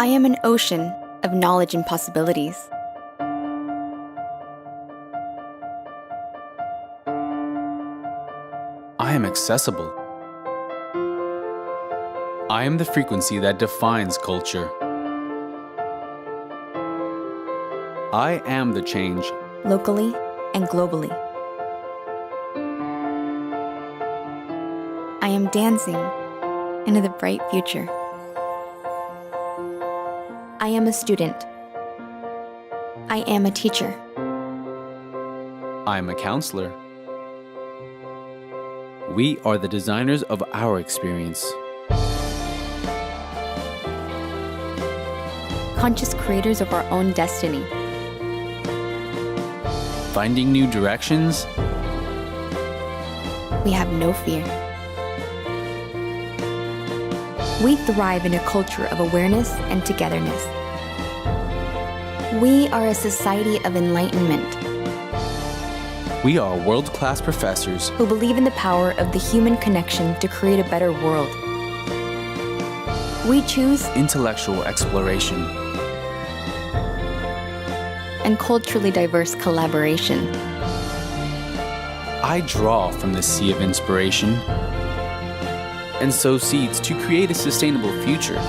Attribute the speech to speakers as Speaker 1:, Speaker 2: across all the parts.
Speaker 1: I am an ocean of knowledge and possibilities.
Speaker 2: I am accessible. I am the frequency that defines culture. I am the change.
Speaker 1: Locally and globally. I am dancing into the bright future. I am a student. I am a teacher.
Speaker 2: I am a counselor. We are the designers of our experience.
Speaker 1: Conscious creators of our own destiny.
Speaker 2: Finding new directions.
Speaker 1: We have no fear. We thrive in a culture of awareness and togetherness. We are a society of enlightenment
Speaker 2: We are world-class professors
Speaker 1: who believe in the power of the human connection to create a better world. We choose
Speaker 2: intellectual exploration.
Speaker 1: and culturally diverse collaboration.
Speaker 2: I draw from the sea of inspiration and sow seeds to create a sustainable future.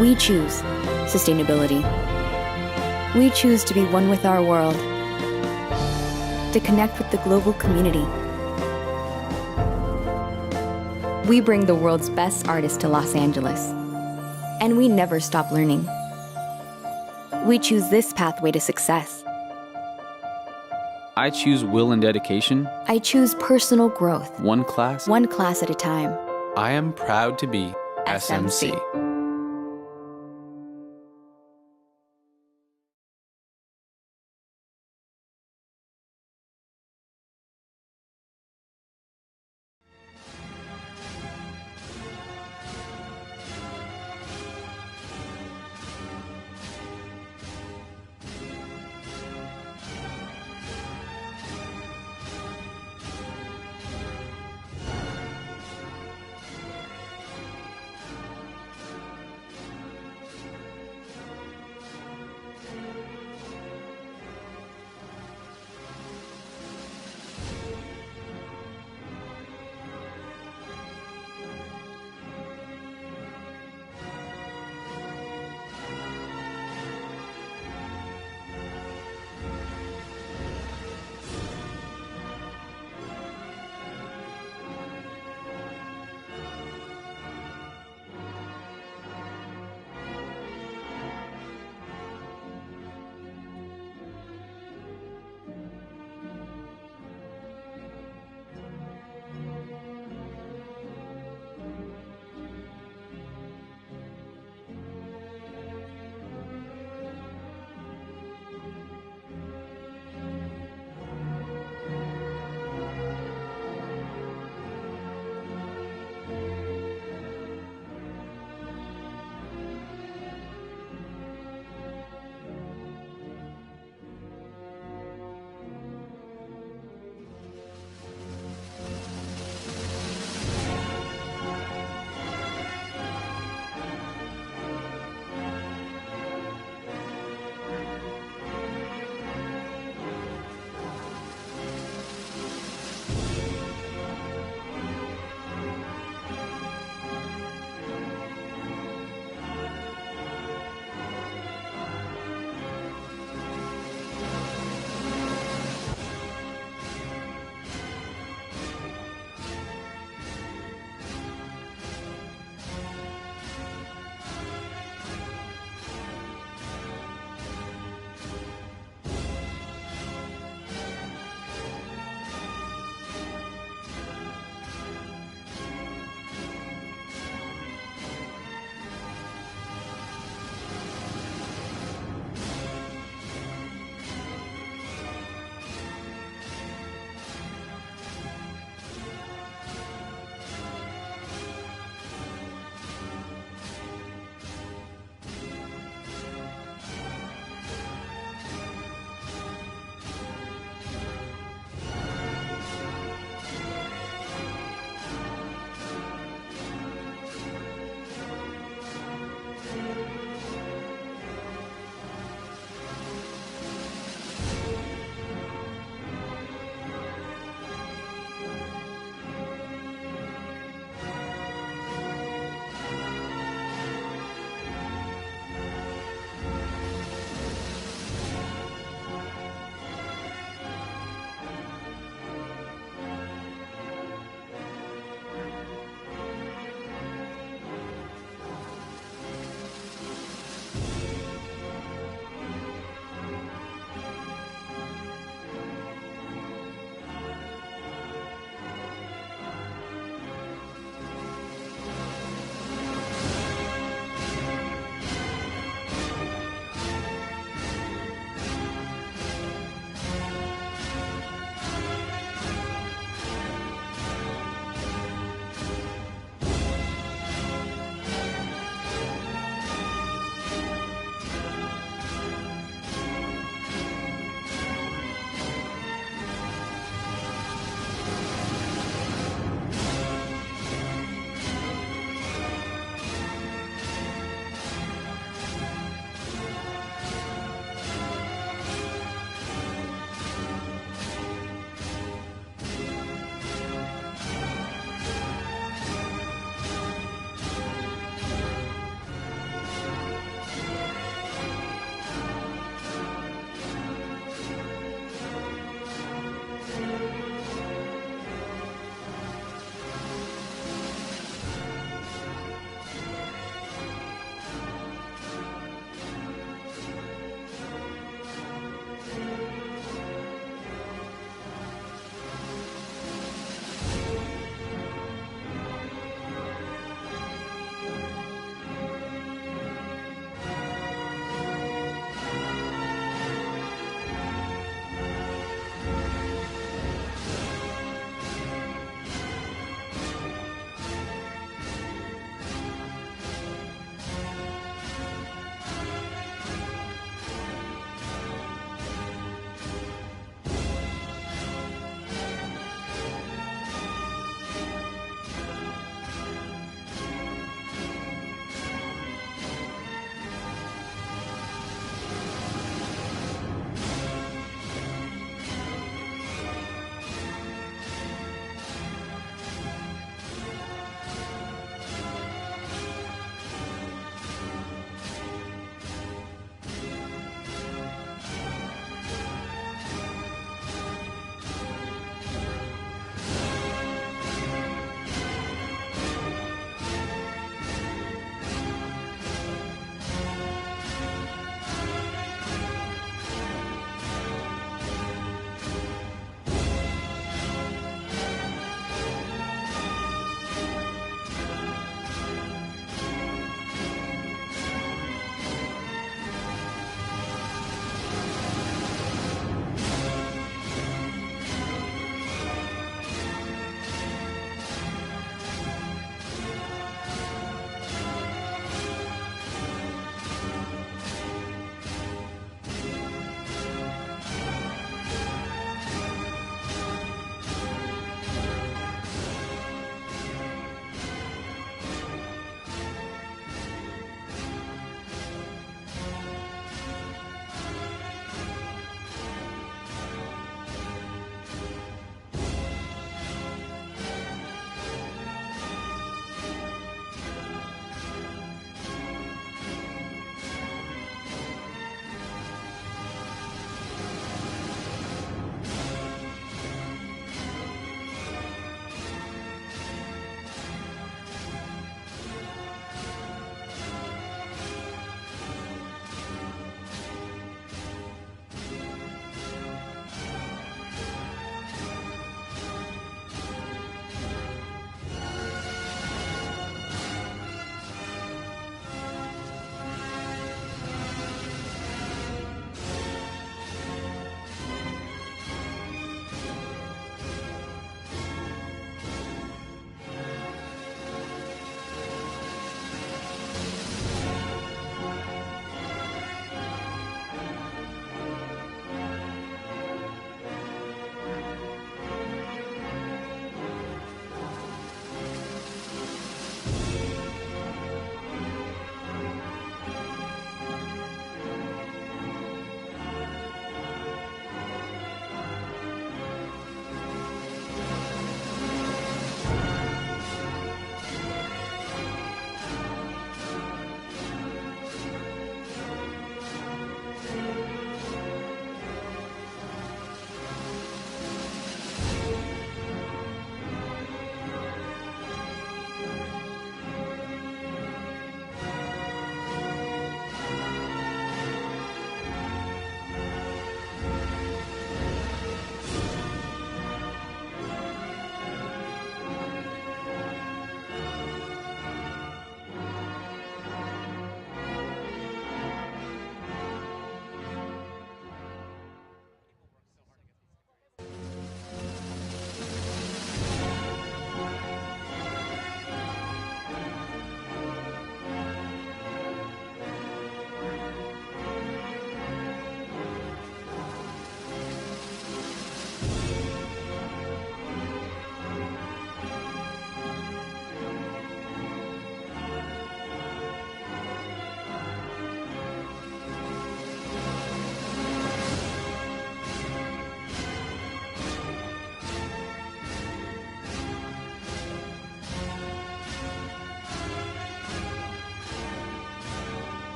Speaker 1: We choose sustainability. We choose to be one with our world, to connect with the global community. We bring the world's best artists to Los Angeles, and we never stop learning. We choose this pathway to success.
Speaker 2: I choose will and dedication,
Speaker 1: I choose personal growth,
Speaker 2: one class.
Speaker 1: one class at a time.
Speaker 2: I am proud to be SMC.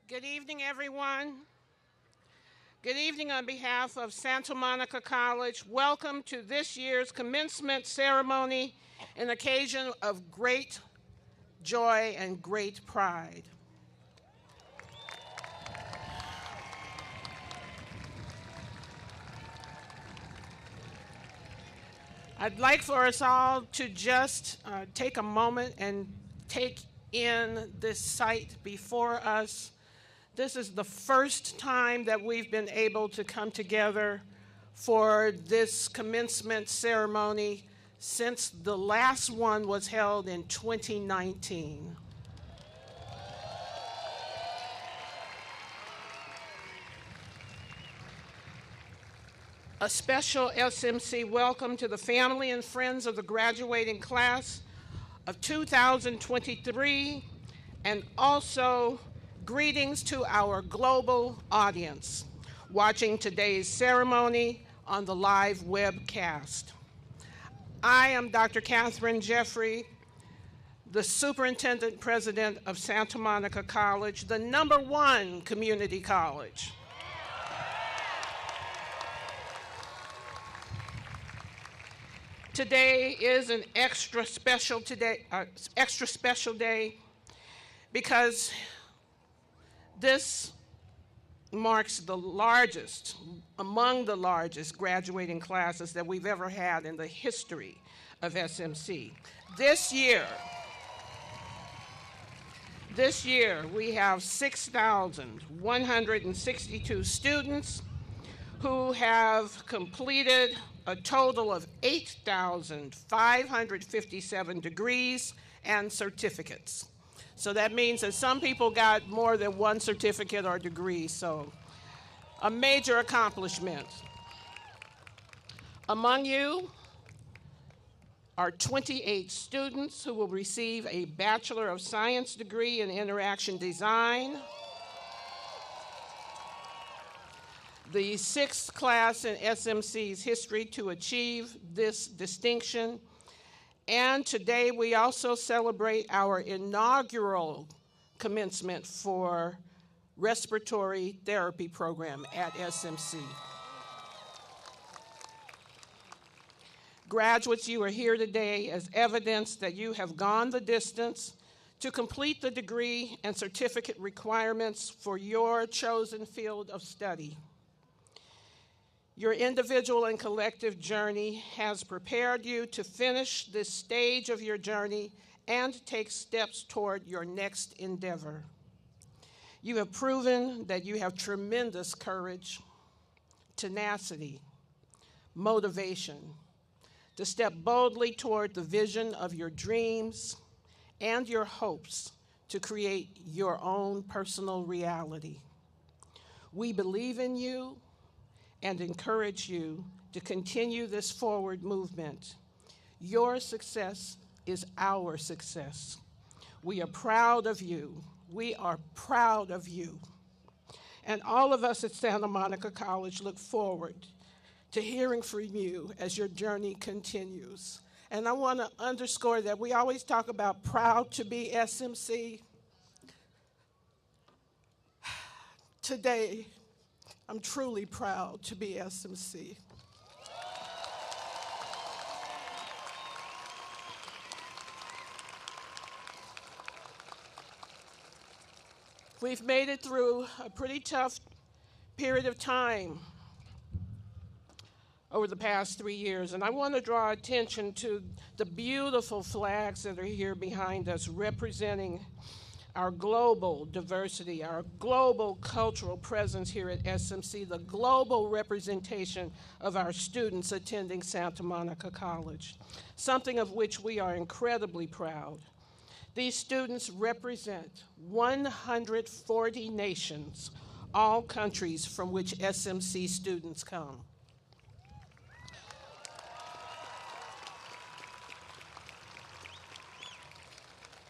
Speaker 3: Good evening, everyone. Good evening on behalf of Santa Monica College. Welcome to this year's commencement ceremony, an occasion of great joy and great pride. I'd like for us all to just take a moment and take in this site before us. This is the first time that we've been able to come together for this commencement ceremony since the last one was held in 2019. A special SMC welcome to the family and friends of the graduating class of 2023, and also greetings to our global audience watching today's ceremony on the live webcast. I am Dr. Catherine Jeffrey, the Superintendent President of Santa Monica College, the #1 community college. Today is an extra special day because this marks among the largest graduating classes that we've ever had in the history of SMC. This year we have 6,162 students who have completed a total of 8,557 degrees and certificates. So that means that some people got more than one certificate or degree, so a major accomplishment. Among you are 28 students who will receive a Bachelor of Science degree in Interaction Design. The 6th class in SMC's history to achieve this distinction. And today we also celebrate our inaugural commencement for respiratory therapy program at SMC. Graduates, you are here today as evidence that you have gone the distance to complete the degree and certificate requirements for your chosen field of study. Your individual and collective journey has prepared you to finish this stage of your journey and take steps toward your next endeavor. You have proven that you have tremendous courage, tenacity, motivation to step boldly toward the vision of your dreams and your hopes to create your own personal reality. We believe in you and encourage you to continue this forward movement. Your success is our success. We are proud of you. We are proud of you. And all of us at Santa Monica College look forward to hearing from you as your journey continues. And I want to underscore that we always talk about proud to be SMC. Today, I'm truly proud to be SMC. We've made it through a pretty tough period of time over the past 3 years, and I want to draw attention to the beautiful flags that are here behind us representing our global diversity, our global cultural presence here at SMC, the global representation of our students attending Santa Monica College, something of which we are incredibly proud. These students represent 140 nations, all countries from which SMC students come.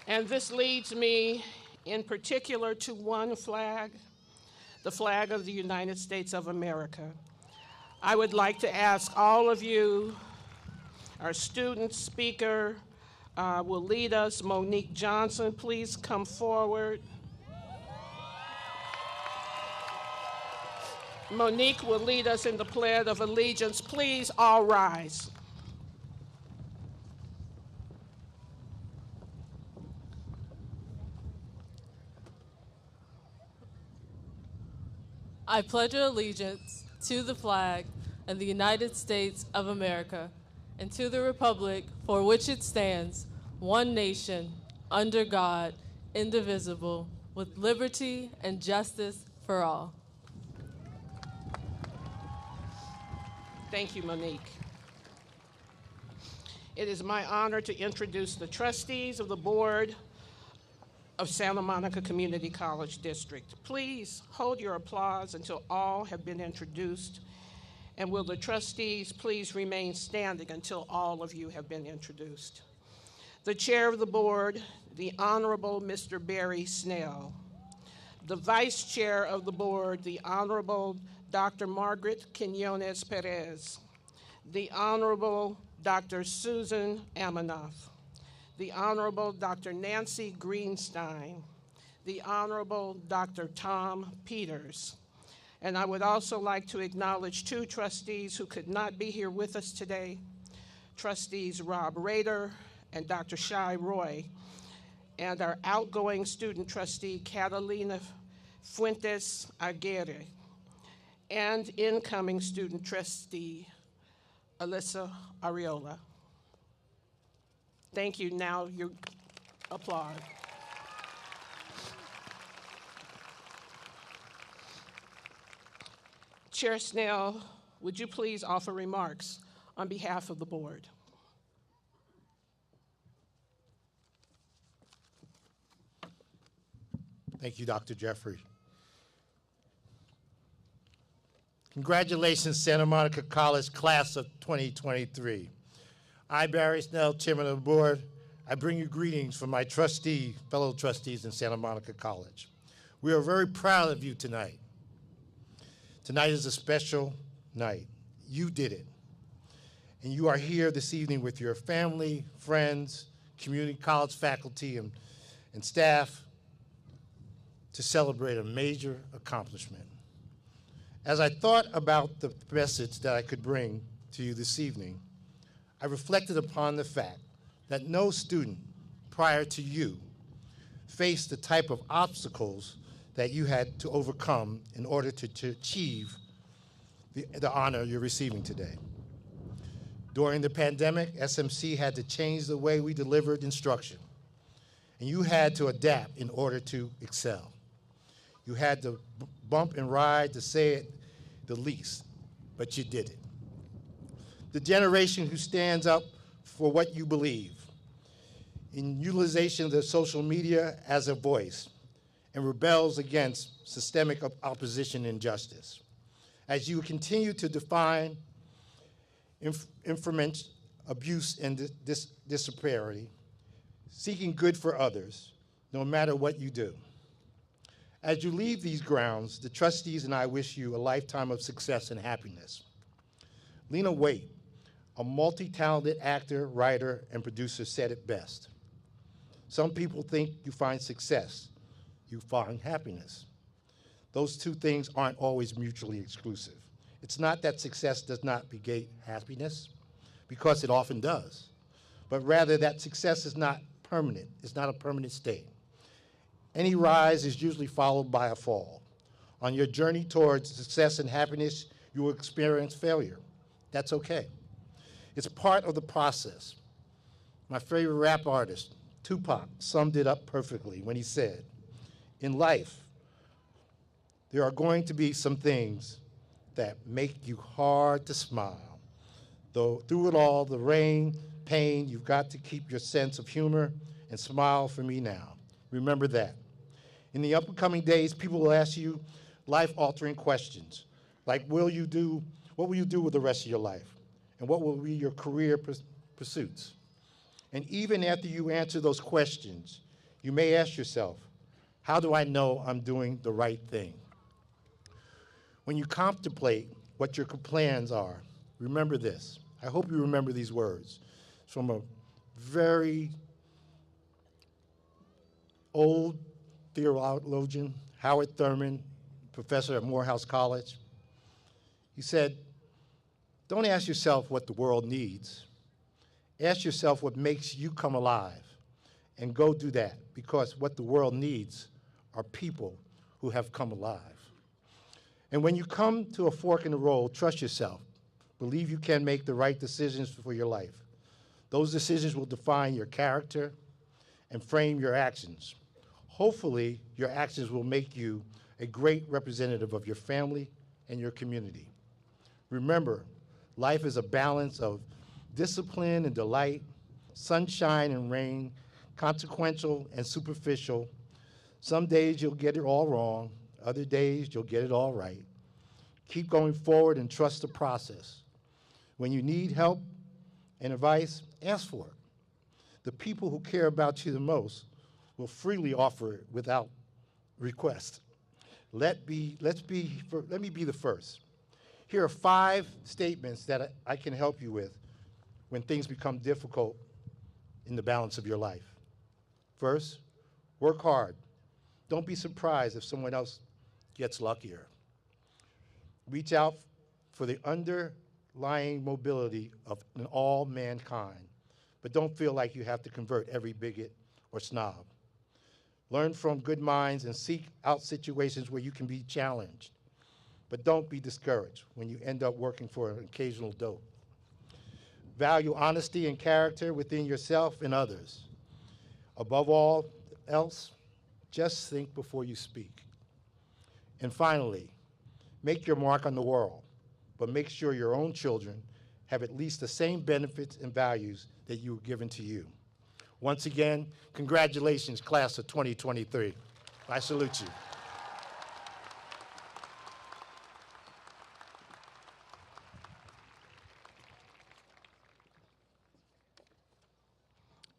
Speaker 3: And this leads me in particular to one flag, the flag of the United States of America. I would like to ask all of you, our student speaker will lead us, Monique Johnson, please come forward. Monique will lead us in the Pledge of Allegiance. Please all rise.
Speaker 4: I pledge allegiance to the flag of the United States of America and to the republic for which it stands, one nation, under God, indivisible, with liberty and justice for all.
Speaker 3: Thank you, Monique. It is my honor to introduce the trustees of the Board of Santa Monica Community College District. Please hold your applause until all have been introduced. And will the trustees please remain standing until all of you have been introduced? The chair of the board, the Honorable Mr. Barry Snell. The vice chair of the board, the Honorable Dr. Margaret Quinones Perez. The Honorable Dr. Susan Amanoff. The Honorable Dr. Nancy Greenstein, the Honorable Dr. Tom Peters. And I would also like to acknowledge two trustees who could not be here with us today, Trustees Rob Rader and Dr. Shai Roy, and our outgoing student trustee, Catalina Fuentes Aguirre, and incoming student trustee, Alyssa Ariola. Thank you. Now your applause. Chair Snell, would you please offer remarks on behalf of the board?
Speaker 5: Thank you, Dr. Jeffrey. Congratulations, Santa Monica College Class of 2023. I, Barry Snell, Chairman of the Board, I bring you greetings from my fellow trustees in Santa Monica College. We are very proud of you tonight. Tonight is a special night. You did it. And you are here this evening with your family, friends, community college faculty, and staff to celebrate a major accomplishment. As I thought about the message that I could bring to you this evening, I reflected upon the fact that no student prior to you faced the type of obstacles that you had to overcome in order to achieve the honor you're receiving today. During the pandemic, SMC had to change the way we delivered instruction, and you had to adapt in order to excel. You had to bump and ride, to say it the least, but you did it. The generation who stands up for what you believe, in utilization of the social media as a voice, and rebels against systemic opposition and injustice. As you continue to define information, abuse, and disparity, seeking good for others, no matter what you do. As you leave these grounds, the trustees and I wish you a lifetime of success and happiness. Lena Waite, a multi-talented actor, writer, and producer, said it best. Some people think you find success, you find happiness. Those two things aren't always mutually exclusive. It's not that success does not negate happiness, because it often does, but rather that success is not permanent. It's not a permanent state. Any rise is usually followed by a fall. On your journey towards success and happiness, you will experience failure. That's okay. It's part of the process. My favorite rap artist, Tupac, summed it up perfectly when he said, in life, there are going to be some things that make you hard to smile. Though through it all, the rain, pain, you've got to keep your sense of humor and smile for me now. Remember that. In the upcoming days, people will ask you life-altering questions, like what will you do with the rest of your life? And what will be your career pursuits? And even after you answer those questions, you may ask yourself, how do I know I'm doing the right thing? When you contemplate what your plans are, remember this. I hope you remember these words. It's from a very old theologian, Howard Thurman, professor at Morehouse College. He said, don't ask yourself what the world needs. Ask yourself what makes you come alive, and go do that, because what the world needs are people who have come alive. And when you come to a fork in the road, trust yourself. Believe you can make the right decisions for your life. Those decisions will define your character and frame your actions. Hopefully, your actions will make you a great representative of your family and your community. Remember, life is a balance of discipline and delight, sunshine and rain, consequential and superficial. Some days you'll get it all wrong, other days you'll get it all right. Keep going forward and trust the process. When you need help and advice, ask for it. The people who care about you the most will freely offer it without request. Let me be the first. Here are 5 statements that I can help you with when things become difficult in the balance of your life. First, work hard. Don't be surprised if someone else gets luckier. Reach out for the underlying mobility of all mankind, but don't feel like you have to convert every bigot or snob. Learn from good minds and seek out situations where you can be challenged, but don't be discouraged when you end up working for an occasional dope. Value honesty and character within yourself and others. Above all else, just think before you speak. And finally, make your mark on the world, but make sure your own children have at least the same benefits and values that you were given to you. Once again, congratulations, class of 2023. I salute you.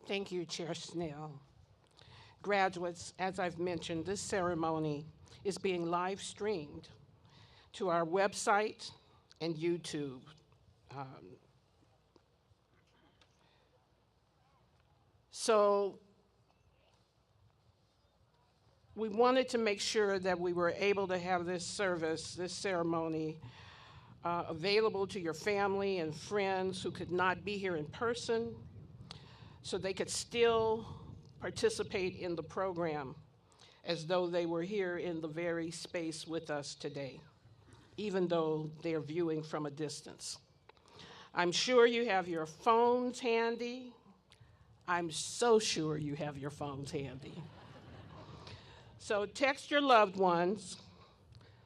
Speaker 3: Thank you, Chair Snell. Graduates, as I've mentioned, this ceremony is being live streamed to our website and YouTube. So we wanted to make sure that we were able to have this service, this ceremony, available to your family and friends who could not be here in person, so they could still participate in the program as though they were here in the very space with us today, even though they're viewing from a distance. I'm sure you have your phones handy. I'm so sure you have your phones handy. So text your loved ones,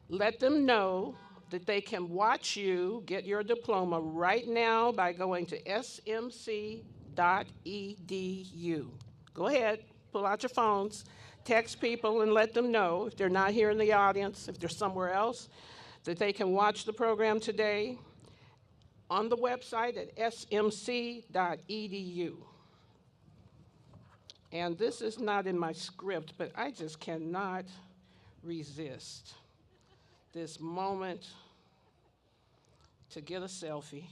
Speaker 3: let them know that they can watch you get your diploma right now by going to smc.edu. Go ahead, pull out your phones, text people and let them know, if they're not here in the audience, if they're somewhere else, that they can watch the program today on the website at smc.edu. And this is not in my script, but I just cannot resist this moment to get a selfie.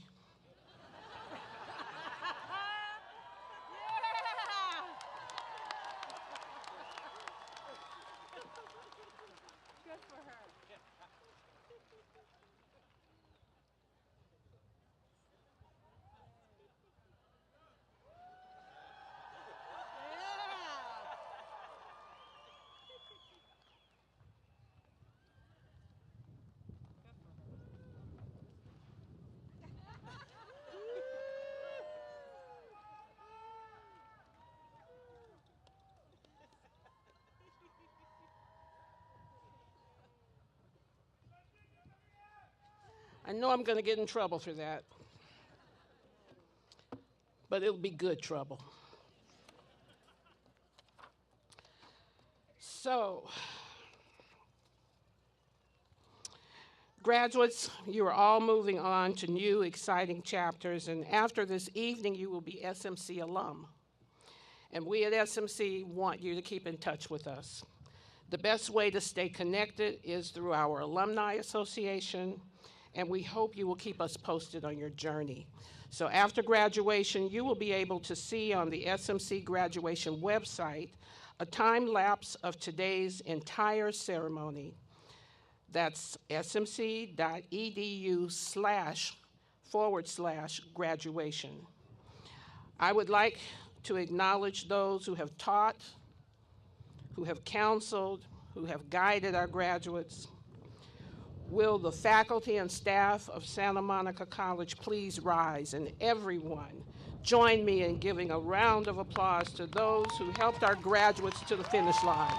Speaker 3: I know I'm going to get in trouble for that, but it'll be good trouble. So, graduates, you are all moving on to new, exciting chapters, and after this evening, you will be SMC alum. And we at SMC want you to keep in touch with us. The best way to stay connected is through our Alumni Association, and we hope you will keep us posted on your journey. So after graduation, you will be able to see on the SMC graduation website a time lapse of today's entire ceremony. That's smc.edu//graduation. I would like to acknowledge those who have taught, who have counseled, who have guided our graduates. Will the faculty and staff of Santa Monica College please rise, and everyone join me in giving a round of applause to those who helped our graduates to the finish line.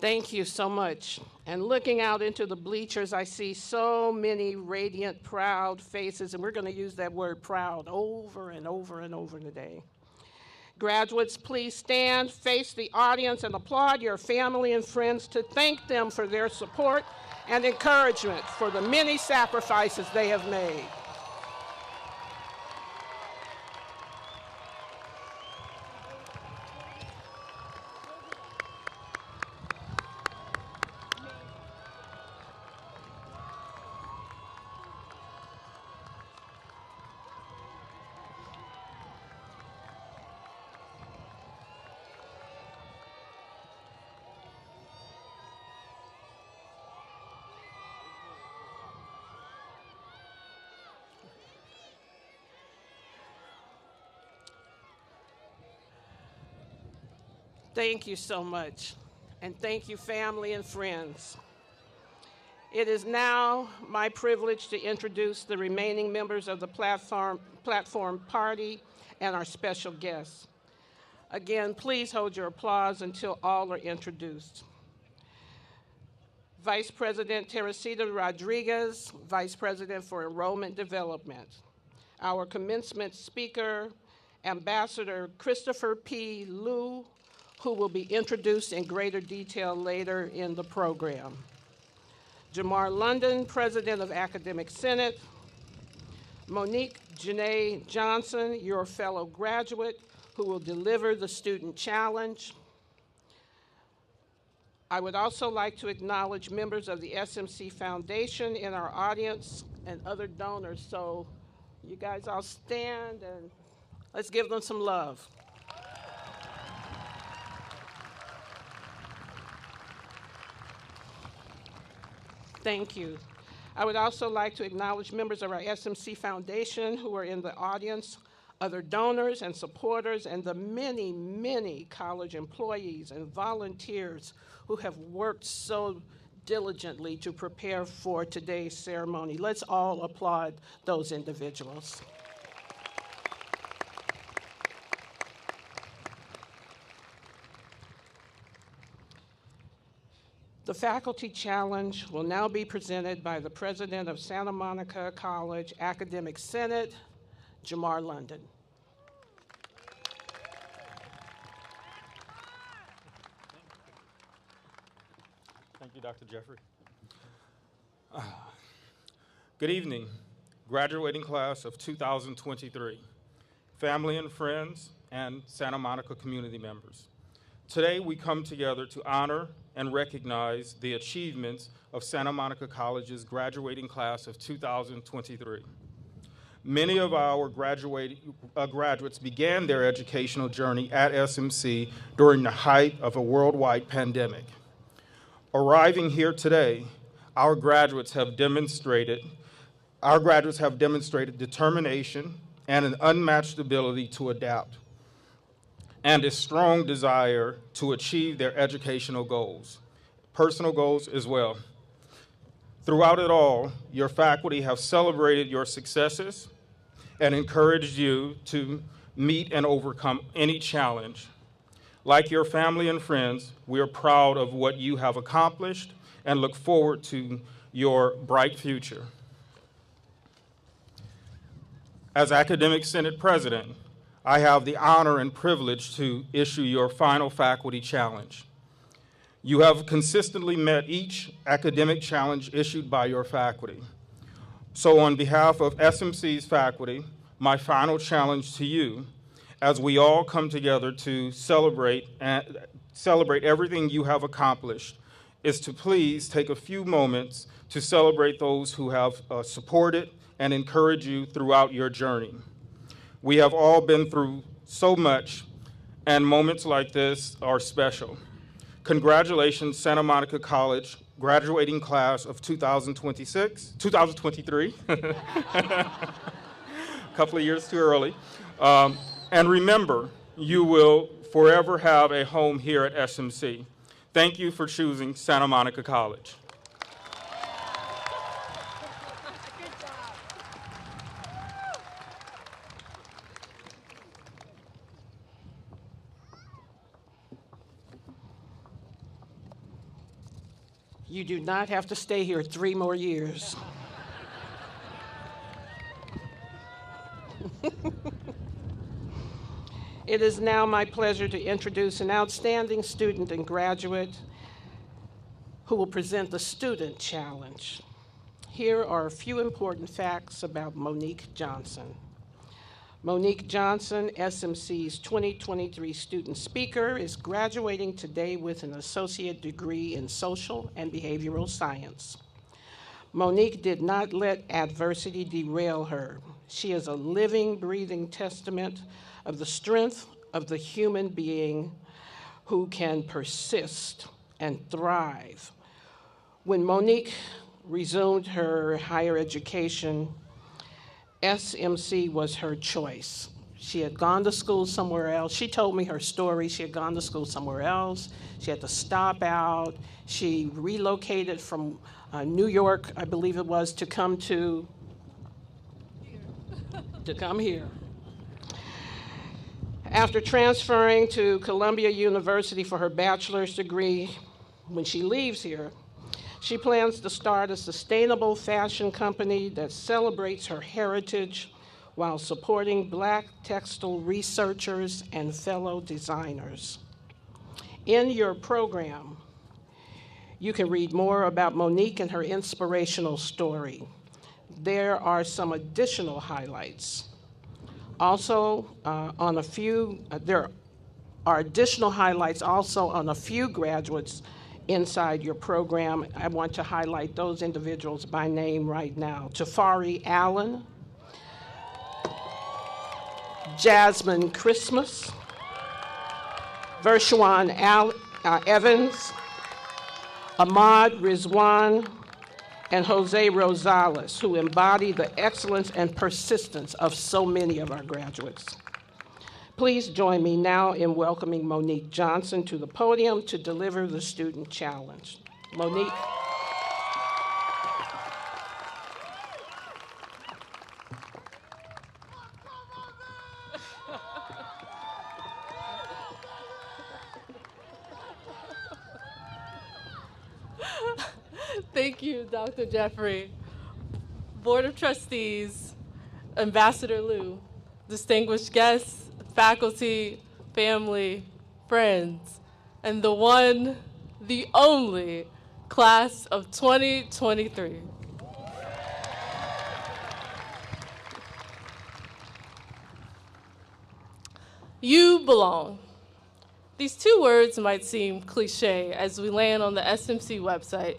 Speaker 3: Thank you so much. And looking out into the bleachers, I see so many radiant, proud faces, and we're going to use that word proud over and over and over today. Graduates, please stand, face the audience, and applaud your family and friends to thank them for their support and encouragement for the many sacrifices they have made. Thank you so much, and thank you, family and friends. It is now my privilege to introduce the remaining members of the platform party and our special guests. Again, please hold your applause until all are introduced. Vice President Teresita Rodriguez, Vice President for Enrollment Development. Our commencement speaker, Ambassador Christopher P. Liu, who will be introduced in greater detail later in the program. Jamar London, President of Academic Senate. Monique Janae Johnson, your fellow graduate, who will deliver the Student Challenge. I would also like to acknowledge members of the SMC Foundation in our audience and other donors. So you guys all stand and let's give them some love. Thank you. I would also like to acknowledge members of our SMC Foundation who are in the audience, other donors and supporters, and the many, many college employees and volunteers who have worked so diligently to prepare for today's ceremony. Let's all applaud those individuals. The Faculty Challenge will now be presented by the President of Santa Monica College Academic Senate, Jamar London.
Speaker 6: Thank you, Dr. Jeffrey. Good evening, graduating class of 2023, family and friends, and Santa Monica community members. Today, we come together to honor and recognize the achievements of Santa Monica College's graduating class of 2023. Many of our graduates began their educational journey at SMC during the height of a worldwide pandemic. Arriving here today, our graduates have demonstrated determination and an unmatched ability to adapt, and a strong desire to achieve their educational goals, personal goals as well. Throughout it all, your faculty have celebrated your successes and encouraged you to meet and overcome any challenge. Like your family and friends, we are proud of what you have accomplished and look forward to your bright future. As Academic Senate President, I have the honor and privilege to issue your final faculty challenge. You have consistently met each academic challenge issued by your faculty. So on behalf of SMC's faculty, my final challenge to you, as we all come together to celebrate everything you have accomplished, is to please take a few moments to celebrate those who have supported and encouraged you throughout your journey. We have all been through so much, and moments like this are special. Congratulations, Santa Monica College graduating class of 2023. A couple of years too early. And remember, you will forever have a home here at SMC. Thank you for choosing Santa Monica College.
Speaker 3: You do not have to stay here 3 more years. It is now my pleasure to introduce an outstanding student and graduate who will present the Student Challenge. Here are a few important facts about Monique Johnson. Monique Johnson, SMC's 2023 student speaker, is graduating today with an associate degree in social and behavioral science. Monique did not let adversity derail her. She is a living, breathing testament of the strength of the human being who can persist and thrive. When Monique resumed her higher education, SMC was her choice. She had gone to school somewhere else. She told me her story. She had gone to school somewhere else. She had to stop out. She relocated from New York, I believe it was, to come here. After transferring to Columbia University for her bachelor's degree, when she leaves here, she plans to start a sustainable fashion company that celebrates her heritage while supporting Black textile researchers and fellow designers. In your program, you can read more about Monique and her inspirational story. There are some additional highlights. Also, there are additional highlights also on a few graduates inside your program. I want to highlight those individuals by name right now. Tafari Allen, Jasmine Christmas, Vershawn Evans, Ahmad Rizwan, and Jose Rosales, who embody the excellence and persistence of so many of our graduates. Please join me now in welcoming Monique Johnson to the podium to deliver the Student Challenge. Monique.
Speaker 4: Thank you, Dr. Jeffrey. Board of Trustees, Ambassador Liu, distinguished guests, faculty, family, friends, and the one, the only class of 2023. You belong. These 2 words might seem cliche as we land on the SMC website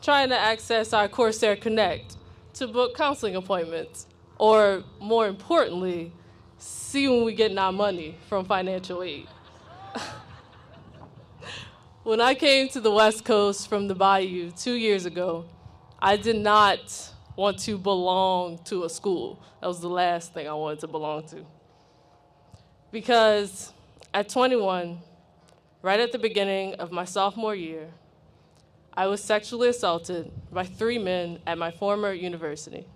Speaker 4: trying to access our Corsair Connect to book counseling appointments, or more importantly, see when we get our money from financial aid. When I came to the West Coast from the Bayou 2 years ago, I did not want to belong to a school. That was the last thing I wanted to belong to. Because at 21, right at the beginning of my sophomore year, I was sexually assaulted by 3 men at my former university.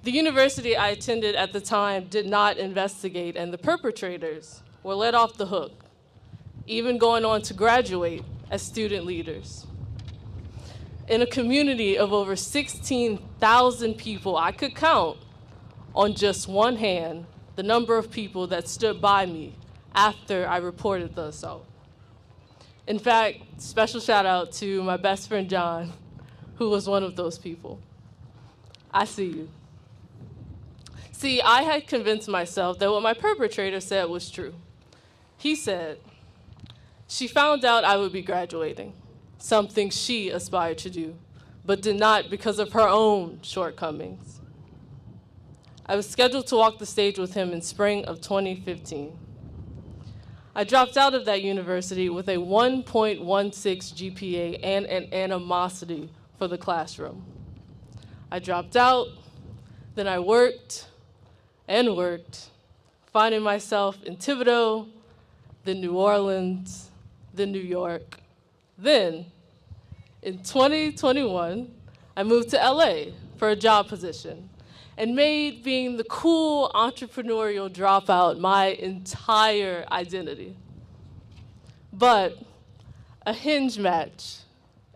Speaker 4: The university I attended at the time did not investigate, and the perpetrators were let off the hook, even going on to graduate as student leaders. In a community of over 16,000 people, I could count on just one hand the number of people that stood by me after I reported the assault. In fact, special shout out to my best friend John, who was one of those people. I see you. See, I had convinced myself that what my perpetrator said was true. He said, she found out I would be graduating. something she aspired to do, but did not because of her own shortcomings. I was scheduled to walk the stage with him in spring of 2015. I dropped out of that university with a 1.16 GPA and an animosity for the classroom. I dropped out, then I worked and worked, finding myself in Thibodeau, then New Orleans, then New York. Then, in 2021, I moved to LA for a job position and made being the cool entrepreneurial dropout my entire identity. But a hinge match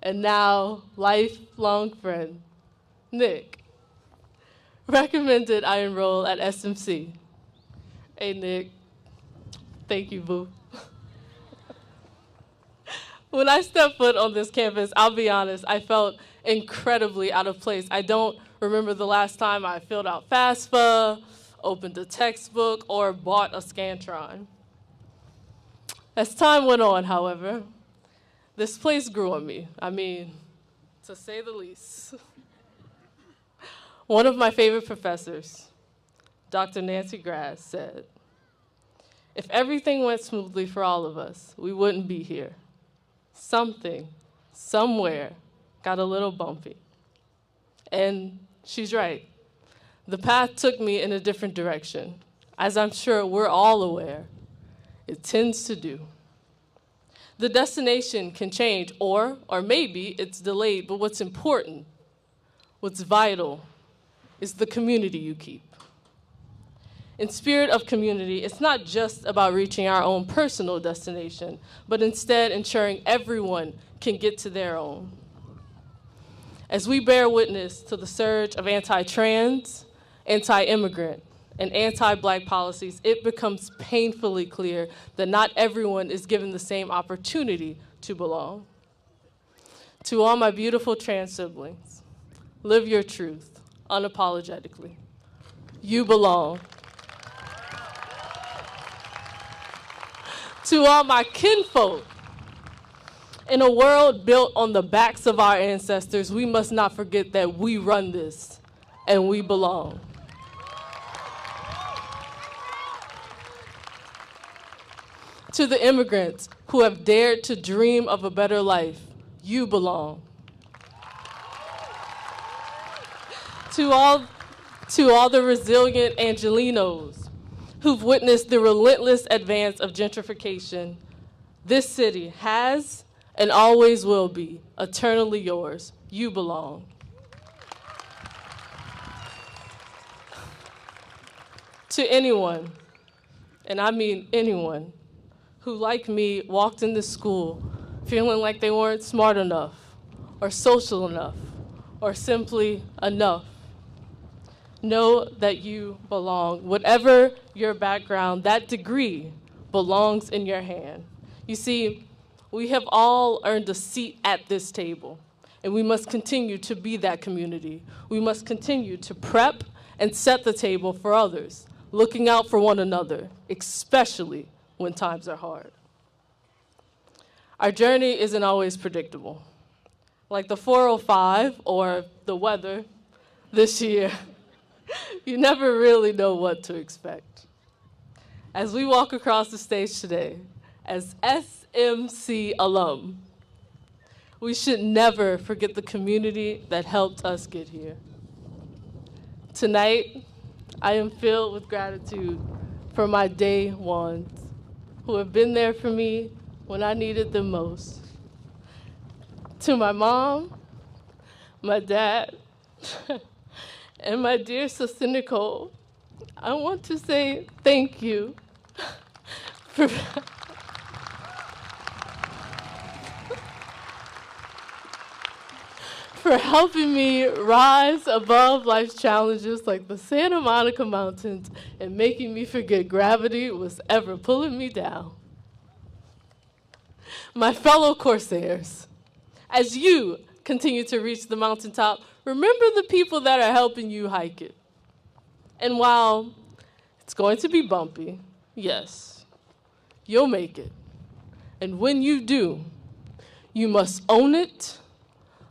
Speaker 4: and now lifelong friend, Nick, recommended I enroll at SMC. Hey, Nick. Thank you, boo. When I stepped foot on this campus, I'll be honest, I felt incredibly out of place. I don't remember the last time I filled out FAFSA, opened a textbook, or bought a Scantron. As time went on, however, this place grew on me. I mean, to say the least. One of my favorite professors, Dr. Nancy Grass, said, "If everything went smoothly for all of us, we wouldn't be here. Something, somewhere, got a little bumpy." And she's right. The path took me in a different direction, as I'm sure we're all aware it tends to do. The destination can change, or maybe it's delayed, but what's important, what's vital, is the community you keep. In spirit of community, it's not just about reaching our own personal destination, but instead ensuring everyone can get to their own. As we bear witness to the surge of anti-trans, anti-immigrant, and anti-Black policies, it becomes painfully clear that not everyone is given the same opportunity to belong. To all my beautiful trans siblings, live your truth unapologetically. You belong. To all my kinfolk, in a world built on the backs of our ancestors, we must not forget that we run this and we belong. To the immigrants who have dared to dream of a better life, you belong. To all the resilient Angelenos who've witnessed the relentless advance of gentrification, this city has and always will be eternally yours. You belong. To anyone, and I mean anyone, who, like me, walked into school feeling like they weren't smart enough, or social enough, or simply enough, know that you belong. Whatever your background, that degree belongs in your hand. You see, we have all earned a seat at this table, and we must continue to be that community. We must continue to prep and set the table for others, looking out for one another, especially when times are hard. Our journey isn't always predictable. Like the 405 or the weather this year, you never really know what to expect. As we walk across the stage today, as SMC alum, we should never forget the community that helped us get here. Tonight, I am filled with gratitude for my day ones who have been there for me when I needed them most. To my mom, my dad, and my dear sister Nicole, I want to say thank you for helping me rise above life's challenges like the Santa Monica Mountains and making me forget gravity was ever pulling me down. My fellow Corsairs, as you continue to reach the mountaintop, remember the people that are helping you hike it. And while it's going to be bumpy, yes, you'll make it. And when you do, You must own it,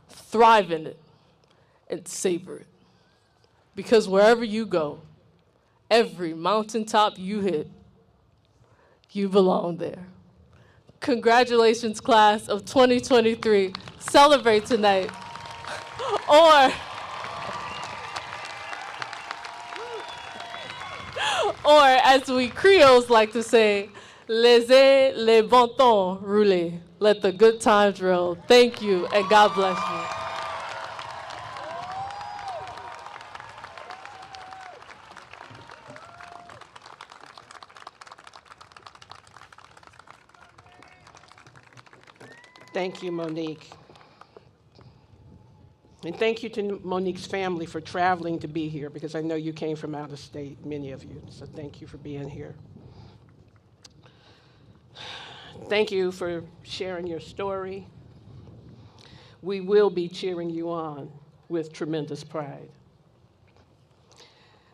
Speaker 4: thrive in it, and savor it. Because wherever you go, every mountaintop you hit, you belong there. Congratulations, class of 2023. Celebrate tonight. Or as we Creoles like to say, laissez les bon temps rouler. Let the good times roll. Thank you, and God bless you.
Speaker 3: Thank you, Monique. And thank you to Monique's family for traveling to be here, because I know you came from out of state, many of you, so thank you for being here. Thank you for sharing your story. We will be cheering you on with tremendous pride.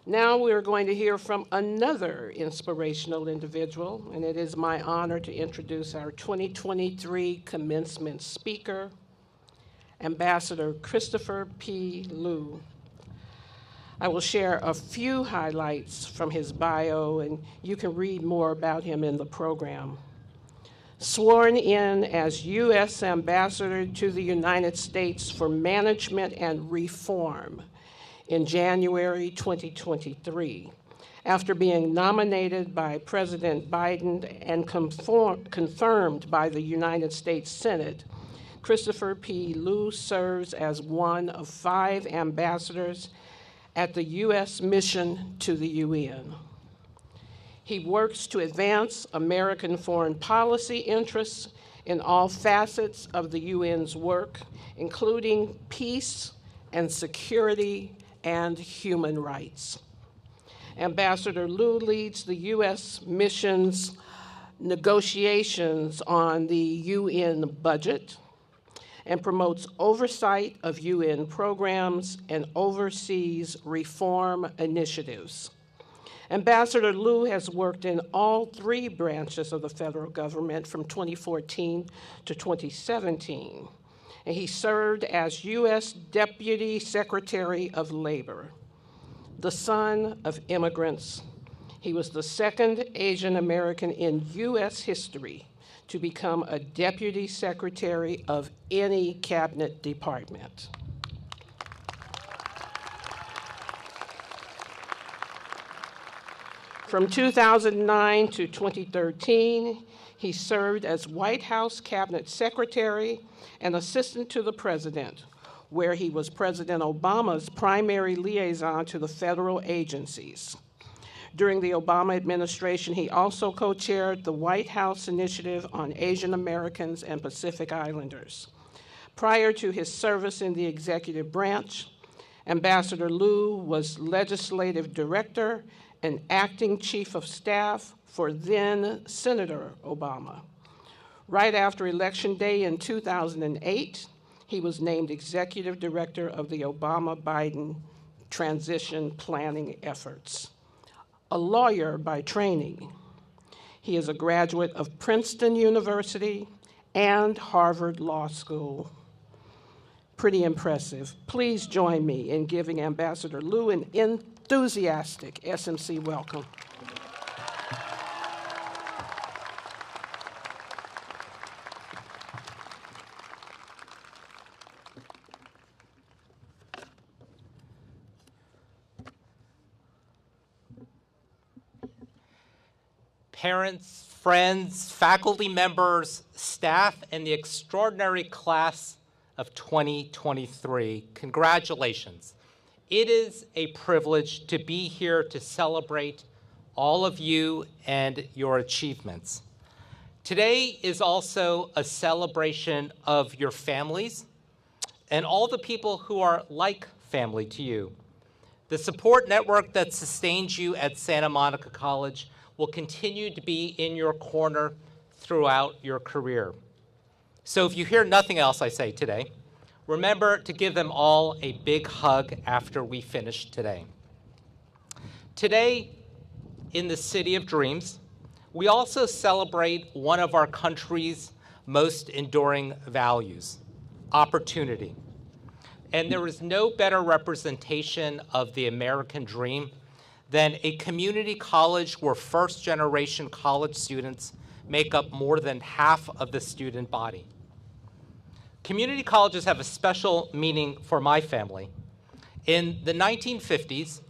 Speaker 3: Now we're going to hear from another inspirational individual, and it is my honor to introduce our 2023 commencement speaker, Ambassador Christopher P. Liu. I will share a few highlights from his bio, and you can read more about him in the program. Sworn in as U.S. Ambassador to the United States for Management and Reform in January 2023, after being nominated by President Biden and confirmed by the United States Senate, Christopher P. Liu serves as one of 5 ambassadors at the U.S. mission to the UN. He works to advance American foreign policy interests in all facets of the UN's work, including peace and security and human rights. Ambassador Liu leads the U.S. mission's negotiations on the UN budget and promotes oversight of UN programs and oversees reform initiatives. Ambassador Liu has worked in all 3 branches of the federal government from 2014 to 2017, and he served as U.S. Deputy Secretary of Labor. The son of immigrants, he was the 2nd Asian American in U.S. history to become a Deputy Secretary of any cabinet department. From 2009 to 2013, he served as White House Cabinet Secretary and Assistant to the President, where he was President Obama's primary liaison to the federal agencies. During the Obama administration, he also co-chaired the White House Initiative on Asian Americans and Pacific Islanders. Prior to his service in the executive branch, Ambassador Liu was legislative director and acting chief of staff for then Senator Obama. Right after Election Day in 2008, he was named executive director of the Obama-Biden transition planning efforts. A lawyer by training, he is a graduate of Princeton University and Harvard Law School. Pretty impressive. Please join me in giving Ambassador Liu an enthusiastic SMC welcome.
Speaker 7: Parents, friends, faculty members, staff, and the extraordinary class of 2023, congratulations. It is a privilege to be here to celebrate all of you and your achievements. Today is also a celebration of your families and all the people who are like family to you. The support network that sustains you at Santa Monica College will continue to be in your corner throughout your career. So if you hear nothing else I say today, remember to give them all a big hug after we finish today. Today, in the City of Dreams, we also celebrate one of our country's most enduring values: opportunity. And there is no better representation of the American dream than a community college where first-generation college students make up more than half of the student body. Community colleges have a special meaning for my family. In the 1950s,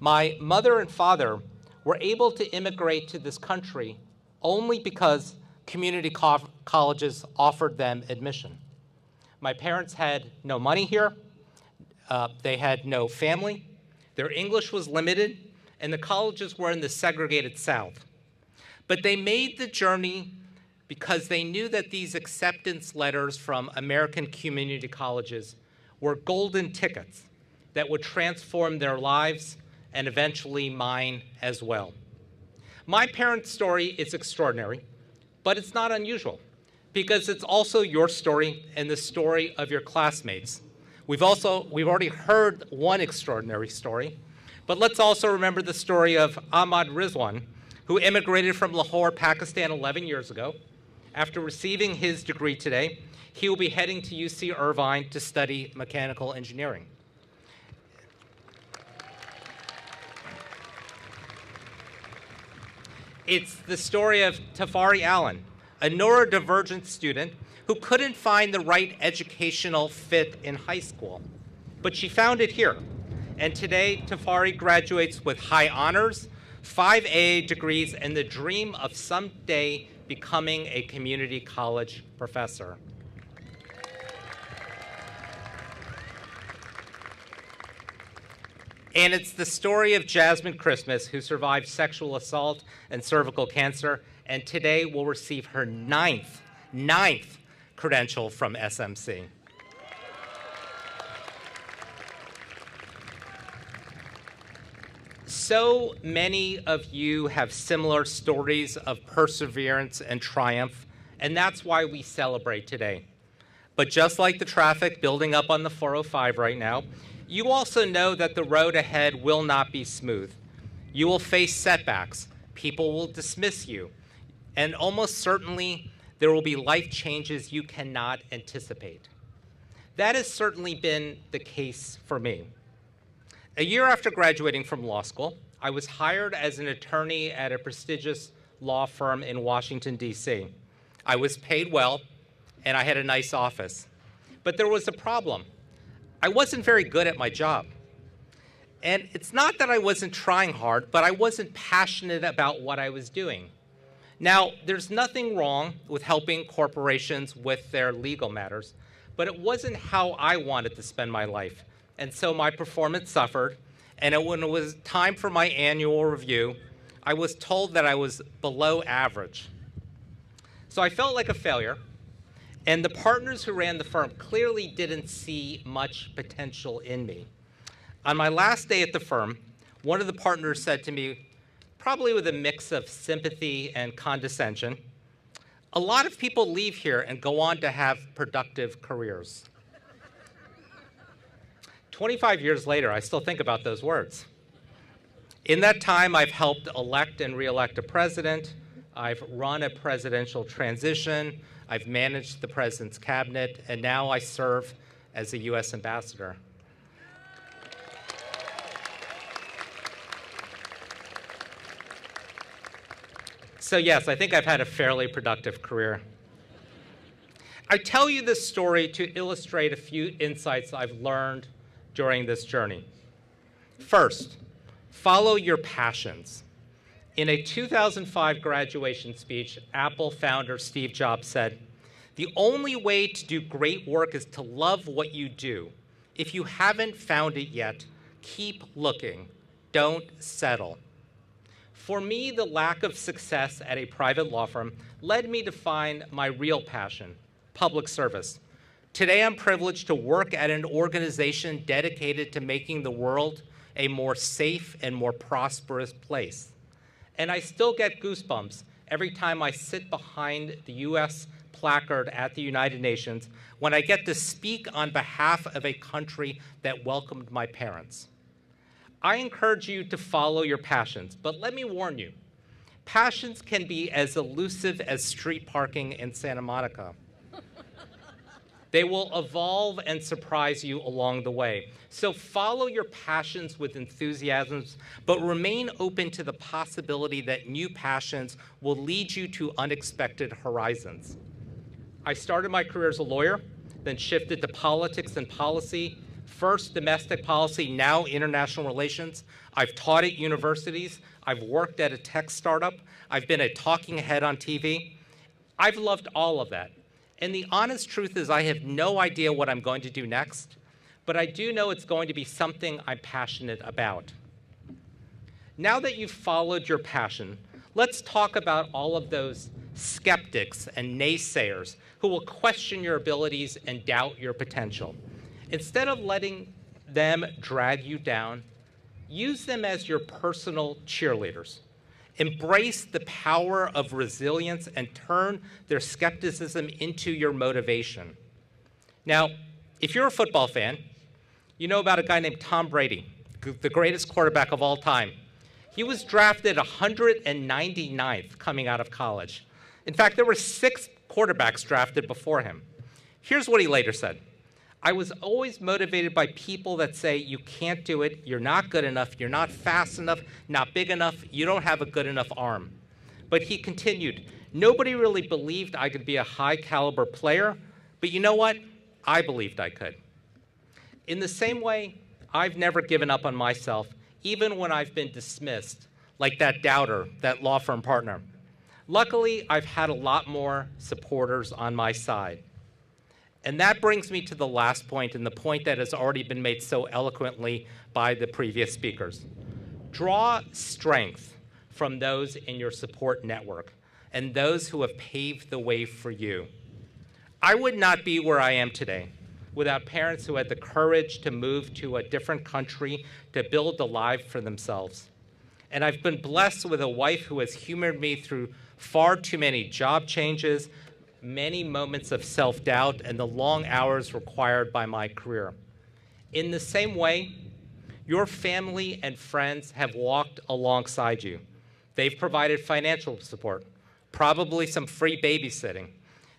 Speaker 7: my mother and father were able to immigrate to this country only because community colleges offered them admission. My parents had no money here, they had no family, their English was limited, and the colleges were in the segregated South. But they made the journey because they knew that these acceptance letters from American community colleges were golden tickets that would transform their lives and eventually mine as well. My parents' story is extraordinary, but it's not unusual because it's also your story and the story of your classmates. We've already heard one extraordinary story, but let's also remember the story of Ahmad Rizwan, who immigrated from Lahore, Pakistan 11 years ago. After receiving his degree today, he will be heading to UC Irvine to study mechanical engineering. It's the story of Tafari Allen, a neurodivergent student who couldn't find the right educational fit in high school, but she found it here. And today, Tafari graduates with high honors, 5 AA degrees, and the dream of someday becoming a community college professor. And it's the story of Jasmine Christmas, who survived sexual assault and cervical cancer, and today will receive her ninth credential from SMC. So many of you have similar stories of perseverance and triumph, and that's why we celebrate today. But just like the traffic building up on the 405 right now, you also know that the road ahead will not be smooth. You will face setbacks. People will dismiss you. And almost certainly, there will be life changes you cannot anticipate. That has certainly been the case for me. A year after graduating from law school, I was hired as an attorney at a prestigious law firm in Washington, D.C. I was paid well, and I had a nice office. But there was a problem. I wasn't very good at my job. And it's not that I wasn't trying hard, but I wasn't passionate about what I was doing. Now, there's nothing wrong with helping corporations with their legal matters, but it wasn't how I wanted to spend my life. And so my performance suffered, and when it was time for my annual review, I was told that I was below average. So I felt like a failure, and the partners who ran the firm clearly didn't see much potential in me. On my last day at the firm, one of the partners said to me, probably with a mix of sympathy and condescension, "A lot of people leave here and go on to have productive careers." 25 years later, I still think about those words. In that time, I've helped elect and re-elect a president. I've run a presidential transition. I've managed the president's cabinet, and now I serve as a U.S. ambassador. So yes, I think I've had a fairly productive career. I tell you this story to illustrate a few insights I've learned during this journey. First, follow your passions. In a 2005 graduation speech, Apple founder Steve Jobs said, "The only way to do great work is to love what you do. If you haven't found it yet, keep looking. Don't settle." For me, the lack of success at a private law firm led me to find my real passion, public service. Today, I'm privileged to work at an organization dedicated to making the world a more safe and more prosperous place. And I still get goosebumps every time I sit behind the U.S. placard at the United Nations when I get to speak on behalf of a country that welcomed my parents. I encourage you to follow your passions, but let me warn you, passions can be as elusive as street parking in Santa Monica. They will evolve and surprise you along the way. So follow your passions with enthusiasms, but remain open to the possibility that new passions will lead you to unexpected horizons. I started my career as a lawyer, then shifted to politics and policy, first domestic policy, now international relations. I've taught at universities. I've worked at a tech startup. I've been a talking head on TV. I've loved all of that. And the honest truth is I have no idea what I'm going to do next, but I do know it's going to be something I'm passionate about. Now that you've followed your passion, let's talk about all of those skeptics and naysayers who will question your abilities and doubt your potential. Instead of letting them drag you down, use them as your personal cheerleaders. Embrace the power of resilience and turn their skepticism into your motivation. Now, if you're a football fan, you know about a guy named Tom Brady, the greatest quarterback of all time. He was drafted 199th coming out of college. In fact, there were 6 quarterbacks drafted before him. Here's what he later said. I was always motivated by people that say, you can't do it, you're not good enough, you're not fast enough, not big enough, you don't have a good enough arm. But he continued, nobody really believed I could be a high caliber player, but you know what? I believed I could. In the same way, I've never given up on myself, even when I've been dismissed, like that doubter, that law firm partner. Luckily, I've had a lot more supporters on my side. And that brings me to the last point, and the point that has already been made so eloquently by the previous speakers. Draw strength from those in your support network and those who have paved the way for you. I would not be where I am today without parents who had the courage to move to a different country to build a life for themselves. And I've been blessed with a wife who has humored me through far too many job changes, many moments of self-doubt, and the long hours required by my career. In the same way, your family and friends have walked alongside you. They've provided financial support, probably some free babysitting.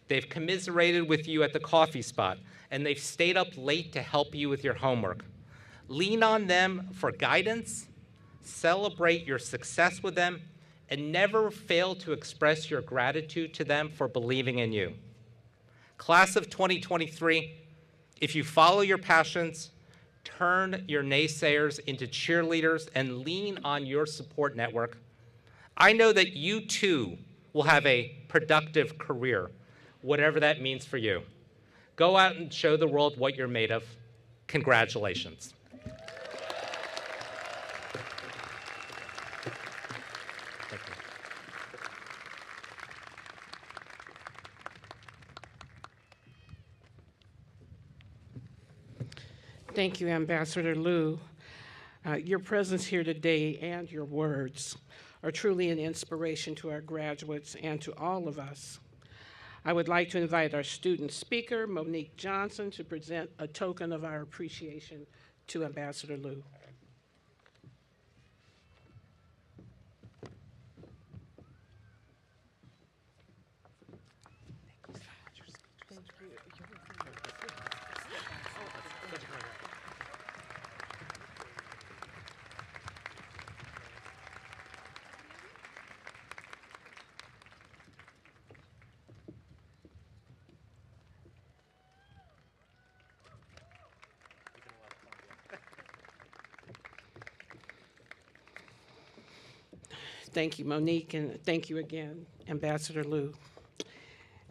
Speaker 7: They've commiserated with you at the coffee spot, and they've stayed up late to help you with your homework. Lean on them for guidance, celebrate your success with them, and never fail to express your gratitude to them for believing in you. Class of 2023, if you follow your passions, turn your naysayers into cheerleaders, and lean on your support network, I know that you too will have a productive career, whatever that means for you. Go out and show the world what you're made of. Congratulations.
Speaker 3: Thank you, Ambassador Liu. Your presence here today and your words are truly an inspiration to our graduates and to all of us. I would like to invite our student speaker, Monique Johnson, to present a token of our appreciation to Ambassador Liu. Thank you, Monique, and thank you again, Ambassador Liu.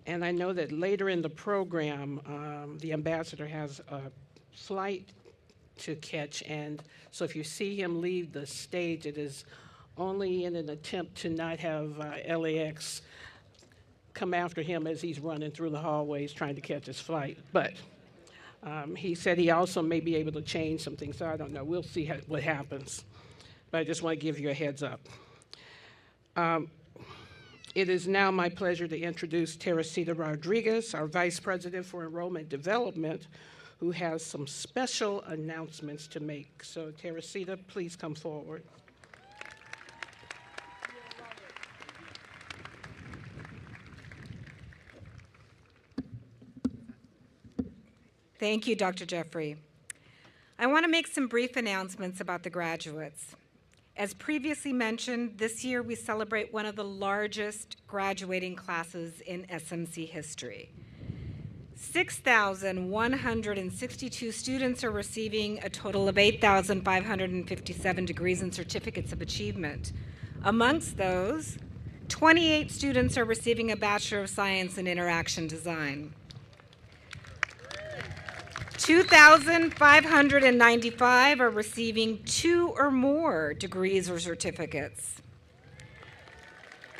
Speaker 3: And I know that later in the program, the ambassador has a flight to catch, and so if you see him leave the stage, it is only in an attempt to not have LAX come after him as he's running through the hallways trying to catch his flight. But he said he also may be able to change some things, so I don't know. We'll see what happens. But I just want to give you a heads up. It is now my pleasure to introduce Teresita Rodriguez, our Vice President for Enrollment Development, who has some special announcements to make. So Teresita, please come forward.
Speaker 8: Thank you, Dr. Jeffrey. I want to make some brief announcements about the graduates. As previously mentioned, this year we celebrate one of the largest graduating classes in SMC history. 6,162 students are receiving a total of 8,557 degrees and certificates of achievement. Amongst those, 28 students are receiving a Bachelor of Science in Interaction Design. 2,595 are receiving 2 or more degrees or certificates.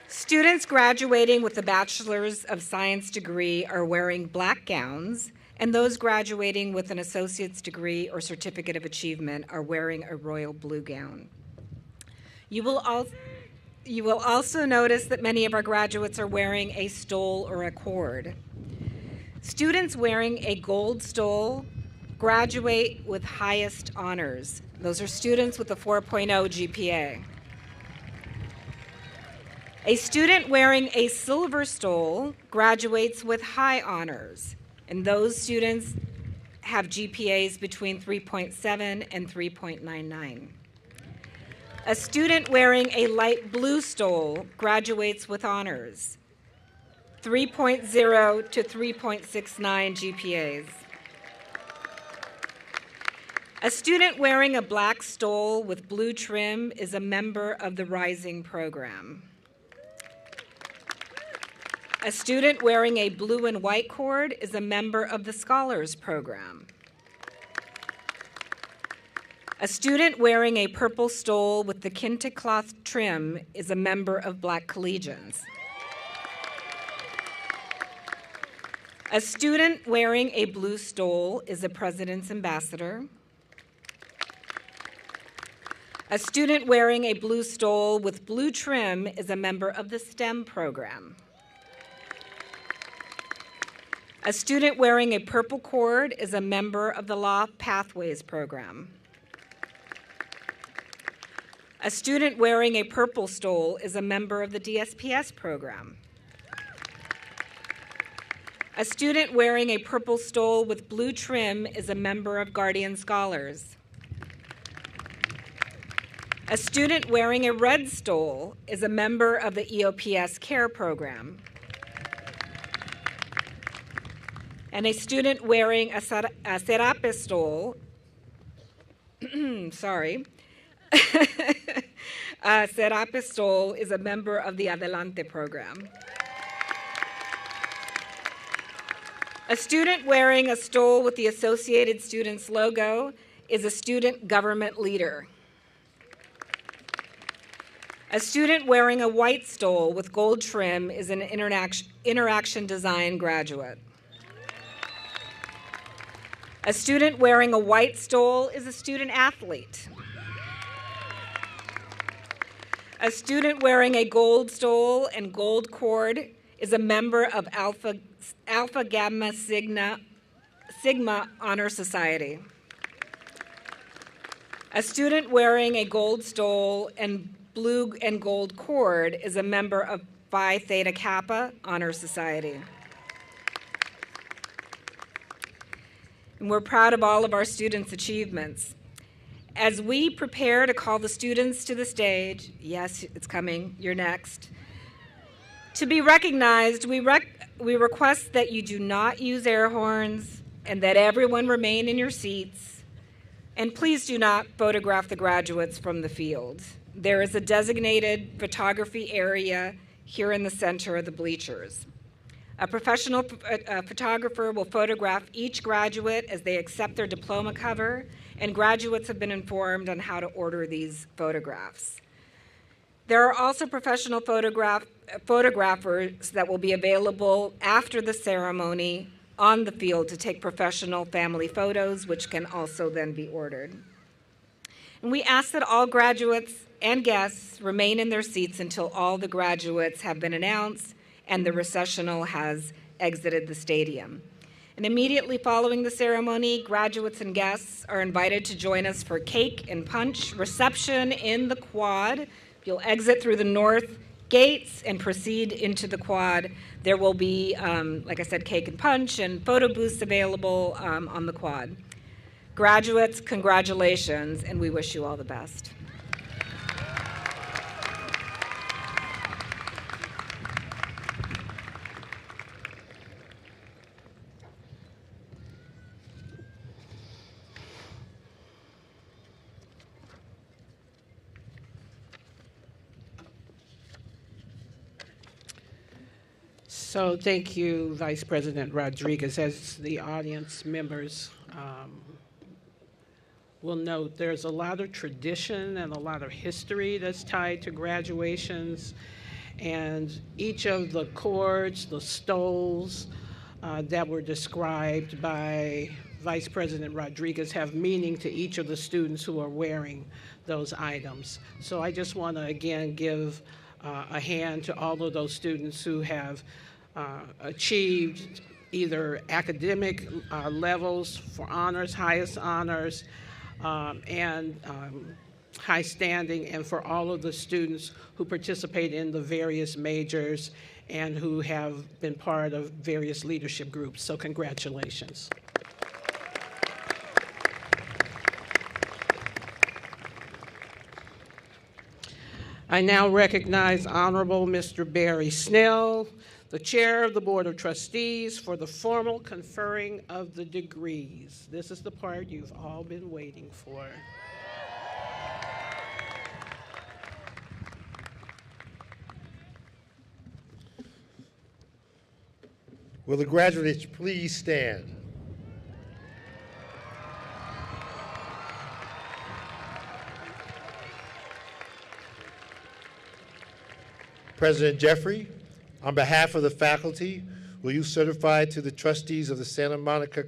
Speaker 8: Students graduating with a Bachelor's of Science degree are wearing black gowns, and those graduating with an associate's degree or certificate of achievement are wearing a royal blue gown. You will also notice that many of our graduates are wearing a stole or a cord. Students wearing a gold stole graduate with highest honors. Those are students with a 4.0 GPA. A student wearing a silver stole graduates with high honors, and those students have GPAs between 3.7 and 3.99. A student wearing a light blue stole graduates with honors, 3.0 to 3.69 GPAs. A student wearing a black stole with blue trim is a member of the Rising program. A student wearing a blue and white cord is a member of the Scholars program. A student wearing a purple stole with the kente cloth trim is a member of Black Collegians. A student wearing a blue stole is a President's Ambassador. A student wearing a blue stole with blue trim is a member of the STEM program. A student wearing a purple cord is a member of the Law Pathways program. A student wearing a purple stole is a member of the DSPS program. A student wearing a purple stole with blue trim is a member of Guardian Scholars. A student wearing a red stole is a member of the EOPS CARE program. And a student wearing a Serape stole, sorry, a Serape stole is a member of the Adelante program. A student wearing a stole with the Associated Students logo is a student government leader. A student wearing a white stole with gold trim is an interaction design graduate. A student wearing a white stole is a student athlete. A student wearing a gold stole and gold cord is a member of Alpha Gamma Sigma Honor Society. A student wearing a gold stole and blue and gold cord is a member of Phi Theta Kappa Honor Society. And we're proud of all of our students' achievements. As we prepare to call the students to the stage, yes, it's coming, you're next, to be recognized, we request that you do not use air horns and that everyone remain in your seats. And please do not photograph the graduates from the field. There is a designated photography area here in the center of the bleachers. A professional photographer will photograph each graduate as they accept their diploma cover, and graduates have been informed on how to order these photographs. There are also professional photographers that will be available after the ceremony on the field to take professional family photos, which can also then be ordered. And we ask that all graduates and guests remain in their seats until all the graduates have been announced and the recessional has exited the stadium. And immediately following the ceremony, graduates and guests are invited to join us for cake and punch reception in the quad. You'll exit through the gates and proceed into the quad. There will be, like I said, cake and punch and photo booths available on the quad. Graduates, congratulations, and we wish you all the best.
Speaker 3: So thank you, Vice President Rodriguez. As the audience members will note, there's a lot of tradition and a lot of history that's tied to graduations, and each of the cords, the stoles that were described by Vice President Rodriguez have meaning to each of the students who are wearing those items. So I just want to again give a hand to all of those students who have achieved either academic levels for honors, highest honors, and high standing, and for all of the students who participate in the various majors and who have been part of various leadership groups. So congratulations. I now recognize Honorable Mr. Barry Snell, the Chair of the Board of Trustees, for the formal conferring of the degrees. This is the part you've all been waiting for.
Speaker 5: Will the graduates please stand? President Jeffrey, on behalf of the faculty, will you certify to the trustees of the Santa Monica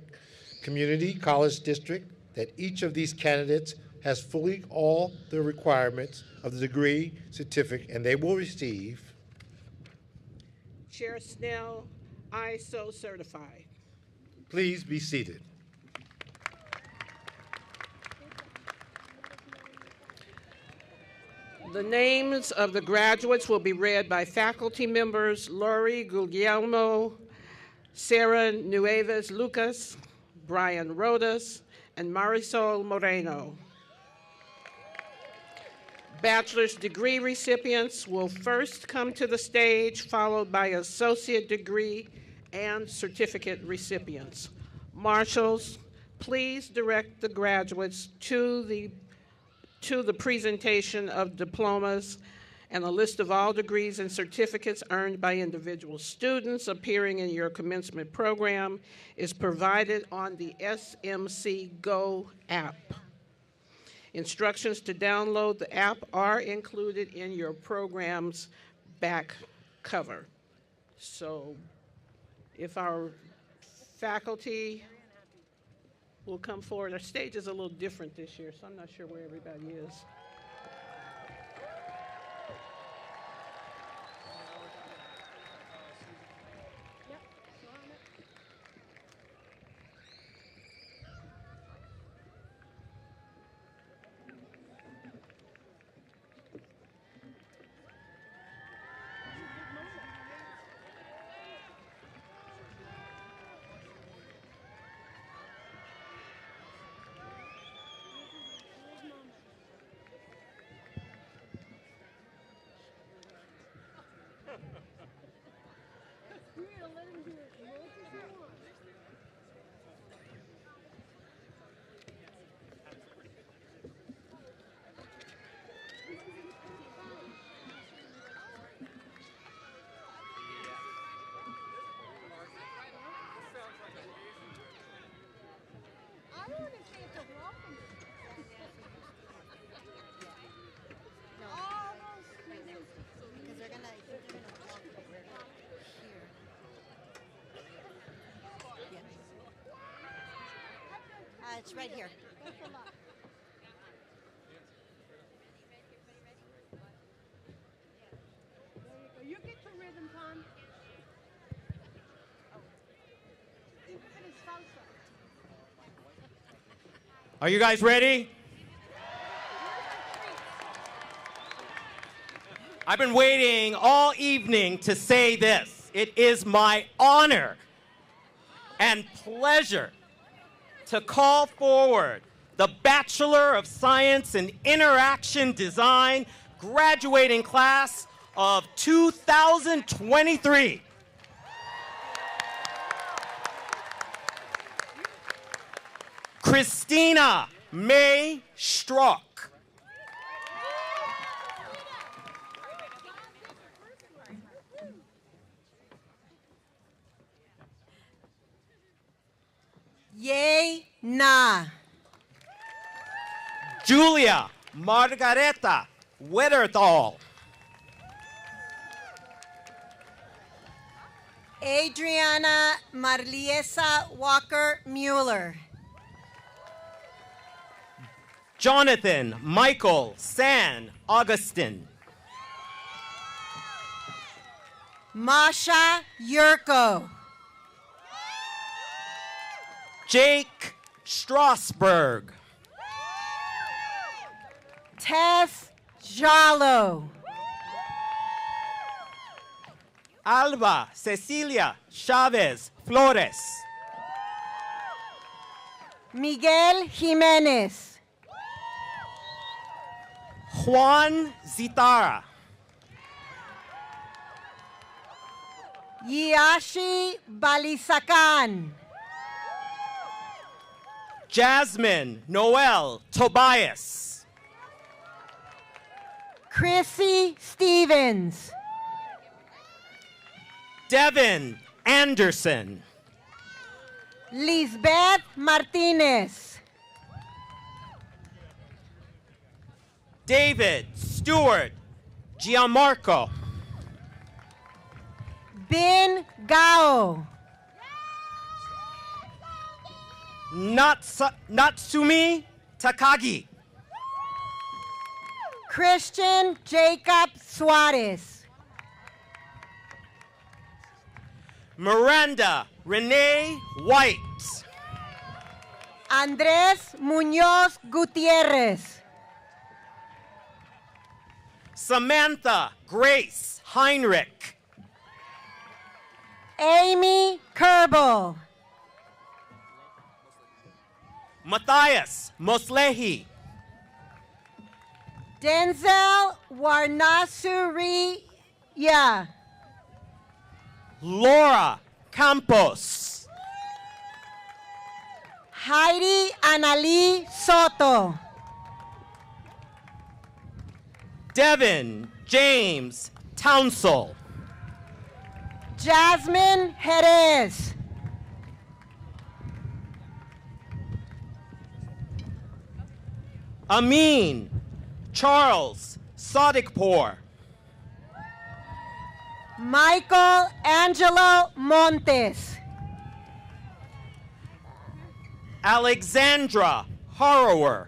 Speaker 5: Community College District that each of these candidates has fully all the requirements of the degree certificate and they will receive?
Speaker 3: Chair Snell, I so certify.
Speaker 5: Please be seated.
Speaker 3: The names of the graduates will be read by faculty members Lori Guglielmo, Sarah Nueves Lucas, Brian Rodas, and Marisol Moreno. Bachelor's degree recipients will first come to the stage, followed by associate degree and certificate recipients. Marshals, please direct the graduates to the presentation of diplomas and a list of all degrees and certificates earned by individual students appearing in your commencement program is provided on the SMC Go app. Instructions to download the app are included in your program's back cover. So if our faculty will come forward. Our stage is a little different this year, so I'm not sure where everybody is.
Speaker 9: It's right here.
Speaker 10: You get to rhythm time.
Speaker 11: Are you guys ready? I've been waiting all evening to say this. It is my honor and pleasure to call forward the Bachelor of Science in Interaction Design graduating class of 2023. Christina May Strock.
Speaker 9: Yay na.
Speaker 11: Julia Margareta Wetherthal.
Speaker 9: Adriana Marliesa Walker Mueller.
Speaker 11: Jonathan Michael San Augustin.
Speaker 9: Masha Yurko.
Speaker 11: Jake Strasberg.
Speaker 9: Tess Jalo.
Speaker 11: Alba Cecilia Chavez Flores.
Speaker 9: Miguel Jimenez.
Speaker 11: Juan Zitara.
Speaker 9: Yashi Balisakan.
Speaker 11: Jasmine Noel Tobias.
Speaker 9: Chrissy Stevens.
Speaker 11: Devin Anderson.
Speaker 9: Lisbeth Martinez.
Speaker 11: David Stewart Gianmarco.
Speaker 9: Bin Gao.
Speaker 11: Natsumi Takagi.
Speaker 9: Christian Jacob Suarez.
Speaker 11: Miranda Renee White.
Speaker 9: Andres Muñoz Gutierrez.
Speaker 11: Samantha Grace Heinrich.
Speaker 9: Amy Kerbel.
Speaker 11: Matthias Moslehi.
Speaker 9: Denzel Warnasuriya.
Speaker 11: Laura Campos.
Speaker 9: Heidi Annalie Soto.
Speaker 11: Devin James Townsell.
Speaker 9: Jasmine Jerez.
Speaker 11: Amin Charles Sadikpour.
Speaker 9: Michael Angelo Montes.
Speaker 11: Alexandra Harrower.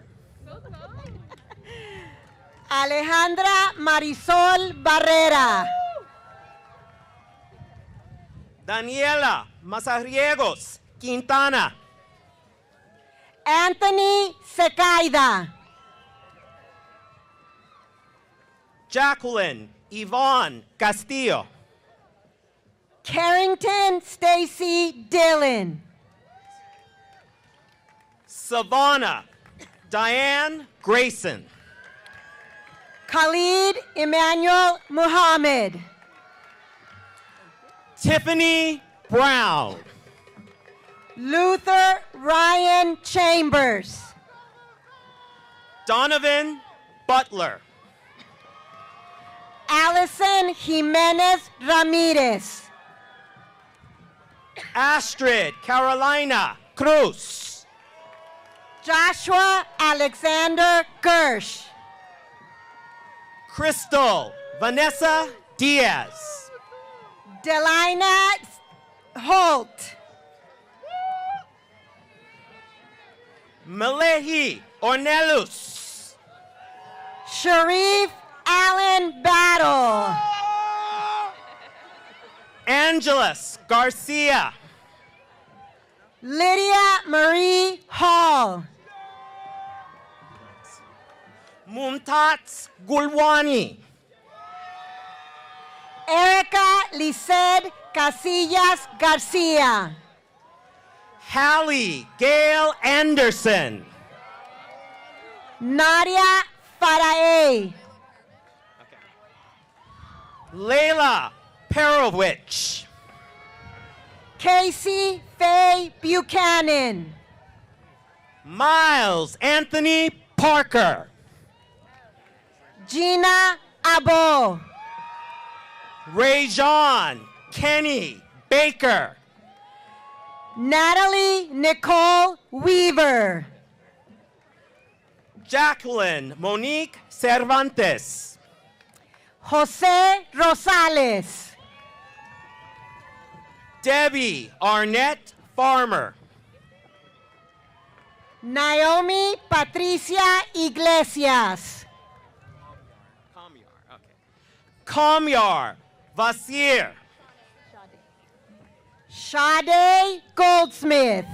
Speaker 9: Alejandra Marisol Barrera.
Speaker 11: Daniela Mazariegos Quintana.
Speaker 9: Anthony Secaida.
Speaker 11: Jacqueline Yvonne Castillo.
Speaker 9: Carrington Stacy Dillon.
Speaker 11: Savannah Diane Grayson.
Speaker 9: Khalid Emmanuel Muhammad.
Speaker 11: Tiffany Brown.
Speaker 9: Luther Ryan Chambers.
Speaker 11: Donovan Butler.
Speaker 9: Allison Jimenez Ramirez.
Speaker 11: Astrid Carolina Cruz.
Speaker 9: Joshua Alexander Gersh.
Speaker 11: Crystal Vanessa Diaz.
Speaker 9: Delina Holt.
Speaker 11: Malehi Ornelos.
Speaker 9: Sharif Allen Battle.
Speaker 11: Angeles Garcia.
Speaker 9: Lydia Marie Hall.
Speaker 11: Mumtaz Gulwani.
Speaker 9: Erica Lisette Casillas Garcia.
Speaker 11: Hallie Gail Anderson.
Speaker 9: Nadia Farae.
Speaker 11: Layla Perovich.
Speaker 9: Casey Faye Buchanan.
Speaker 11: Miles Anthony Parker.
Speaker 9: Gina Abo.
Speaker 11: Rajon Kenny Baker.
Speaker 9: Natalie Nicole Weaver.
Speaker 11: Jacqueline Monique Cervantes.
Speaker 9: Jose Rosales.
Speaker 11: Debbie Arnett Farmer.
Speaker 9: Naomi Patricia Iglesias.
Speaker 11: Kamyar Vasir.
Speaker 9: Sade Goldsmith.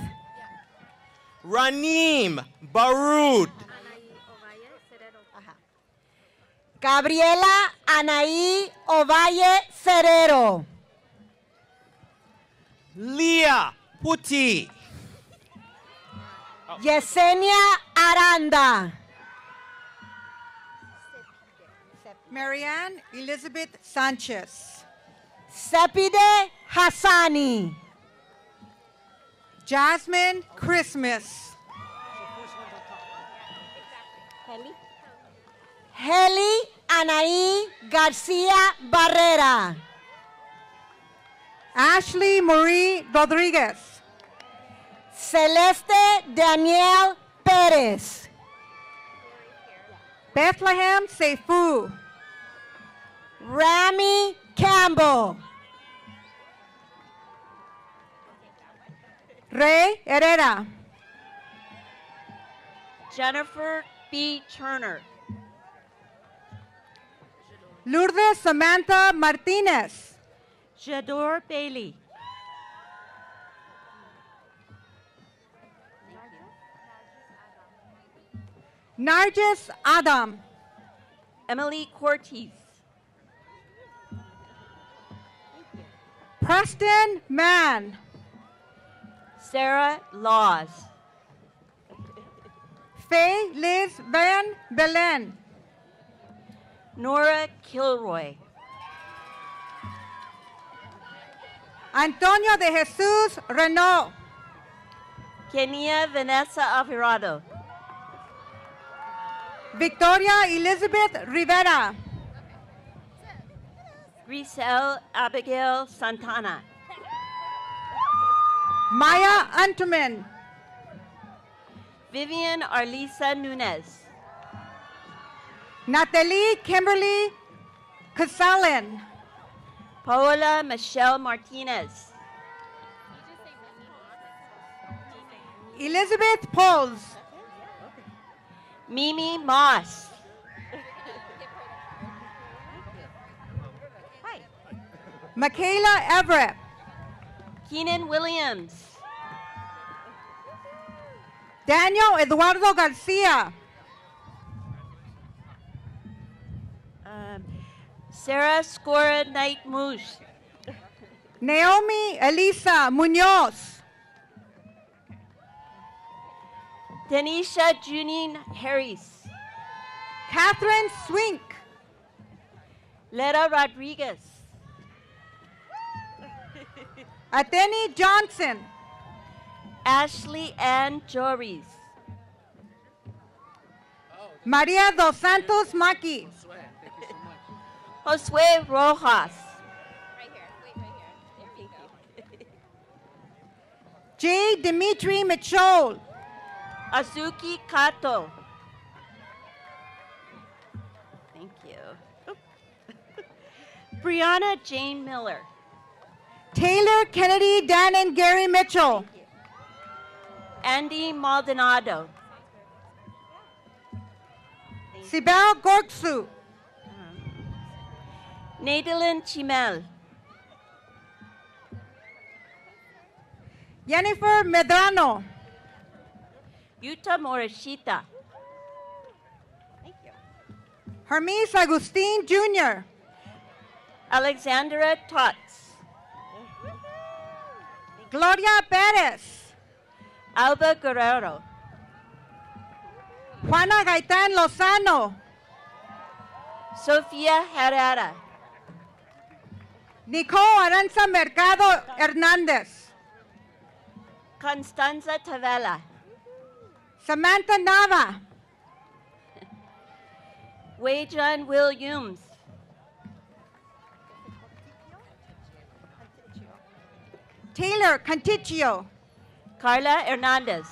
Speaker 11: Ranim Barud.
Speaker 9: Gabriela Anaí Ovalle Cerero.
Speaker 11: Leah Puti.
Speaker 9: Yesenia Aranda.
Speaker 12: Marianne Elizabeth Sanchez.
Speaker 9: Sepide Hassani.
Speaker 12: Jasmine Christmas.
Speaker 9: Heli Anaí Garcia Barrera.
Speaker 12: Ashley Marie Rodriguez.
Speaker 9: Celeste Danielle Perez.
Speaker 12: Bethlehem Seifu.
Speaker 9: Rami Campbell.
Speaker 12: Ray Herrera.
Speaker 10: Jennifer B. Turner.
Speaker 12: Lourdes Samantha Martinez.
Speaker 10: Jador Bailey.
Speaker 12: Nargis Adam.
Speaker 10: Emily Cortez.
Speaker 12: Preston Mann.
Speaker 10: Sarah Laws.
Speaker 12: Faye Liz Van Belen.
Speaker 10: Nora Kilroy.
Speaker 12: Antonio de Jesus Renault.
Speaker 10: Kenia Vanessa Alvarado.
Speaker 12: Victoria Elizabeth Rivera.
Speaker 10: Grisel Abigail Santana.
Speaker 12: Maya Unterman.
Speaker 10: Vivian Arlisa Nunez.
Speaker 12: Natalie Kimberly Casalin.
Speaker 10: Paola Michelle Martinez.
Speaker 12: Elizabeth Pauls.
Speaker 10: Mimi Moss.
Speaker 12: Michaela Everett.
Speaker 10: Keenan Williams.
Speaker 12: Daniel Eduardo Garcia.
Speaker 10: Sarah Scora Knight Moose.
Speaker 12: Naomi Elisa Munoz.
Speaker 10: Tanisha Junine Harris.
Speaker 12: Catherine Swink.
Speaker 10: Lera Rodriguez.
Speaker 12: Atheni Johnson.
Speaker 10: Ashley Ann Joris.
Speaker 12: Maria dos Santos Maki.
Speaker 10: Josue Rojas.
Speaker 13: Right here. Wait, right here. Thank you.
Speaker 12: J. Dimitri Mitchell.
Speaker 10: Azuki Kato. Thank you. Brianna Jane Miller.
Speaker 12: Taylor Kennedy Dan and Gary Mitchell.
Speaker 10: Andy Maldonado.
Speaker 12: Sibel Gorksu.
Speaker 10: Nadalyn Chimel.
Speaker 12: Jennifer Medrano.
Speaker 10: Yuta Morishita.
Speaker 12: Hermes Agustin Jr.
Speaker 10: Alexandra Tots.
Speaker 12: Gloria Perez.
Speaker 10: Alba Guerrero.
Speaker 12: Juana Gaitán Lozano.
Speaker 10: Sofia Herrera.
Speaker 12: Nicole Aranza Mercado Hernández.
Speaker 10: Constanza Tavella.
Speaker 12: Samantha Nava.
Speaker 10: Wei-John Williams.
Speaker 12: Taylor Canticchio.
Speaker 10: Carla Hernandez.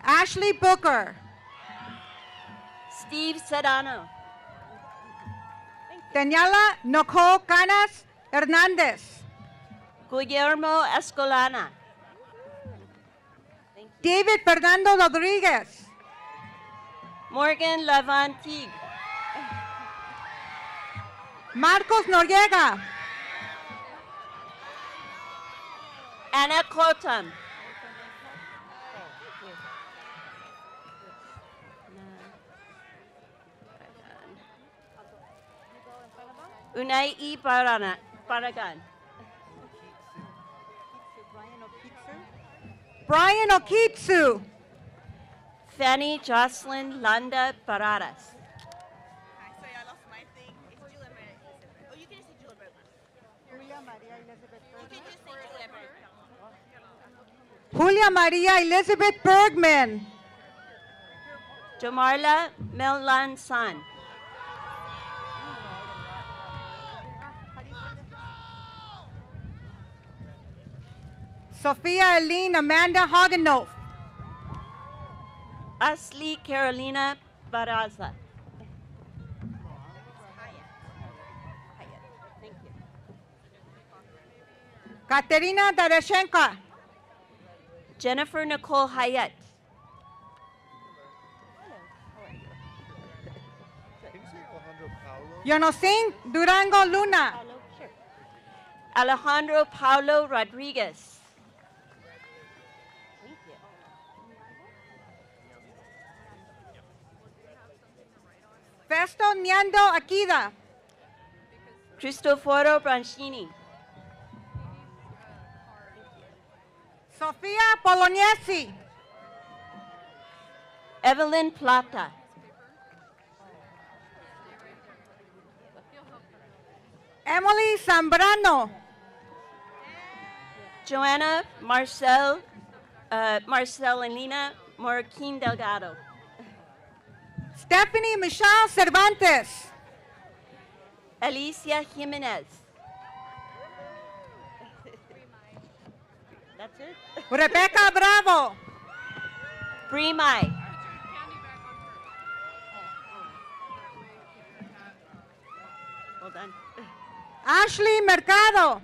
Speaker 12: Ashley Booker.
Speaker 10: Steve Sedano.
Speaker 12: Daniela Nicole Canas Hernandez.
Speaker 10: Guillermo Escolana.
Speaker 12: David Fernando Rodriguez.
Speaker 10: Morgan Levantig.
Speaker 12: Marcos Noriega.
Speaker 10: Anna Clotum. Unai E. Baragan.
Speaker 12: Brian Okitsu.
Speaker 10: Fanny Jocelyn Landa Baradas.
Speaker 12: Julia Maria Elizabeth Bergman.
Speaker 10: Jamarla Melanson.
Speaker 12: Sophia Eileen Amanda Hogenoff.
Speaker 10: Asli Carolina Baraza.
Speaker 12: Katerina Dareshenka.
Speaker 10: Jennifer Nicole Hyatt.
Speaker 12: Yonosin Durango Luna.
Speaker 10: Alejandro Paulo Rodriguez.
Speaker 12: Festo Niando Akida.
Speaker 10: Cristoforo Branchini.
Speaker 12: Sofia Poloniesi.
Speaker 10: Evelyn Plata.
Speaker 12: Emily Zambrano.
Speaker 10: Joanna Marcelina Morquin Delgado.
Speaker 12: Stephanie Michelle Cervantes.
Speaker 10: Alicia Jimenez. That's it?
Speaker 12: Rebecca Bravo.
Speaker 10: Brimai. Hold on.
Speaker 12: Ashley Mercado.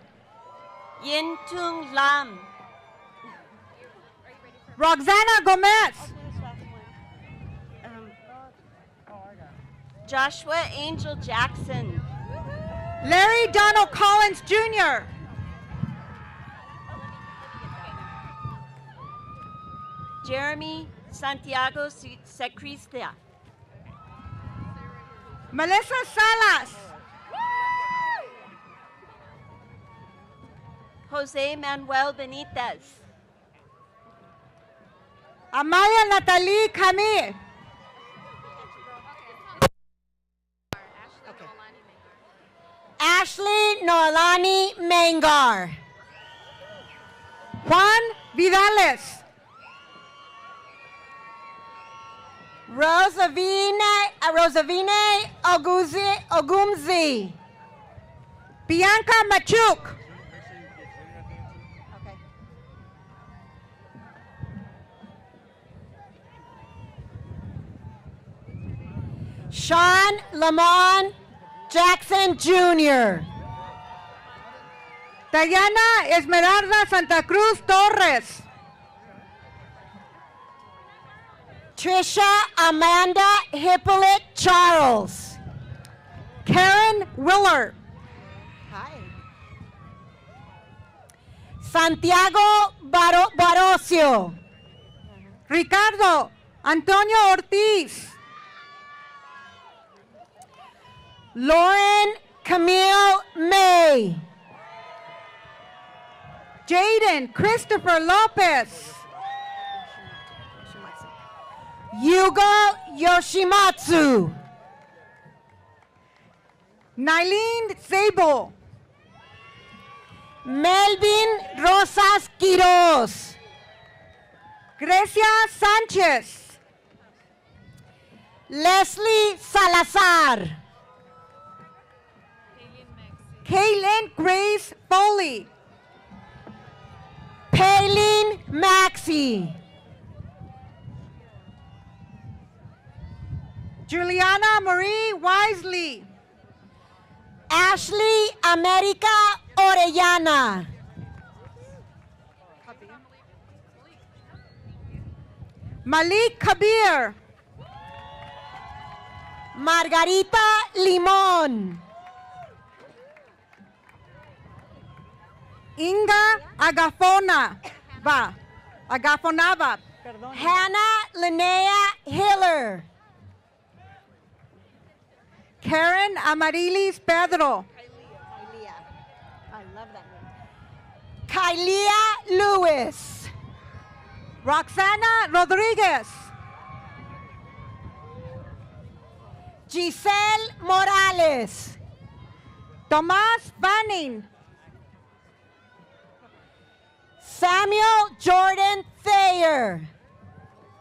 Speaker 10: Yin Tung Lam.
Speaker 12: Roxana Gomez.
Speaker 10: Joshua Angel Jackson.
Speaker 12: Larry Donald Collins Jr.
Speaker 10: Jeremy Santiago Sacristia.
Speaker 12: Melissa Salas.
Speaker 10: Jose Manuel Benitez.
Speaker 12: Amaya Natalie Camille. Ashley Noelani Mangar. Juan Vidales. Rosavine Ogumzi. Bianca Machuk. Sean Lamont Jackson Jr. Diana Esmeralda Santa Cruz Torres. Trisha Amanda Hippolyte Charles. Karen Willer. Hi. Santiago Barocio. Ricardo Antonio Ortiz.
Speaker 9: Lauren Camille May.
Speaker 12: Jaden Christopher Lopez.
Speaker 9: Yugo Yoshimatsu.
Speaker 12: Nylene Sabo.
Speaker 9: Melvin Rosas Quiroz.
Speaker 12: Grecia Sanchez.
Speaker 9: Leslie Salazar.
Speaker 12: Kaylin Grace Foley.
Speaker 9: Paylene Maxey.
Speaker 12: Juliana Marie Wisely.
Speaker 9: Ashley America Orellana.
Speaker 12: Malik Kabir.
Speaker 9: Margarita Limón.
Speaker 12: Inga Agafonava.
Speaker 9: Hannah Linnea Hiller.
Speaker 12: Karen Amarilis Pedro.
Speaker 10: I love that name.
Speaker 9: Kylea Lewis.
Speaker 12: Roxana Rodriguez.
Speaker 9: Giselle Morales.
Speaker 12: Tomas Banning.
Speaker 9: Samuel Jordan Thayer.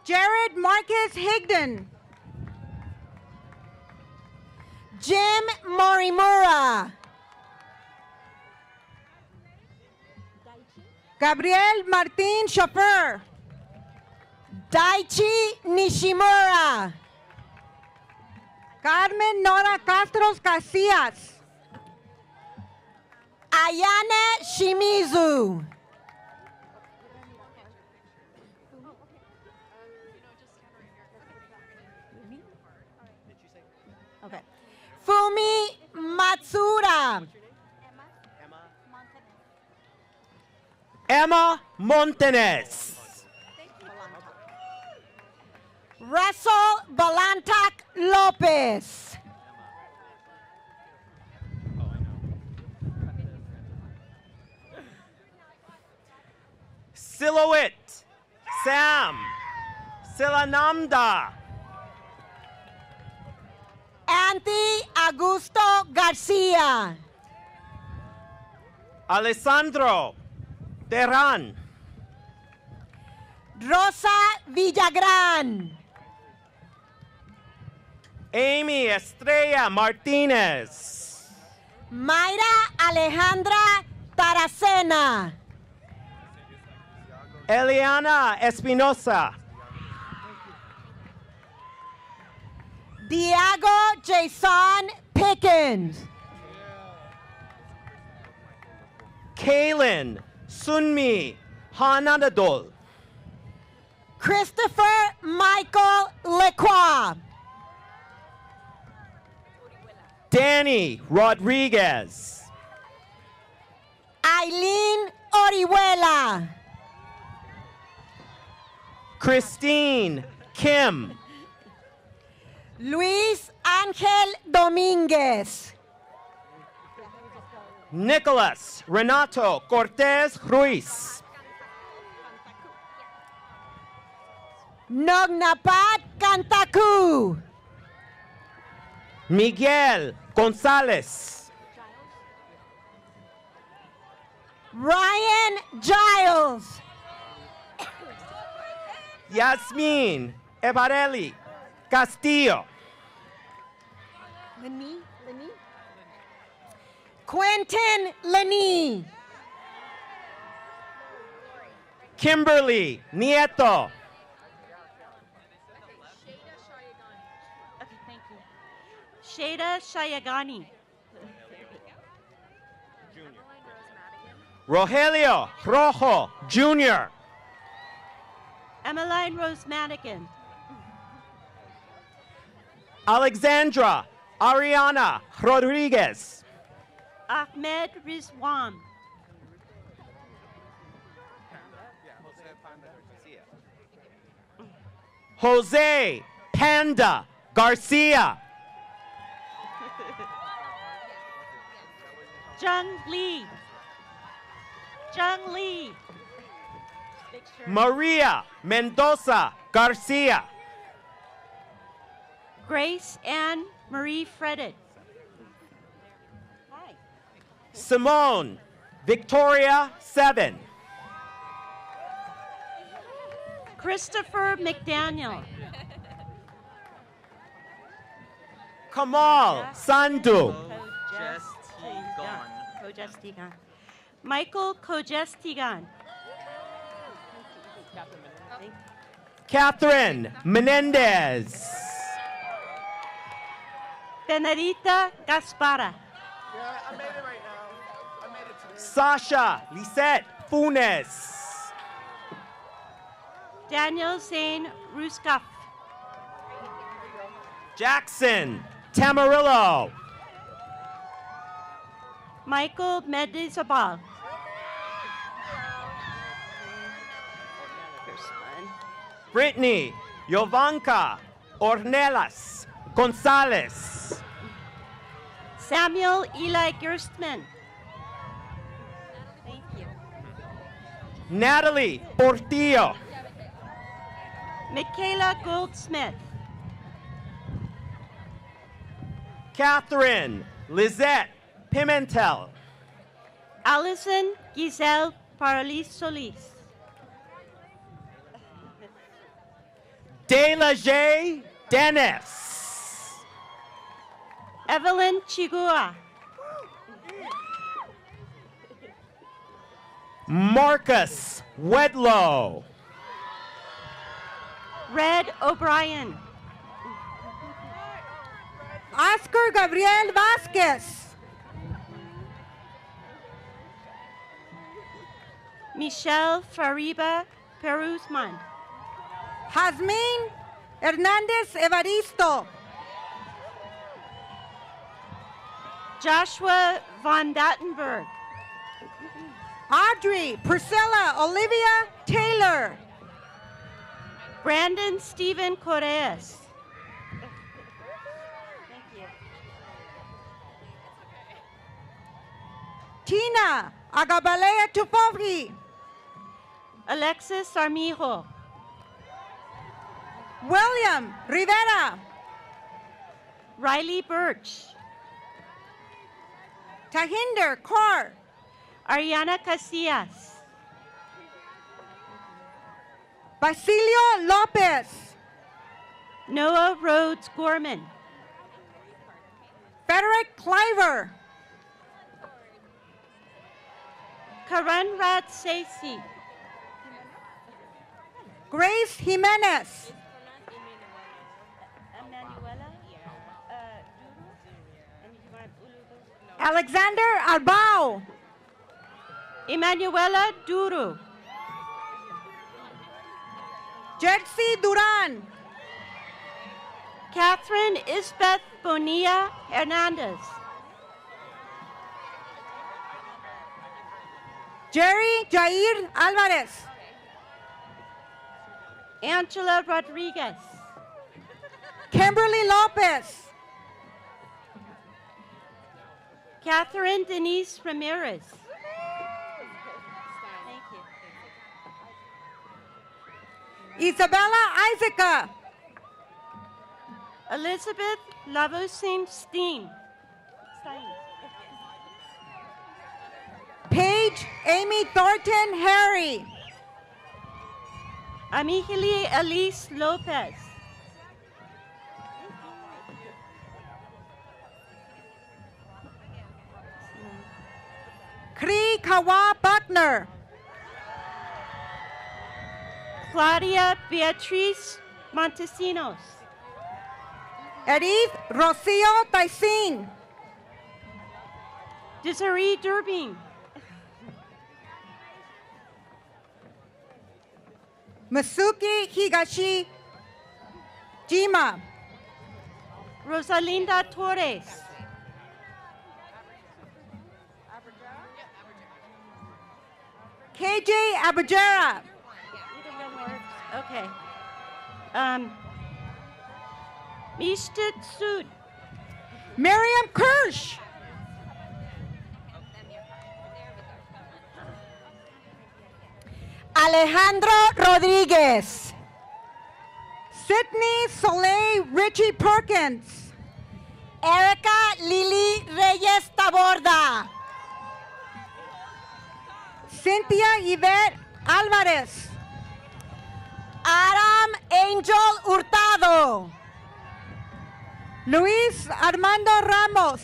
Speaker 12: Jared Marcus Higdon.
Speaker 9: Jim Morimura.
Speaker 12: Gabriel Martin Chauffeur.
Speaker 9: Daichi Nishimura.
Speaker 12: Carmen Nora Castros Casillas.
Speaker 9: Ayane Shimizu.
Speaker 10: Okay.
Speaker 9: Fumi Matsura.
Speaker 11: Emma Montanez.
Speaker 9: Russell Balantak Lopez.
Speaker 11: Silhouette Sam Silanamda.
Speaker 9: Anthony Augusto Garcia.
Speaker 11: Alessandro Terran.
Speaker 9: Rosa Villagran.
Speaker 11: Amy Estrella Martinez.
Speaker 9: Mayra Alejandra Taracena.
Speaker 11: Eliana Espinosa.
Speaker 9: Diego Jason Pickens.
Speaker 11: Kaylin Sunmi Hanadadol.
Speaker 9: Christopher Michael Lecroix.
Speaker 11: Danny Rodriguez.
Speaker 9: Eileen Orihuela.
Speaker 11: Christine Kim.
Speaker 9: Luis Ángel Domínguez.
Speaker 11: Nicholas Renato Cortez Ruiz.
Speaker 9: Nognapat Cantacu.
Speaker 11: Miguel Gonzalez.
Speaker 9: Ryan Giles.
Speaker 11: Yasmin Evarelli Castillo.
Speaker 9: Lenny. Quentin Lenny.
Speaker 11: Kimberly Nieto.
Speaker 10: Okay, thank you. Shada Shayagani.
Speaker 11: Rogelio Rojo Jr.
Speaker 10: Emmeline Rose Madigan.
Speaker 11: Alexandra Ariana Rodriguez.
Speaker 10: Ahmed Rizwan.
Speaker 11: Jose Panda Garcia.
Speaker 10: Jung Lee. Jung Lee. Big shirt.
Speaker 11: Maria Mendoza Garcia.
Speaker 10: Grace Ann Marie Frederick. Hi.
Speaker 11: Simone Victoria Seven.
Speaker 10: Christopher McDaniel.
Speaker 11: Kamal Sandu.
Speaker 10: Kojestigan. Michael Kojestigan.
Speaker 11: Catherine Menendez.
Speaker 10: Benedita Gaspara.
Speaker 11: Sasha Lisette Funes.
Speaker 10: Daniel Zane Ruskov.
Speaker 11: Jackson Tamarillo.
Speaker 10: Michael Medizabal.
Speaker 11: Brittany Yovanka Ornelas Gonzalez.
Speaker 10: Samuel Eli Gerstmann. Thank you.
Speaker 11: Natalie Portillo.
Speaker 10: Michaela Goldsmith.
Speaker 11: Catherine Lizette Pimentel.
Speaker 10: Allison Giselle Paralis Solis.
Speaker 11: Delaje Dennis.
Speaker 10: Evelyn Chigua.
Speaker 11: Marcus Wedlow.
Speaker 10: Red O'Brien.
Speaker 12: Oscar Gabriel Vasquez.
Speaker 10: Michelle Fariba Peruzman.
Speaker 12: Jazmín Hernández Evaristo.
Speaker 10: Joshua Von Dattenberg.
Speaker 12: Audrey Priscilla Olivia Taylor.
Speaker 10: Brandon Stephen Correas. Thank you.
Speaker 12: Tina Agabalea Tupovri.
Speaker 10: Alexis Armijo.
Speaker 12: William Rivera.
Speaker 10: Riley Birch.
Speaker 12: Tahinder Kaur.
Speaker 10: Ariana Casillas.
Speaker 12: Basilio Lopez.
Speaker 10: Noah Rhodes Gorman.
Speaker 12: Frederick Cliver.
Speaker 10: Karan Rad Sesi.
Speaker 12: Grace Jimenez. Alexander Albao.
Speaker 10: Emanuela Duru.
Speaker 12: Jersey Duran.
Speaker 10: Catherine Isbeth Bonilla Hernandez.
Speaker 12: Jerry Jair Alvarez.
Speaker 10: Angela Rodriguez.
Speaker 12: Kimberly Lopez.
Speaker 10: Catherine Denise Ramirez. Thank you.
Speaker 12: Isabella Isaaca.
Speaker 10: Elizabeth Lavosin Steen.
Speaker 12: Paige Amy Thornton Harry.
Speaker 10: Amihili Elise Lopez.
Speaker 12: Cree Kawa Buckner.
Speaker 10: Claudia Beatriz Montesinos.
Speaker 12: Edith Rocio Tyson.
Speaker 10: Desiree Durbin.
Speaker 12: Masuki Higashi Jima.
Speaker 10: Rosalinda Torres.
Speaker 12: KJ Abajara.
Speaker 10: Okay. Mishtit Sud.
Speaker 12: Miriam Kirsch.
Speaker 9: Alejandro Rodriguez.
Speaker 12: Sydney Soleil Richie Perkins.
Speaker 9: Erica Lili Reyes Taborda.
Speaker 12: Cynthia Yvette Alvarez.
Speaker 9: Aram Angel Hurtado.
Speaker 12: Luis Armando Ramos.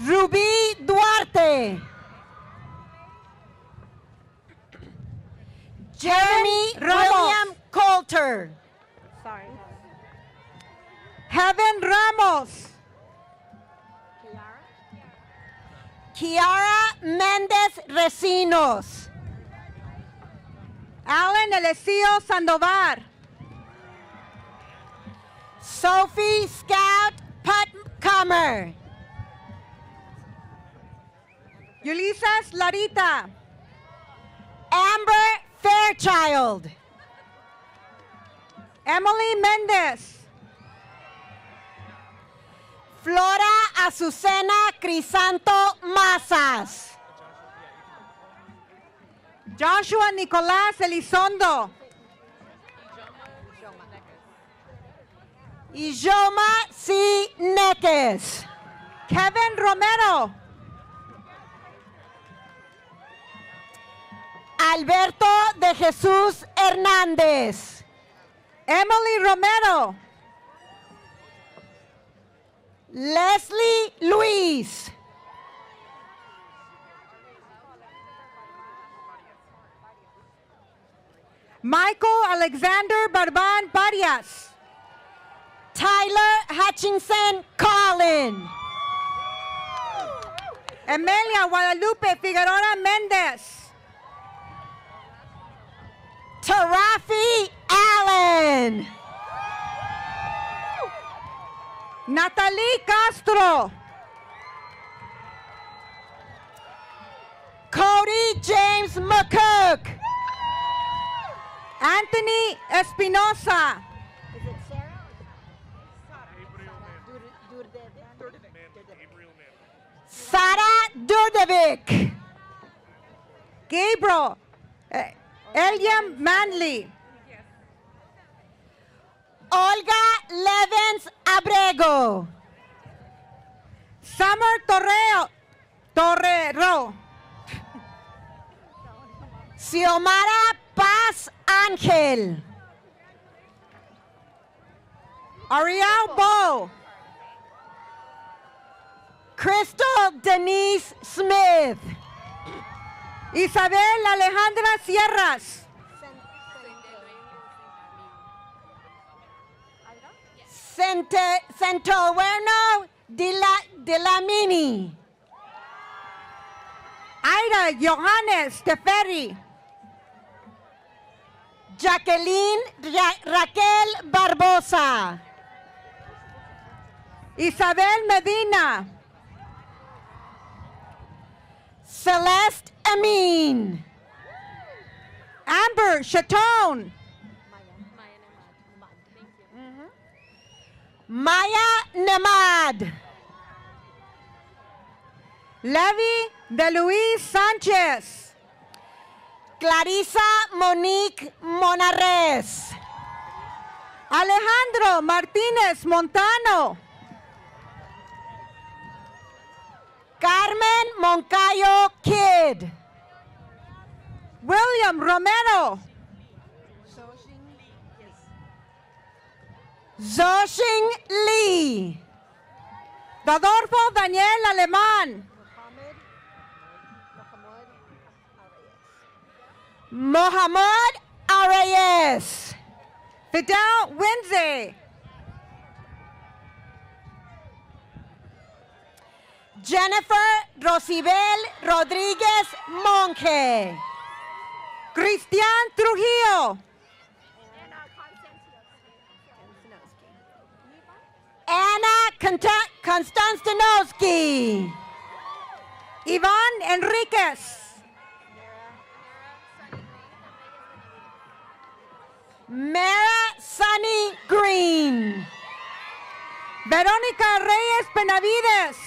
Speaker 9: Rubí Duarte. Jeremy
Speaker 12: Ramos.
Speaker 9: William Coulter.
Speaker 10: Sorry.
Speaker 12: Heaven Ramos.
Speaker 9: Kiara Méndez Recinos.
Speaker 12: Alan Eliseo Sandoval.
Speaker 9: Sophie Scout Putcomer.
Speaker 12: Ulises Larita.
Speaker 9: Amber Fairchild.
Speaker 12: Emily Mendez.
Speaker 9: Flora Azucena Crisanto Mazas.
Speaker 12: Joshua Nicolás Elizondo.
Speaker 9: Ijoma C. Neques.
Speaker 12: Kevin Romero.
Speaker 9: Alberto de Jesús Hernández.
Speaker 12: Emily Romero.
Speaker 9: Leslie Luis.
Speaker 12: Michael Alexander Barban Parias.
Speaker 9: Tyler Hutchinson Collin.
Speaker 12: Emilia Guadalupe Figueroa Méndez.
Speaker 9: Tarafi Allen.
Speaker 12: Natalie Castro.
Speaker 9: Cody James McCook.
Speaker 12: Anthony Espinosa.
Speaker 13: Is it Sarah?
Speaker 9: Sara Durdevic.
Speaker 12: Gabriel Eliam Manley.
Speaker 9: Olga Levens Abrego.
Speaker 12: Summer Torrero.
Speaker 9: Xiomara Paz Ángel.
Speaker 12: Ariel Bo.
Speaker 9: Crystal Denise Smith.
Speaker 12: Isabel Alejandra Sierras.
Speaker 9: Centoverno de la Mini.
Speaker 12: Ida Johannes Teferi.
Speaker 9: Jacqueline Raquel Barbosa.
Speaker 12: Isabel Medina.
Speaker 9: Celeste Amin.
Speaker 12: Amber Chatone.
Speaker 9: Maya Nemad.
Speaker 12: Levi de Luis Sánchez.
Speaker 9: Clarisa Monique Monares.
Speaker 12: Alejandro Martínez Montano.
Speaker 9: Carmen Moncayo Kidd.
Speaker 12: William Romero.
Speaker 9: Zoshing Lee.
Speaker 12: Rodolfo Daniel Alemán.
Speaker 9: Mohamed Arayes.
Speaker 12: Fidel Winze.
Speaker 9: Jennifer Rosibel Rodríguez Monge.
Speaker 12: Cristian Trujillo.
Speaker 9: Anna Konstantinovsky.
Speaker 12: Iván Enríquez.
Speaker 9: Mara Sunny Green.
Speaker 12: Verónica Reyes Benavides.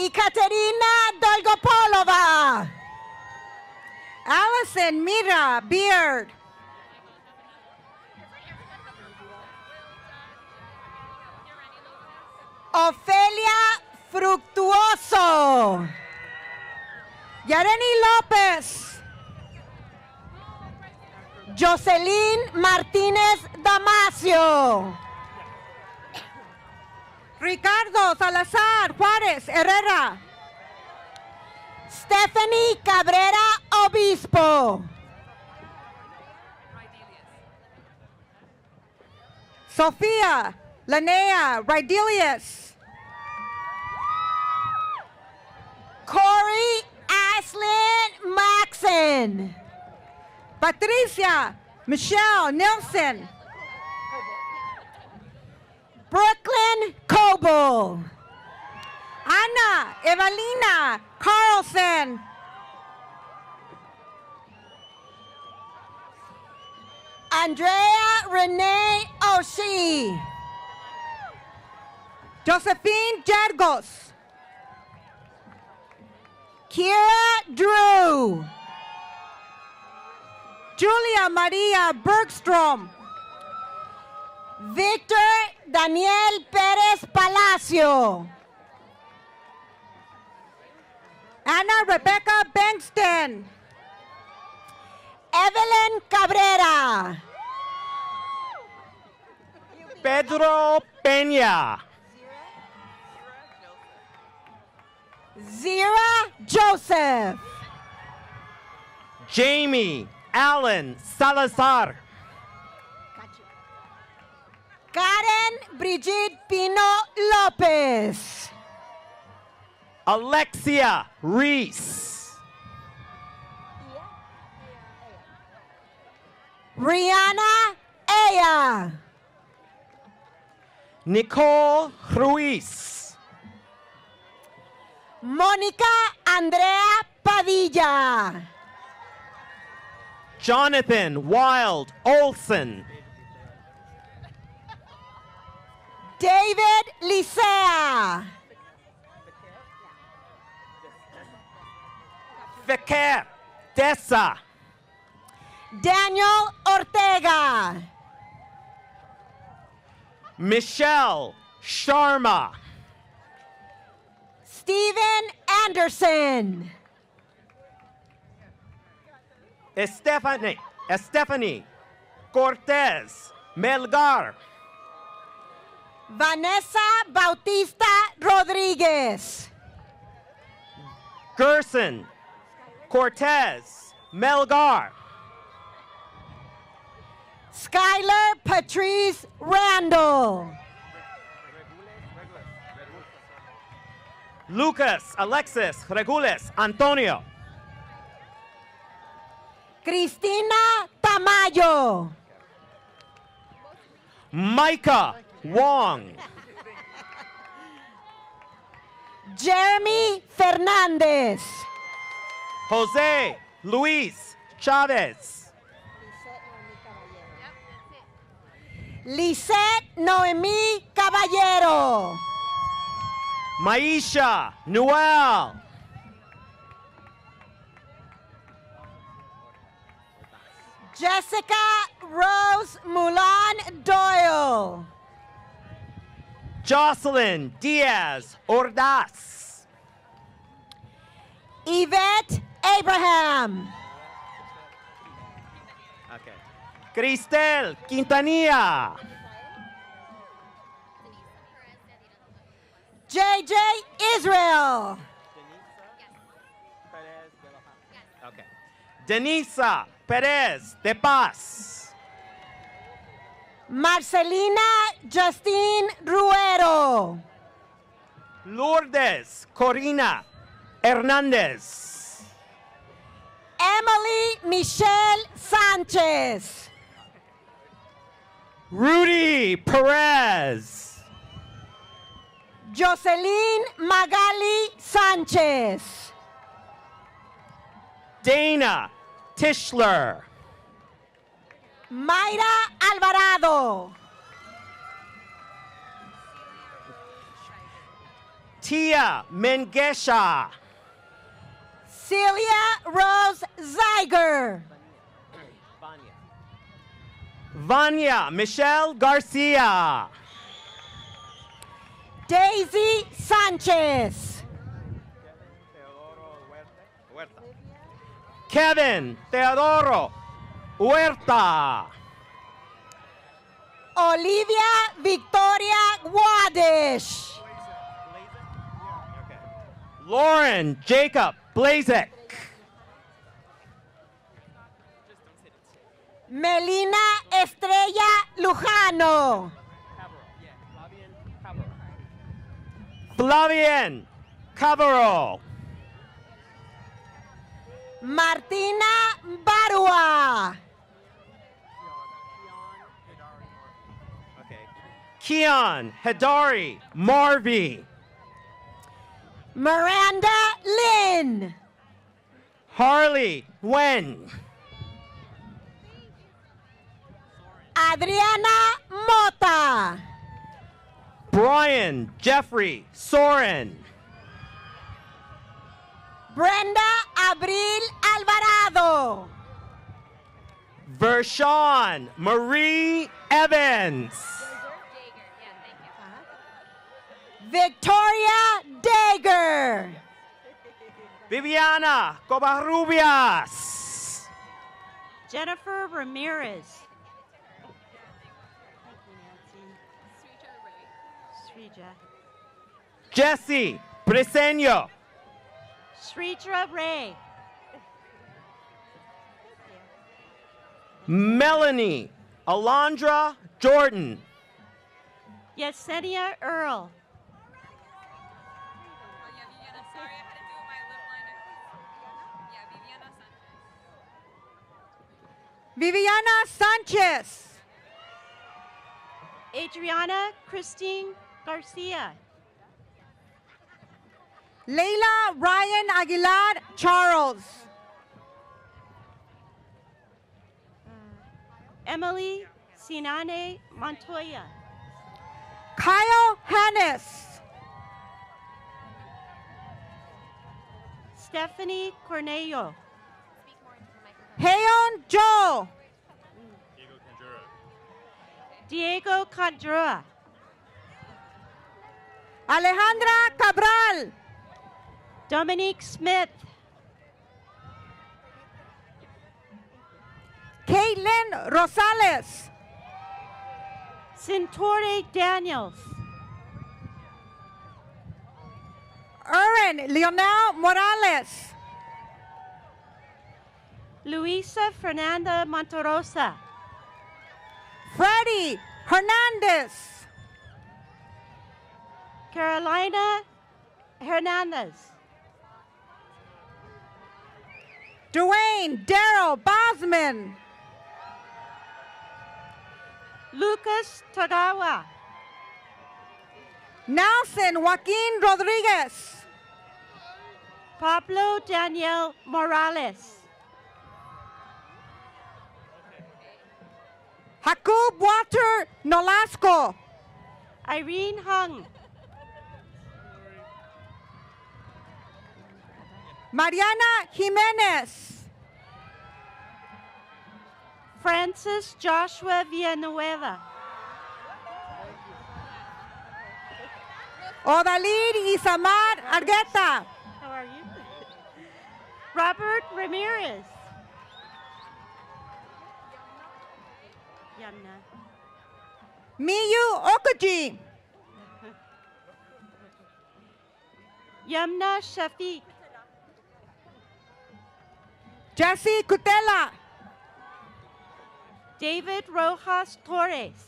Speaker 9: Ekaterina Dolgopolova. Allison Mira Beard. Ofelia Fructuoso. Yareni Lopez. Jocelyn Martínez Damasio. Ricardo Salazar Juárez Herrera. Stephanie Cabrera Obispo. Sofía Linnea Rydelius. Corey Ashlyn Maxon. Patricia Michelle Nelson. Brooklyn Coble. Anna Evelina Carlson. Andrea Renee Oshie. Josephine Jergos. Kira Drew. Julia Maria Bergstrom. Victor Daniel Pérez Palacio. Anna Rebecca Bankston. Evelyn Cabrera.
Speaker 11: Pedro Peña.
Speaker 9: Zira Joseph.
Speaker 11: Jamie Allen Salazar.
Speaker 9: Karen Brigitte Pino Lopez.
Speaker 11: Alexia Reese.
Speaker 9: Rihanna Aya.
Speaker 11: Nicole Ruiz.
Speaker 9: Mónica Andrea Padilla.
Speaker 11: Jonathan Wild Olson.
Speaker 9: David Licea.
Speaker 11: Feker Dessa.
Speaker 9: Daniel Ortega.
Speaker 11: Michelle Sharma.
Speaker 9: Steven Anderson.
Speaker 11: Stephanie Cortez Melgar.
Speaker 9: Vanessa Bautista Rodriguez.
Speaker 11: Gerson Cortez Melgar.
Speaker 9: Skylar Patrice Randall.
Speaker 11: Lucas Alexis Regules Antonio.
Speaker 9: Cristina Tamayo.
Speaker 11: Micah Wong.
Speaker 9: Jeremy Fernandez.
Speaker 11: Jose Luis Chavez.
Speaker 9: Lisette Noemí Caballero.
Speaker 11: Maisha Noel.
Speaker 9: Jessica Rose Mulan Doyle.
Speaker 11: Jocelyn Diaz Ordaz.
Speaker 9: Yvette Abraham.
Speaker 11: Okay. Cristel Quintanilla.
Speaker 9: JJ Israel.
Speaker 11: Okay. Denisa Perez de Paz.
Speaker 9: Marcelina Justine Ruero.
Speaker 11: Lourdes Corina Hernandez.
Speaker 9: Emily Michelle Sanchez.
Speaker 11: Rudy Perez.
Speaker 9: Jocelyn Magali Sanchez.
Speaker 11: Dana Tischler.
Speaker 9: Mayra Alvarado.
Speaker 11: Tia Mengesha.
Speaker 9: Celia Rose Zeiger.
Speaker 11: Vanya Michelle Garcia.
Speaker 9: Daisy Sanchez.
Speaker 11: Kevin Teodoro Huerta.
Speaker 9: Olivia Victoria Guadish.
Speaker 11: Lauren Jacob Blazek.
Speaker 9: Melina Estrella Lujano.
Speaker 11: Flavian Cabarro.
Speaker 9: Martina Barua.
Speaker 11: Keon Hedari Marvy.
Speaker 9: Miranda Lynn.
Speaker 11: Harley Wen.
Speaker 9: Adriana Mota.
Speaker 11: Brian Jeffrey Soren.
Speaker 9: Brenda Abril Alvarado.
Speaker 11: Vershawn Marie Evans.
Speaker 9: Victoria Dager.
Speaker 11: Viviana Covarrubias.
Speaker 10: Jennifer Ramirez. Srija.
Speaker 11: Jesse Briseño.
Speaker 10: Srija Ray.
Speaker 11: Melanie Alondra Jordan.
Speaker 10: Yesenia Earl.
Speaker 12: Viviana Sanchez.
Speaker 10: Adriana Christine Garcia.
Speaker 12: Leila Ryan Aguilar Charles.
Speaker 10: Emily Sinane Montoya.
Speaker 12: Kyle Hannes.
Speaker 10: Stephanie Cornello.
Speaker 12: Heon Jo.
Speaker 10: Diego Condura.
Speaker 12: Alejandra Cabral.
Speaker 10: Dominique Smith.
Speaker 12: Caitlin Rosales.
Speaker 10: Cintore Daniels.
Speaker 12: Erin Leonel Morales.
Speaker 10: Luisa Fernanda Monterosa.
Speaker 12: Freddie Hernandez.
Speaker 10: Carolina Hernandez.
Speaker 12: Dwayne Darrell Bosman.
Speaker 10: Lucas Tagawa.
Speaker 12: Nelson Joaquin Rodriguez.
Speaker 10: Pablo Daniel Morales.
Speaker 12: Jacob Walter Nolasco.
Speaker 10: Irene Hung.
Speaker 12: Mariana Jimenez.
Speaker 10: Francis Joshua Villanueva.
Speaker 12: Odalid Isamar Argueta.
Speaker 10: How are you? Robert Ramirez. Yamna.
Speaker 12: Miyu Okaji.
Speaker 10: Yamna Shafiq.
Speaker 12: Jesse Cutela.
Speaker 10: David Rojas Torres.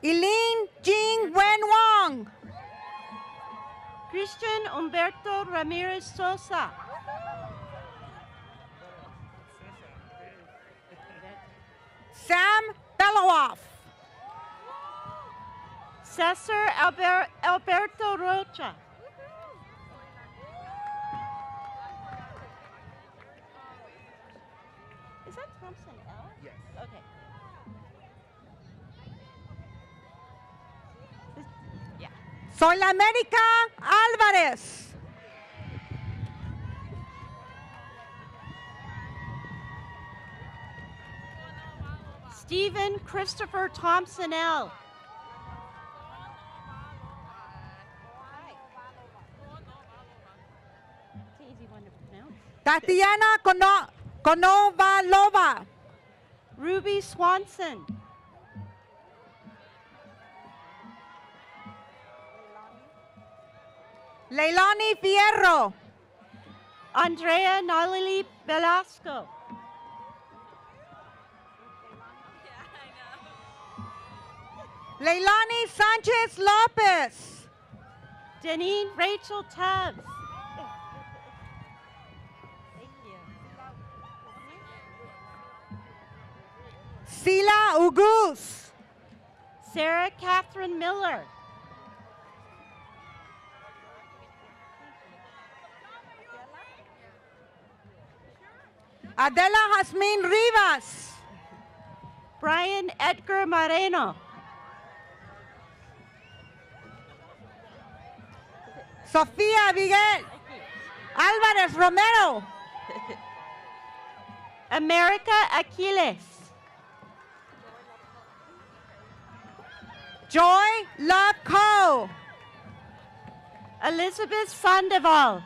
Speaker 12: Eileen Jing Wen Wong.
Speaker 10: Christian Humberto Ramirez Sosa.
Speaker 12: Sam Belowoff.
Speaker 10: Cesar Alberto Rocha. Is that Thompson L? Yes. Okay.
Speaker 9: Soy la América Álvarez.
Speaker 10: Stephen Christopher Thompson L. It's an easy one to pronounce.
Speaker 9: Tatiana Konovalova.
Speaker 10: Ruby Swanson.
Speaker 9: Leilani Fierro.
Speaker 10: Andrea Nalili Velasco.
Speaker 9: Leilani Sanchez Lopez.
Speaker 10: Deneen Rachel Tubbs.
Speaker 9: Sila Ugus.
Speaker 10: Sarah Catherine Miller.
Speaker 9: Adela Jasmine Rivas.
Speaker 10: Brian Edgar Moreno.
Speaker 9: Sofía Miguel Álvarez Romero.
Speaker 10: America Aquiles.
Speaker 9: Joy Love Co.
Speaker 10: Elizabeth Sandoval.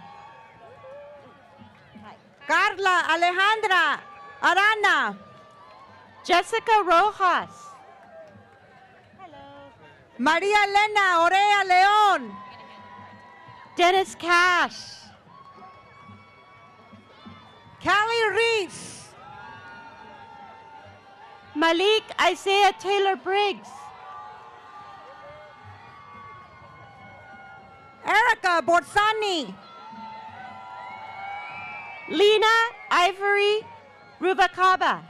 Speaker 9: Carla Alejandra Arana.
Speaker 10: Jessica Rojas.
Speaker 9: María Elena Orea León.
Speaker 10: Dennis Cash.
Speaker 9: Callie Reese.
Speaker 10: Malik Isaiah Taylor Briggs.
Speaker 9: Erica Borsani.
Speaker 10: Lena Ivory Rubacaba.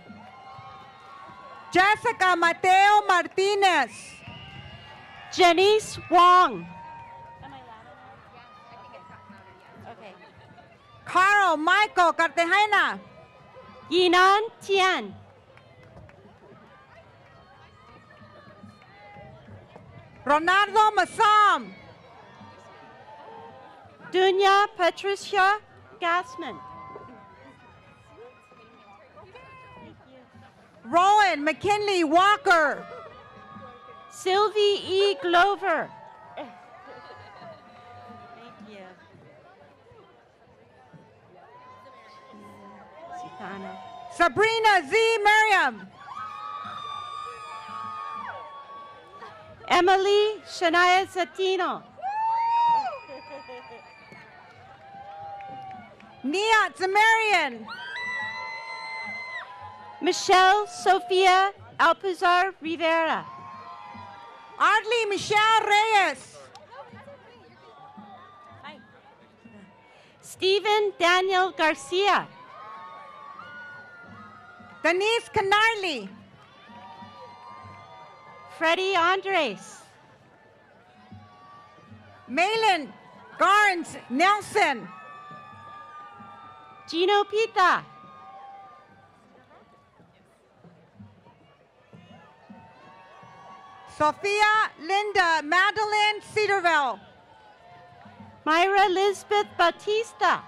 Speaker 9: Jessica Mateo Martinez.
Speaker 10: Janice Wong.
Speaker 9: Carl Michael Cartagena.
Speaker 10: Yinan Tian.
Speaker 9: Ronaldo Massam.
Speaker 10: Dunya Patricia Gassman.
Speaker 9: Rowan McKinley Walker.
Speaker 10: Sylvie E. Glover. Thank you. Sitana.
Speaker 9: Sabrina Z. Miriam.
Speaker 10: Emily Shania Zatino.
Speaker 9: Nia Zamarian.
Speaker 10: Michelle Sophia Alpizar Rivera.
Speaker 9: Ardley Michelle Reyes.
Speaker 10: Stephen Daniel Garcia.
Speaker 9: Denise Canarley.
Speaker 10: Freddie Andres.
Speaker 9: Malin Garns Nelson.
Speaker 10: Gino Pita.
Speaker 9: Sophia Linda Madeline Cedarville.
Speaker 10: Myra Elizabeth Batista.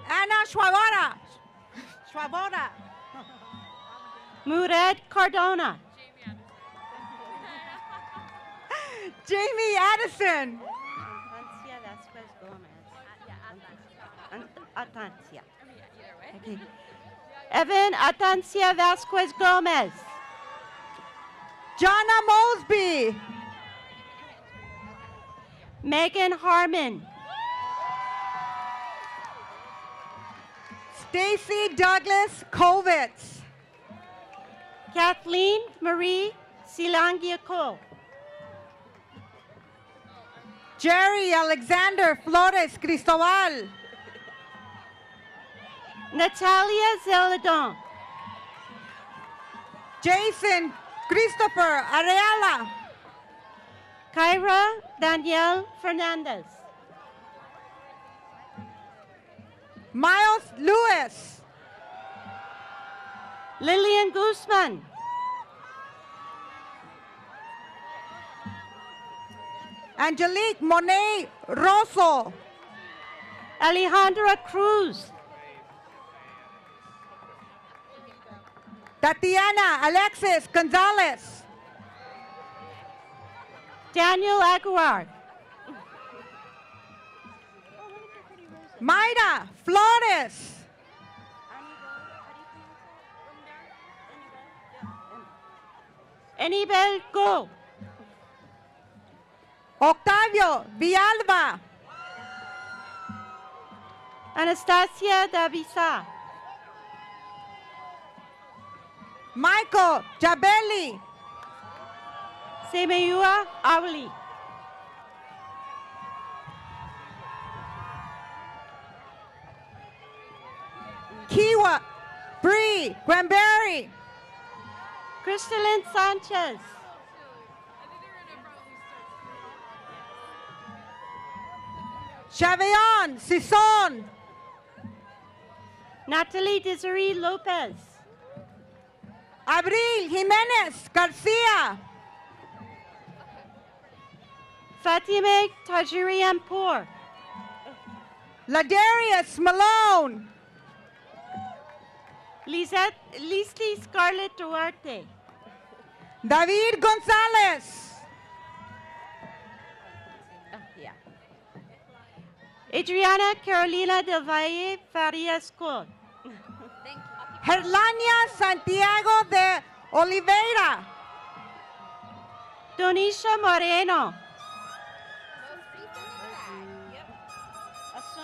Speaker 9: Anna Schwabora.
Speaker 10: Murad Cardona.
Speaker 9: Jamie Addison.
Speaker 10: Atancia Vasquez Gomez. Atancia. Okay. Evan Atancia Vasquez Gomez.
Speaker 9: Jonna Mosby.
Speaker 10: Megan Harmon.
Speaker 9: Stacy Douglas Kovitz.
Speaker 10: Kathleen Marie Silangiaco.
Speaker 9: Jerry Alexander Flores Cristobal.
Speaker 10: Natalia Zeladon.
Speaker 9: Jason Christopher Areala.
Speaker 10: Kyra Danielle Fernandez.
Speaker 9: Miles Lewis.
Speaker 10: Lillian Guzman.
Speaker 9: Angelique Monet Rosso.
Speaker 10: Alejandra Cruz.
Speaker 9: Tatiana Alexis Gonzalez.
Speaker 10: Daniel Aguilar.
Speaker 9: Mayra Flores.
Speaker 10: Anibel Go.
Speaker 9: Octavio Villalba.
Speaker 10: Anastasia Davisa.
Speaker 9: Michael Jabelli.
Speaker 10: Semeyua Awli.
Speaker 9: Kiwa Bree Granberry.
Speaker 10: Crystalline Sanchez.
Speaker 9: Chavion Sison.
Speaker 10: Natalie Desiree Lopez.
Speaker 9: Abril Jimenez Garcia.
Speaker 10: Fatime Tajirianpour.
Speaker 9: Ladarius Malone.
Speaker 10: Leslie Scarlett Duarte.
Speaker 9: David Gonzalez.
Speaker 10: Adriana Carolina del Valle Farias Col.
Speaker 9: Herlania Santiago de Oliveira.
Speaker 10: Donisha Moreno.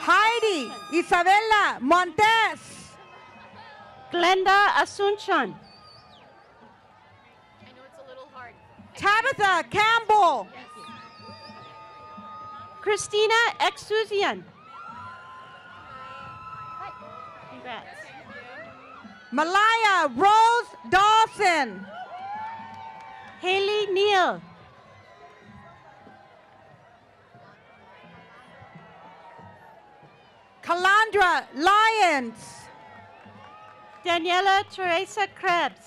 Speaker 9: Heidi Isabella Montes.
Speaker 10: Glenda Asuncion.
Speaker 13: I know it's a little hard.
Speaker 9: Tabitha Campbell.
Speaker 10: Christina Exuzian. Congrats.
Speaker 9: Malaya Rose Dawson.
Speaker 10: Haley Neal.
Speaker 9: Calandra Lyons.
Speaker 10: Daniela Teresa Krebs.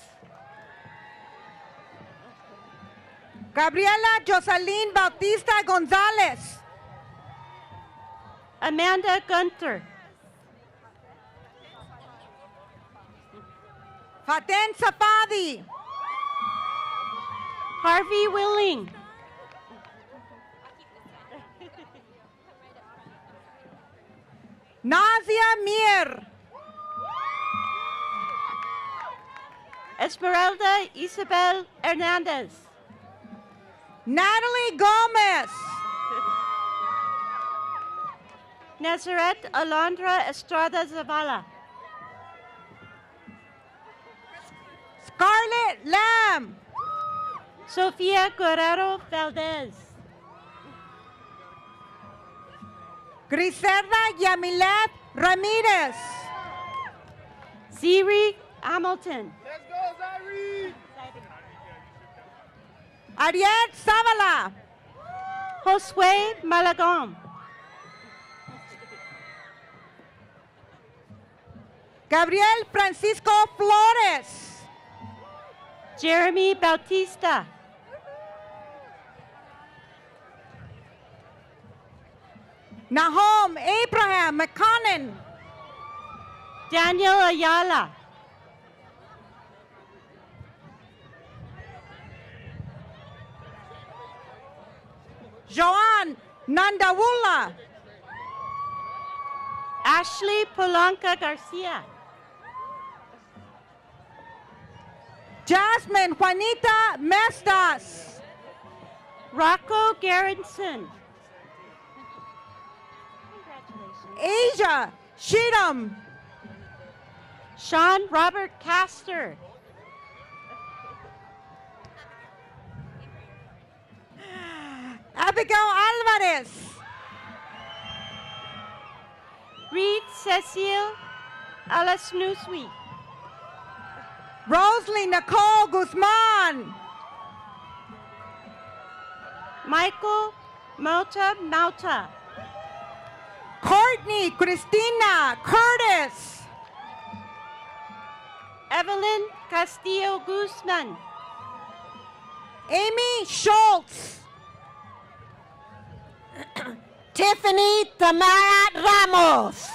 Speaker 9: Gabriela Jocelyn Bautista Gonzalez.
Speaker 10: Amanda Gunter.
Speaker 9: Faten Safadi.
Speaker 10: Harvey Willing.
Speaker 9: Nazia Mir.
Speaker 10: Esmeralda Isabel Hernandez.
Speaker 9: Natalie Gomez.
Speaker 10: Nazareth Alondra Estrada Zavala.
Speaker 9: Scarlett Lamb.
Speaker 10: Sofia Guerrero Valdez.
Speaker 9: Griselda Yamilet Ramirez.
Speaker 10: Ziri Hamilton.
Speaker 6: Let's go, Zaire!
Speaker 9: Ariel Zavala.
Speaker 10: Josue Malagón.
Speaker 9: Gabriel Francisco Flores.
Speaker 10: Jeremy Bautista.
Speaker 9: Nahom Abraham McConnell.
Speaker 10: Daniel Ayala.
Speaker 9: Joan Nandawula.
Speaker 10: Ashley Polanca Garcia.
Speaker 9: Jasmine Juanita Mestas.
Speaker 10: Rocco Gerritsen.
Speaker 9: Asia Shidam.
Speaker 10: Sean Robert Castor.
Speaker 9: Abigail Alvarez.
Speaker 10: Reed Cecile Alasnuswi.
Speaker 9: Rosalie Nicole Guzman.
Speaker 10: Michael Mauta.
Speaker 9: Courtney Christina Curtis.
Speaker 10: Evelyn Castillo Guzman.
Speaker 9: Amy Schultz.
Speaker 12: Tiffany Tamara Ramos.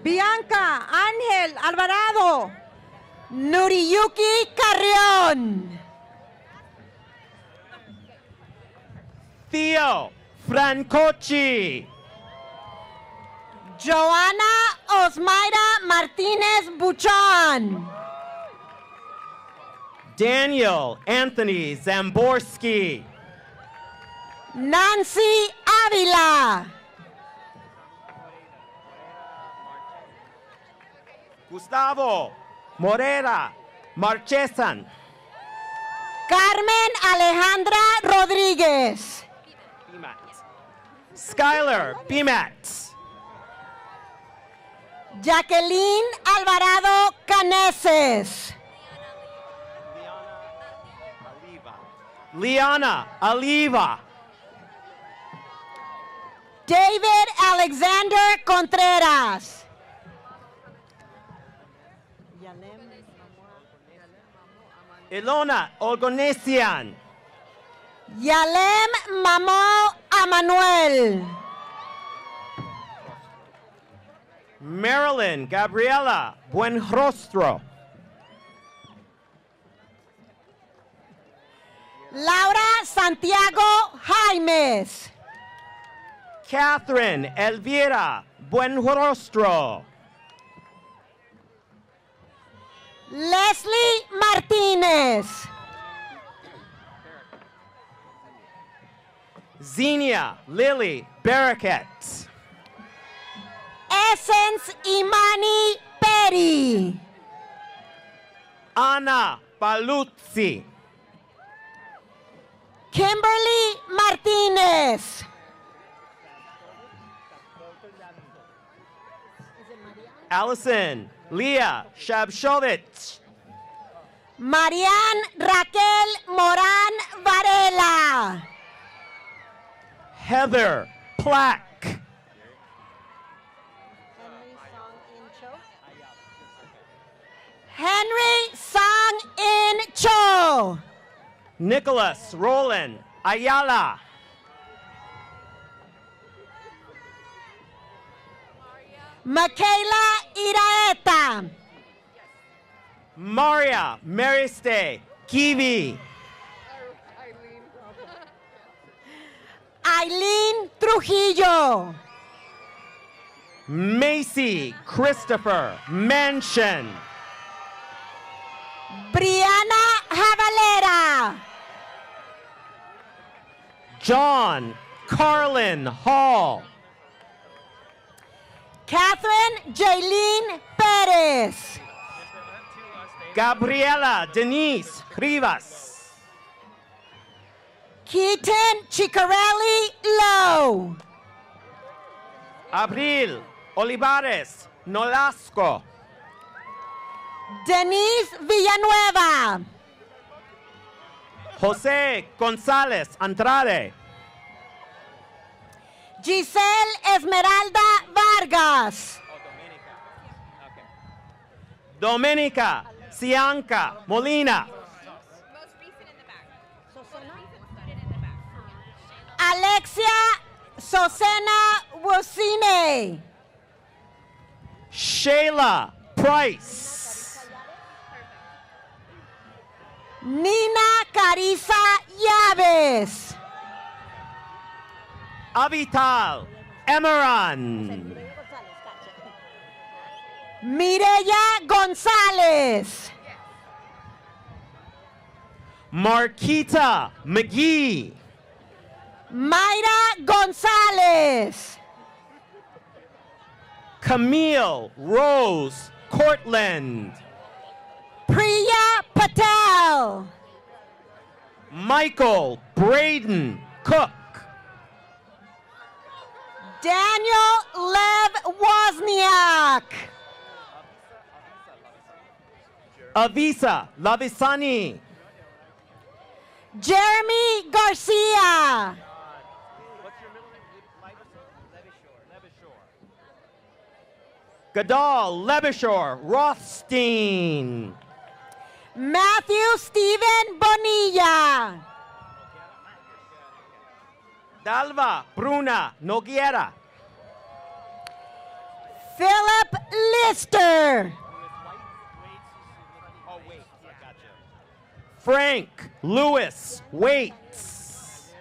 Speaker 9: Bianca Ángel Alvarado.
Speaker 12: Nuriyuki Carrión.
Speaker 11: Theo Francochi.
Speaker 12: Joana Osmaira Martinez Buchon.
Speaker 11: Daniel Anthony Zamborski.
Speaker 12: Nancy Avila.
Speaker 11: Gustavo Morera Marchesan.
Speaker 12: Carmen Alejandra Rodríguez.
Speaker 11: Skylar Bimat.
Speaker 12: Jacqueline Alvarado Caneses.
Speaker 11: Liana Aliva.
Speaker 12: David Alexander Contreras.
Speaker 11: Ilona Olgonesian.
Speaker 12: Yalem Mamo Amanuel.
Speaker 11: Marilyn Gabriela Buenrostro.
Speaker 12: Laura Santiago Jaimes.
Speaker 11: Catherine Elvira Buenrostro.
Speaker 12: Leslie Martinez.
Speaker 11: Xenia Lily Barakat.
Speaker 12: Essence Imani Peri.
Speaker 11: Ana Paluzzi.
Speaker 12: Kimberly Martinez.
Speaker 11: Allison Leah Shabshovich.
Speaker 12: Marian Raquel Moran Varela.
Speaker 11: Heather Plack.
Speaker 12: Henry Sang In Cho.
Speaker 11: Nicholas Roland Ayala.
Speaker 12: Michaela Iraeta.
Speaker 11: Maria Mariste Kiwi.
Speaker 12: Eileen Trujillo.
Speaker 11: Macy Christopher Mansion.
Speaker 12: Brianna Javalera.
Speaker 11: John Carlin Hall.
Speaker 12: Catherine Jaylene Perez.
Speaker 11: Gabriela Denise Rivas.
Speaker 12: Keaton Chicarelli Lowe.
Speaker 11: Abril Olivares Nolasco.
Speaker 12: Denise Villanueva.
Speaker 11: Jose González Andrade.
Speaker 12: Giselle Esmeralda Vargas.
Speaker 11: Domenica Cianca Molina.
Speaker 13: Most recent in the back. Most recent student in the back.
Speaker 12: Alexia Sosena Wosine.
Speaker 11: Shayla Price.
Speaker 12: Nina Carissa Llaves.
Speaker 11: Avital Emeran.
Speaker 12: Mireya Gonzalez.
Speaker 11: Marquita McGee.
Speaker 12: Mayra Gonzalez.
Speaker 11: Camille Rose Cortland.
Speaker 12: Priya Patel.
Speaker 11: Michael Braden Cook.
Speaker 12: Daniel Lev Wozniak.
Speaker 11: Avisa Lavisani.
Speaker 12: Jeremy Garcia.
Speaker 11: Gadal Lebeshore Rothstein.
Speaker 9: Matthew Steven Bonilla.
Speaker 11: Dalva Bruna Noguera.
Speaker 9: Philip Lister.
Speaker 11: Frank Lewis Waits.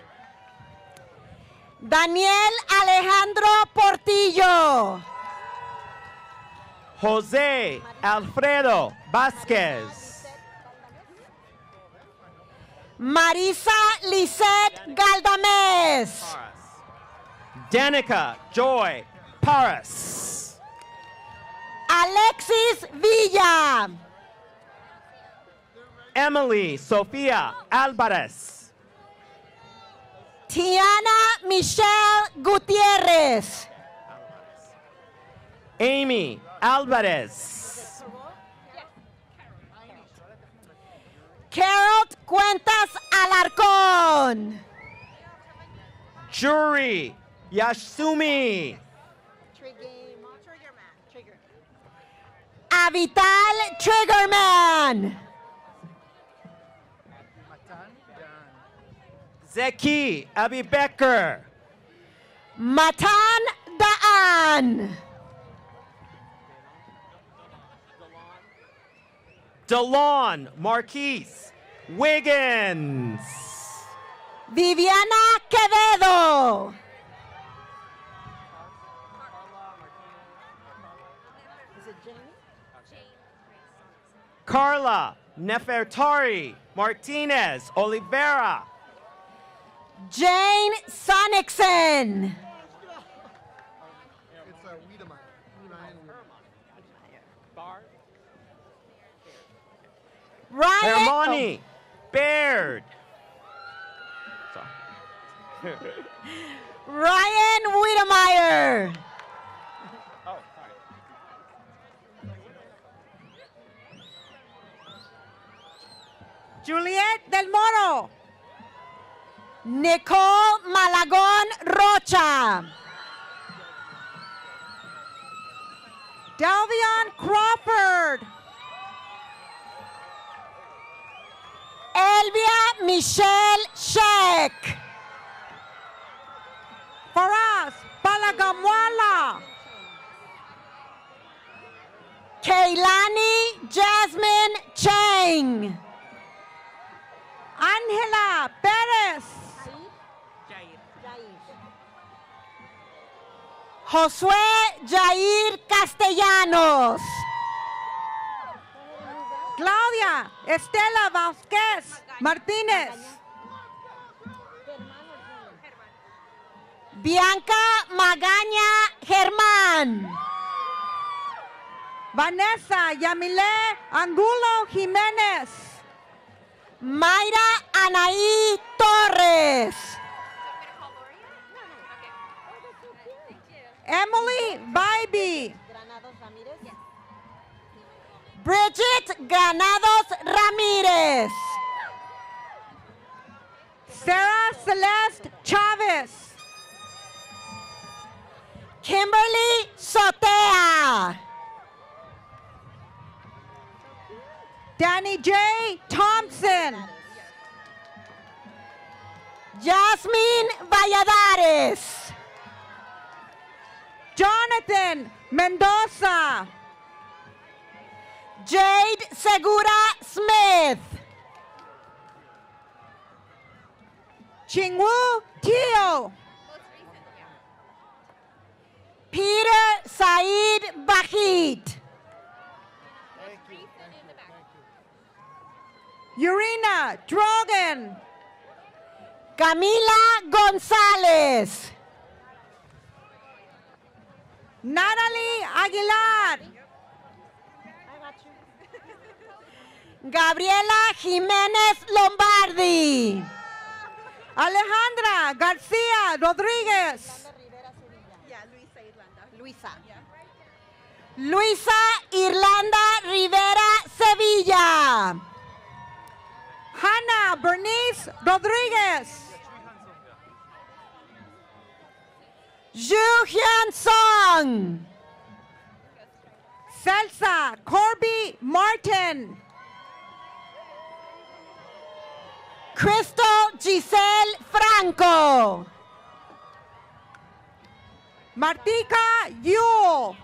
Speaker 9: Daniel Alejandro Portillo.
Speaker 11: Jose Alfredo Vasquez.
Speaker 9: Marisa Lisette Galdames.
Speaker 11: Danica Joy Paras.
Speaker 9: Alexis Villa.
Speaker 11: Emily Sofia Alvarez.
Speaker 9: Tiana Michelle Gutierrez.
Speaker 11: Amy Alvarez.
Speaker 9: Carol Cuentas Alarcón.
Speaker 11: Jury Yasumi.
Speaker 9: Avital Triggerman.
Speaker 11: Zeki Abibecker.
Speaker 9: Matan Daan.
Speaker 11: Delon Marquise Wiggins.
Speaker 9: Viviana Quevedo.
Speaker 11: Carla Nefertari Martinez Oliveira.
Speaker 9: Jane Sonicson. Ryan
Speaker 11: Hermione Baird.
Speaker 9: Ryan Wiedemeyer. Juliet Del Moro. Nicole Malagón Rocha. Dalvion Crawford. Elvia Michelle Sheck. Faraz Palagamwala. Keilani Jasmine Chang. Angela Perez. Josué Jair Castellanos. Claudia Estela Vázquez Martínez. Bianca Magaña Germán. Vanessa Yamile Angulo Jiménez. Mayra Anaí Torres. Emily Bybee. Bridget Granados Ramírez. Sarah Celeste Chavez. Kimberly Sotea. Danny J. Thompson. Jasmine Valladares. Jonathan Mendoza. Jade Segura Smith. Chingwu Teo. Peter Said Bahit. Urina Drogan. Camila González. Natalie Aguilar. Gabriela Jiménez Lombardi. Alejandra García Rodríguez. Luisa Irlanda Rivera Sevilla. Hannah Bernice Rodríguez. Yu Hyun Song. Celsa Corby Martin.
Speaker 12: Crystal Giselle Franco.
Speaker 9: Martika Yule.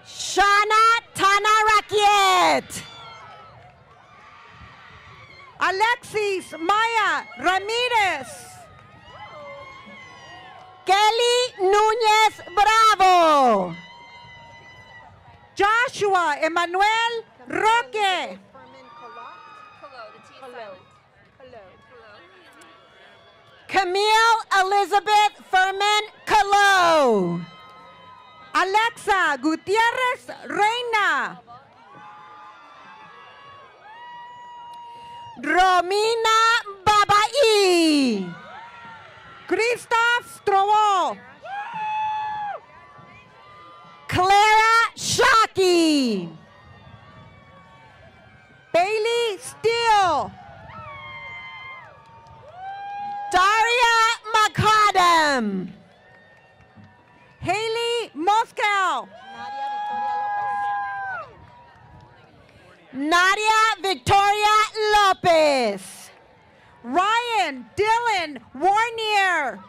Speaker 12: Shana Tanarakiet.
Speaker 9: Alexis Maya Ramirez.
Speaker 12: Kelly Núñez Bravo.
Speaker 9: Joshua Emmanuel Roque.
Speaker 12: Camille Elizabeth Furman Calo.
Speaker 9: Alexa Gutierrez Reina.
Speaker 12: Romina Babai.
Speaker 9: Christoph Strovo.
Speaker 12: Clara Shockey.
Speaker 9: Bailey Steele.
Speaker 12: Daria McAdam.
Speaker 9: Haley Moscow.
Speaker 12: Nadia Victoria Lopez.
Speaker 9: Ryan Dylan Warnier.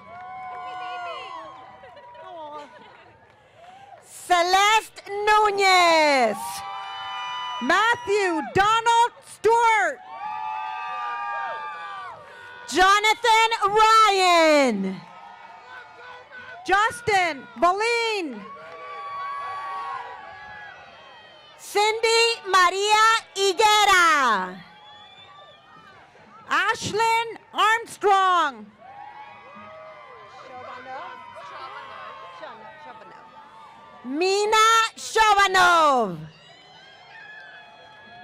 Speaker 12: Celeste Núñez.
Speaker 9: Matthew Donald Stewart.
Speaker 12: Jonathan Ryan.
Speaker 9: Justin Boleyn.
Speaker 12: Cindy Maria Higuera.
Speaker 9: Ashlyn Armstrong.
Speaker 12: Mina Shovanov.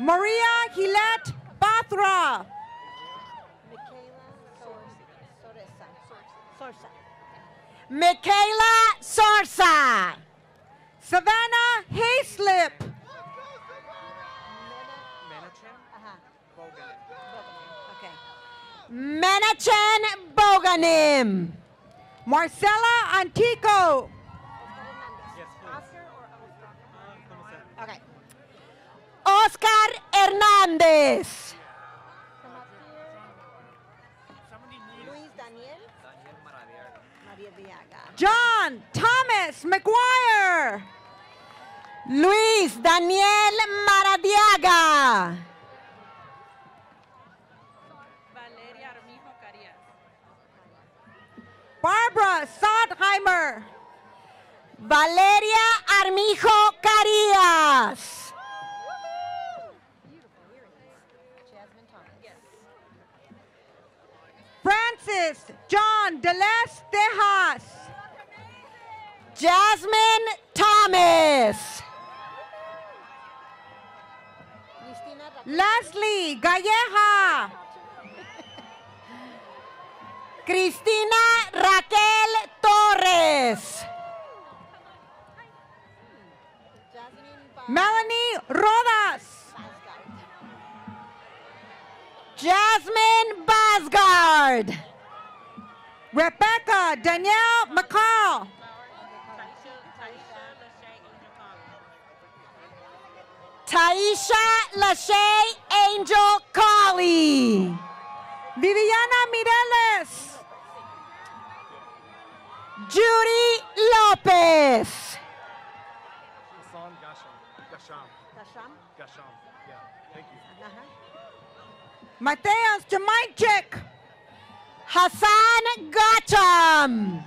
Speaker 9: Maria Gillette Bathra.
Speaker 12: Michaela Sorsa.
Speaker 9: Savannah Hayslip.
Speaker 12: Menachem Boganim.
Speaker 9: Marcella Antico.
Speaker 12: Okay. Oscar Hernandez.
Speaker 9: John Thomas McGuire.
Speaker 12: Luis Daniel Maradiaga.
Speaker 9: Barbara Sondheimer.
Speaker 12: Valeria Armijo Carías.
Speaker 9: Francis John Deles Tejas.
Speaker 12: Jasmine Thomas.
Speaker 9: Leslie Galleja.
Speaker 12: Cristina Raquel Torres.
Speaker 9: Melanie Rodas.
Speaker 12: Jasmine Basgard.
Speaker 9: Rebecca Danielle McCall.
Speaker 12: Taisha Lachey Angel Colley.
Speaker 9: Viviana Mireles.
Speaker 12: Judy Lopez.
Speaker 9: Mateus Jamaichik.
Speaker 12: Hassan Gacham.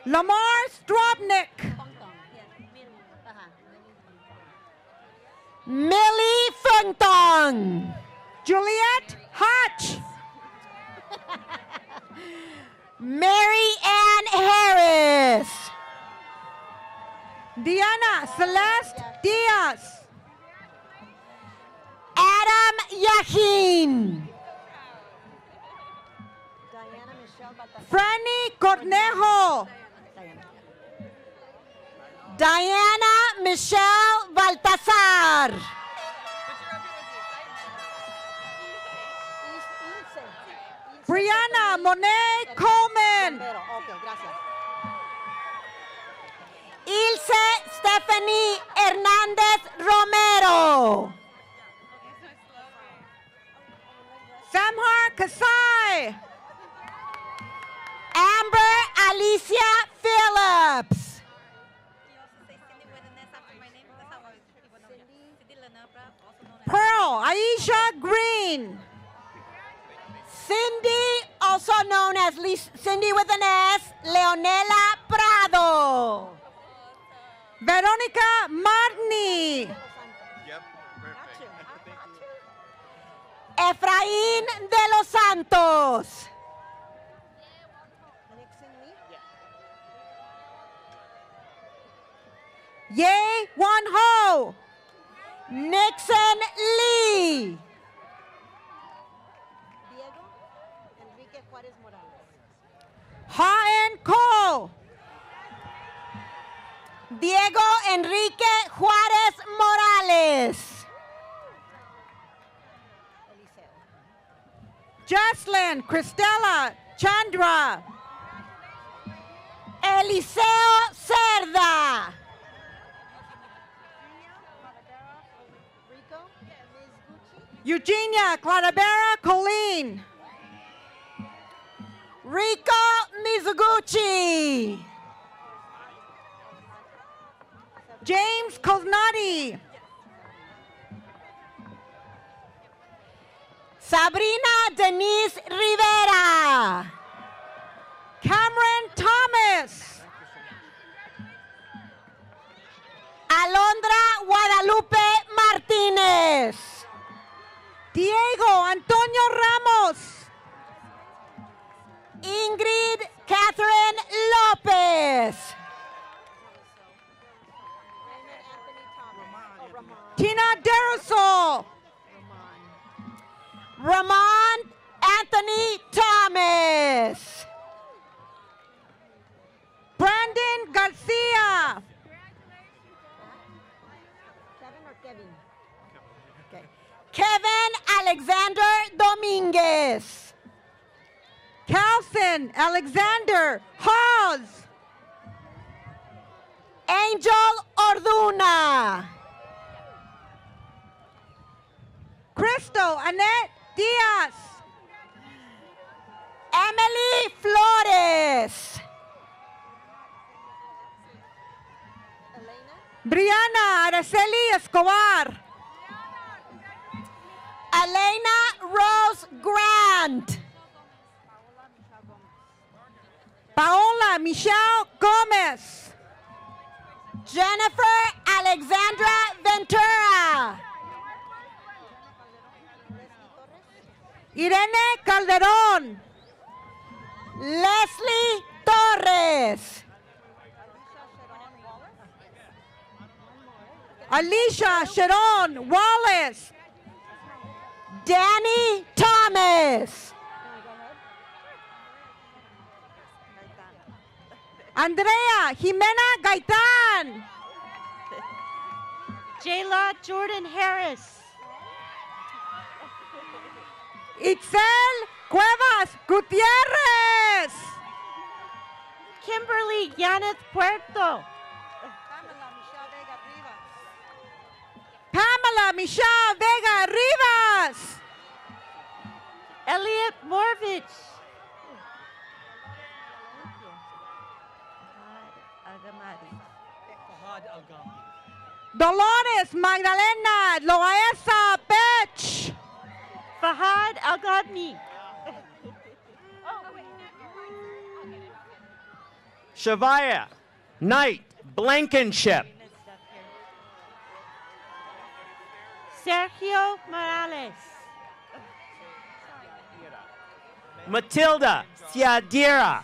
Speaker 9: Lamar Strobnik.
Speaker 12: Millie Fungtong.
Speaker 9: Juliet Hatch.
Speaker 12: Mary Ann Harris.
Speaker 9: Diana Celeste Diaz.
Speaker 12: Adam Yahin.
Speaker 9: Franny Cornejo.
Speaker 12: Diana Michelle Baltazar.
Speaker 9: Brianna Monet Coleman.
Speaker 12: Ilse Stephanie Hernandez Romero.
Speaker 9: Samhar Kasai.
Speaker 12: Amber Alicia Phillips.
Speaker 9: Pearl Aisha Green.
Speaker 12: Cindy, also known as Cindy with an S, Leonela Prado.
Speaker 9: Veronica Martini.
Speaker 12: Efraín de los Santos.
Speaker 9: Ye Wan Ho.
Speaker 12: Nixon Lee.
Speaker 9: Ha En Ko.
Speaker 12: Diego Enrique Juárez Morales.
Speaker 9: Jocelyn Cristela Chandra.
Speaker 12: Eliseo Cerda.
Speaker 9: Eugenia Clarabera Colleen.
Speaker 12: Rico Mizuguchi.
Speaker 9: James Cosnati.
Speaker 12: Sabrina Denise Rivera.
Speaker 9: Cameron Thomas.
Speaker 12: Alondra Guadalupe Martínez.
Speaker 9: Diego Antonio Ramos.
Speaker 12: Ingrid Catherine López.
Speaker 9: Tina Deruso.
Speaker 12: Ramon Anthony Thomas.
Speaker 9: Brandon Garcia.
Speaker 12: Kevin Alexander Dominguez.
Speaker 9: Calvin Alexander Hawes.
Speaker 12: Angel Orduna.
Speaker 9: Crystal Annette Diaz.
Speaker 12: Emily Flores.
Speaker 9: Brianna Araceli Escobar.
Speaker 12: Elena Rose Grant.
Speaker 9: Paola Michelle Gomez.
Speaker 12: Jennifer Alexandra Ventura.
Speaker 9: Irene Calderón.
Speaker 12: Leslie Torres.
Speaker 9: Alicia Sharon Wallace.
Speaker 12: Danny Thomas.
Speaker 9: Andrea Jimena Gaitán.
Speaker 10: Jayla Jordan Harris.
Speaker 9: Itzel Cuevas Gutierrez.
Speaker 10: Kimberly Yaneth Puerto.
Speaker 9: Pamela Michelle Vega Rivas.
Speaker 10: Elliot Morvich.
Speaker 9: Dolores Magdalena Loaesa Pech.
Speaker 10: Fahad Al-Ghabni.
Speaker 11: Shavaya Knight Blankenship.
Speaker 10: Sergio Morales.
Speaker 11: Matilda Siadira.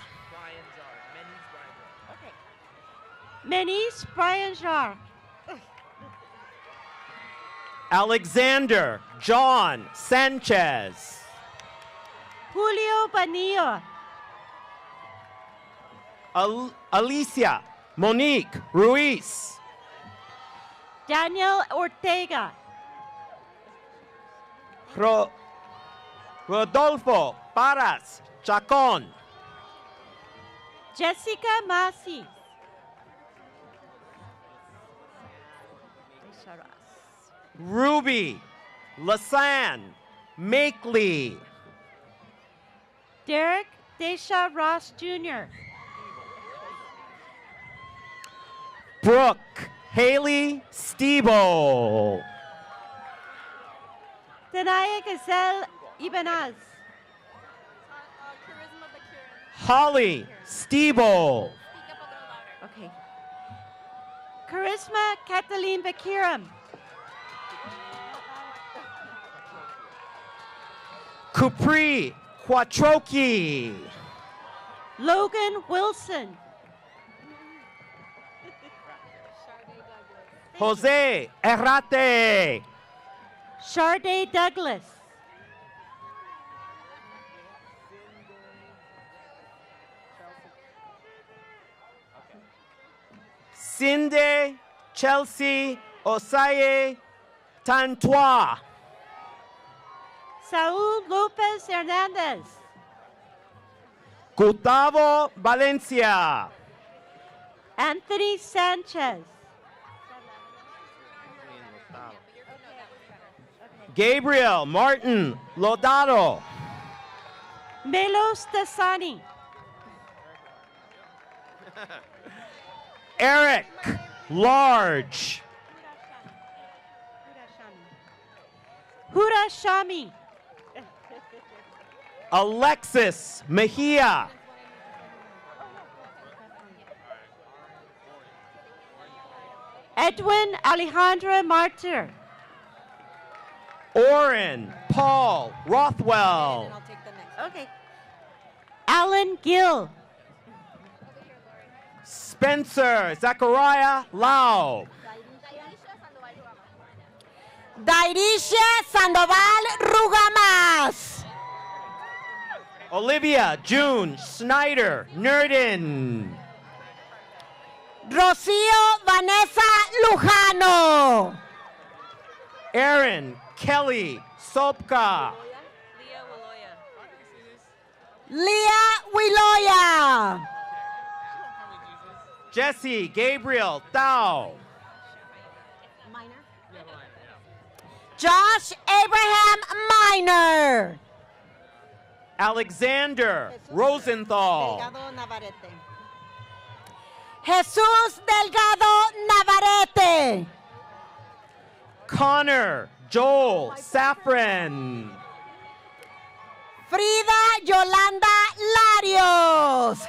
Speaker 10: Menis Brian Jar.
Speaker 11: Alexander John Sanchez.
Speaker 10: Julio Banillo.
Speaker 11: Alicia Monique Ruiz.
Speaker 10: Daniel Ortega.
Speaker 11: Rodolfo Paras, Chacon.
Speaker 10: Jessica Masi.
Speaker 11: Ruby, Lasan, Makeley.
Speaker 10: Derek Desha Ross Jr.
Speaker 11: Brooke, Haley, Stebo.
Speaker 10: Danaya Gazelle Ibanez.
Speaker 11: Holly, Stebo.
Speaker 10: Okay. Charisma Kathleen Bakiram.
Speaker 11: Capri, Quattrochi.
Speaker 10: Logan Wilson.
Speaker 11: Jose, Errate.
Speaker 10: Sharday Douglas.
Speaker 11: Cindy, Chelsea, Osaye, Tantois.
Speaker 10: Saul Lopez Hernandez.
Speaker 11: Gustavo Valencia.
Speaker 10: Anthony Sanchez.
Speaker 11: Gabriel Martin Lodado.
Speaker 10: Melos Dasani.
Speaker 11: Eric Large.
Speaker 10: Hura Shami.
Speaker 11: Alexis Mejia.
Speaker 10: Edwin Alejandra Martyr.
Speaker 11: Oren Paul Rothwell.
Speaker 10: Okay. Alan Gill.
Speaker 11: Spencer Zachariah Lau.
Speaker 12: Dairisha Sandoval Rugamas.
Speaker 11: Olivia June Snyder Nerdin.
Speaker 12: Rocío Vanessa Lujano.
Speaker 11: Aaron Kelly Sopka.
Speaker 12: Leah Wiloya.
Speaker 11: Jesse Gabriel Tao.
Speaker 12: Josh Abraham Minor.
Speaker 11: Alexander Rosenthal.
Speaker 12: Jesús Delgado Navarrete.
Speaker 11: Connor Joel Safran.
Speaker 12: Frida Yolanda Larios.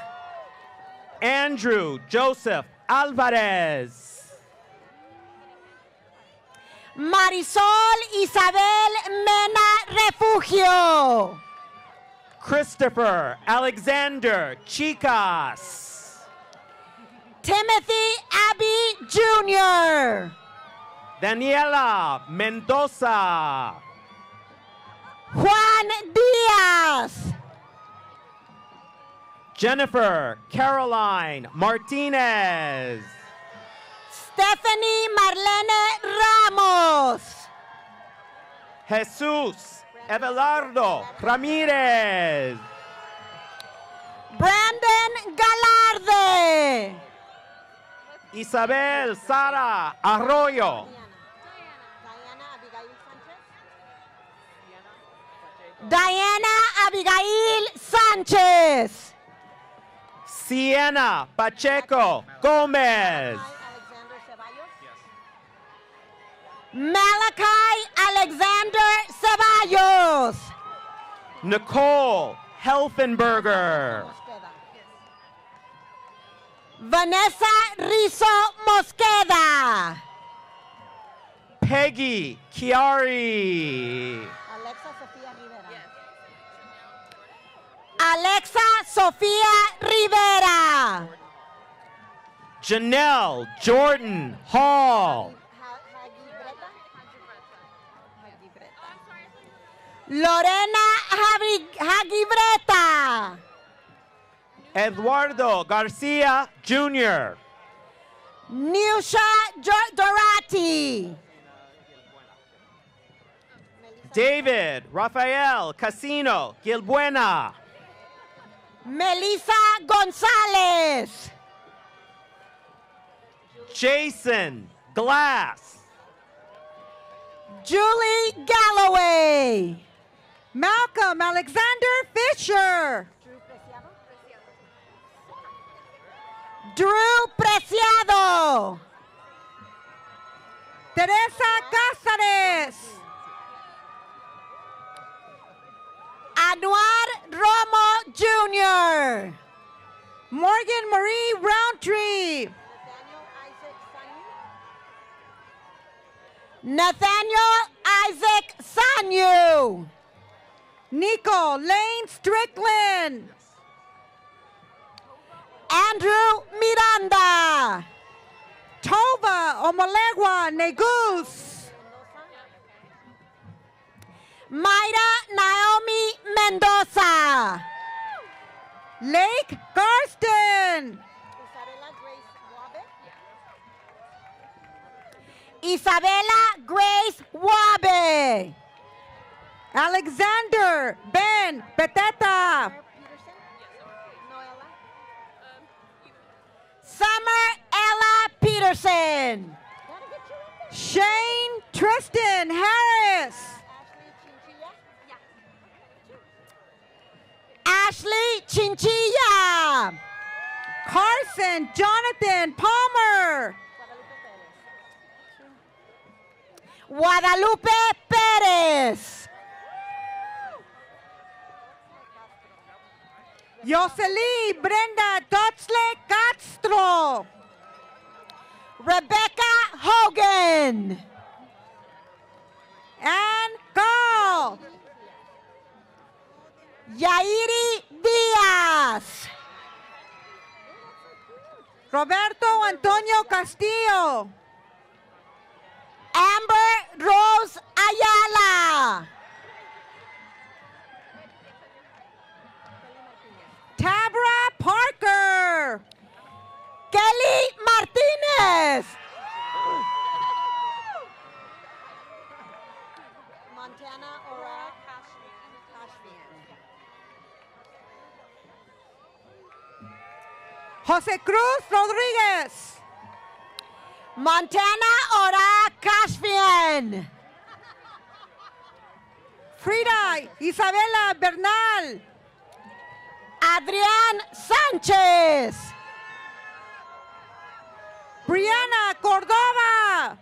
Speaker 11: Andrew Joseph Alvarez.
Speaker 12: Marisol Isabel Mena Refugio.
Speaker 11: Christopher Alexander Chicas.
Speaker 12: Timothy Abbey Jr.
Speaker 11: Daniela Mendoza.
Speaker 12: Juan Diaz.
Speaker 11: Jennifer Caroline Martinez.
Speaker 12: Stephanie Marlene Ramos.
Speaker 11: Jesus Evelardo Ramirez.
Speaker 12: Brandon Galarde.
Speaker 11: Isabel Sara Arroyo.
Speaker 12: Diana Abigail Sánchez.
Speaker 11: Sienna Pacheco Gomez.
Speaker 12: Malachi Alexander Ceballos.
Speaker 11: Nicole Helfenberger.
Speaker 12: Vanessa Rizzo Mosqueda.
Speaker 11: Peggy Chiari.
Speaker 12: Alexa Sofía Rivera.
Speaker 11: Janelle Jordan Hall.
Speaker 12: Lorena Hagibreta.
Speaker 11: Eduardo Garcia Jr.
Speaker 12: Nusha Dorati.
Speaker 11: David Rafael Casino Gilbuena.
Speaker 12: Melissa Gonzalez.
Speaker 11: Jason Glass.
Speaker 12: Julie Galloway.
Speaker 9: Malcolm Alexander Fisher.
Speaker 12: Drew Preciado.
Speaker 9: Teresa Cázares.
Speaker 12: Anuar Romo Jr.
Speaker 9: Morgan Marie Roundtree.
Speaker 12: Nathaniel Isaac Sanyu.
Speaker 9: Nico Lane Strickland.
Speaker 12: Andrew Miranda.
Speaker 9: Tova Omalegwa Negus.
Speaker 12: Mayra Naomi Mendoza.
Speaker 9: Lake Garston.
Speaker 12: Isabella Grace Wabe.
Speaker 9: Alexander Ben Peteta.
Speaker 12: Summer Ella Peterson.
Speaker 9: Shane Tristan Harris.
Speaker 12: Ashley Chinchilla.
Speaker 9: Carson Jonathan Palmer.
Speaker 12: Guadalupe Perez.
Speaker 9: Yoseli Brenda Dotzle Castro.
Speaker 12: Rebecca Hogan.
Speaker 9: Ann Gall.
Speaker 12: Yairi Diaz.
Speaker 9: Roberto Antonio Castillo.
Speaker 12: Amber Rose Ayala.
Speaker 9: Tabra Parker.
Speaker 12: Kelly Martinez.
Speaker 13: Montana Ora Kashvian.
Speaker 9: Jose Cruz Rodriguez.
Speaker 12: Montana Ora Kashvian.
Speaker 9: Frida Isabela Bernal.
Speaker 12: Adrián Sánchez.
Speaker 9: Brianna Cordova.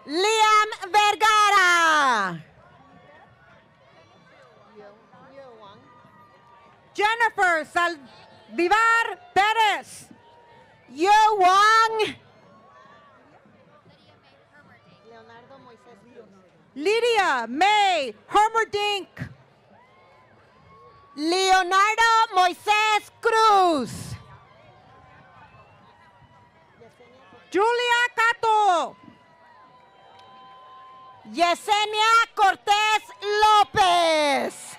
Speaker 12: Liam Vergara.
Speaker 9: Jennifer Saldivar Perez.
Speaker 12: Yo Wang.
Speaker 9: Lydia May Hermerdink.
Speaker 12: Leonardo Moisés Cruz.
Speaker 9: Julia Cato.
Speaker 12: Yesenia Cortés López.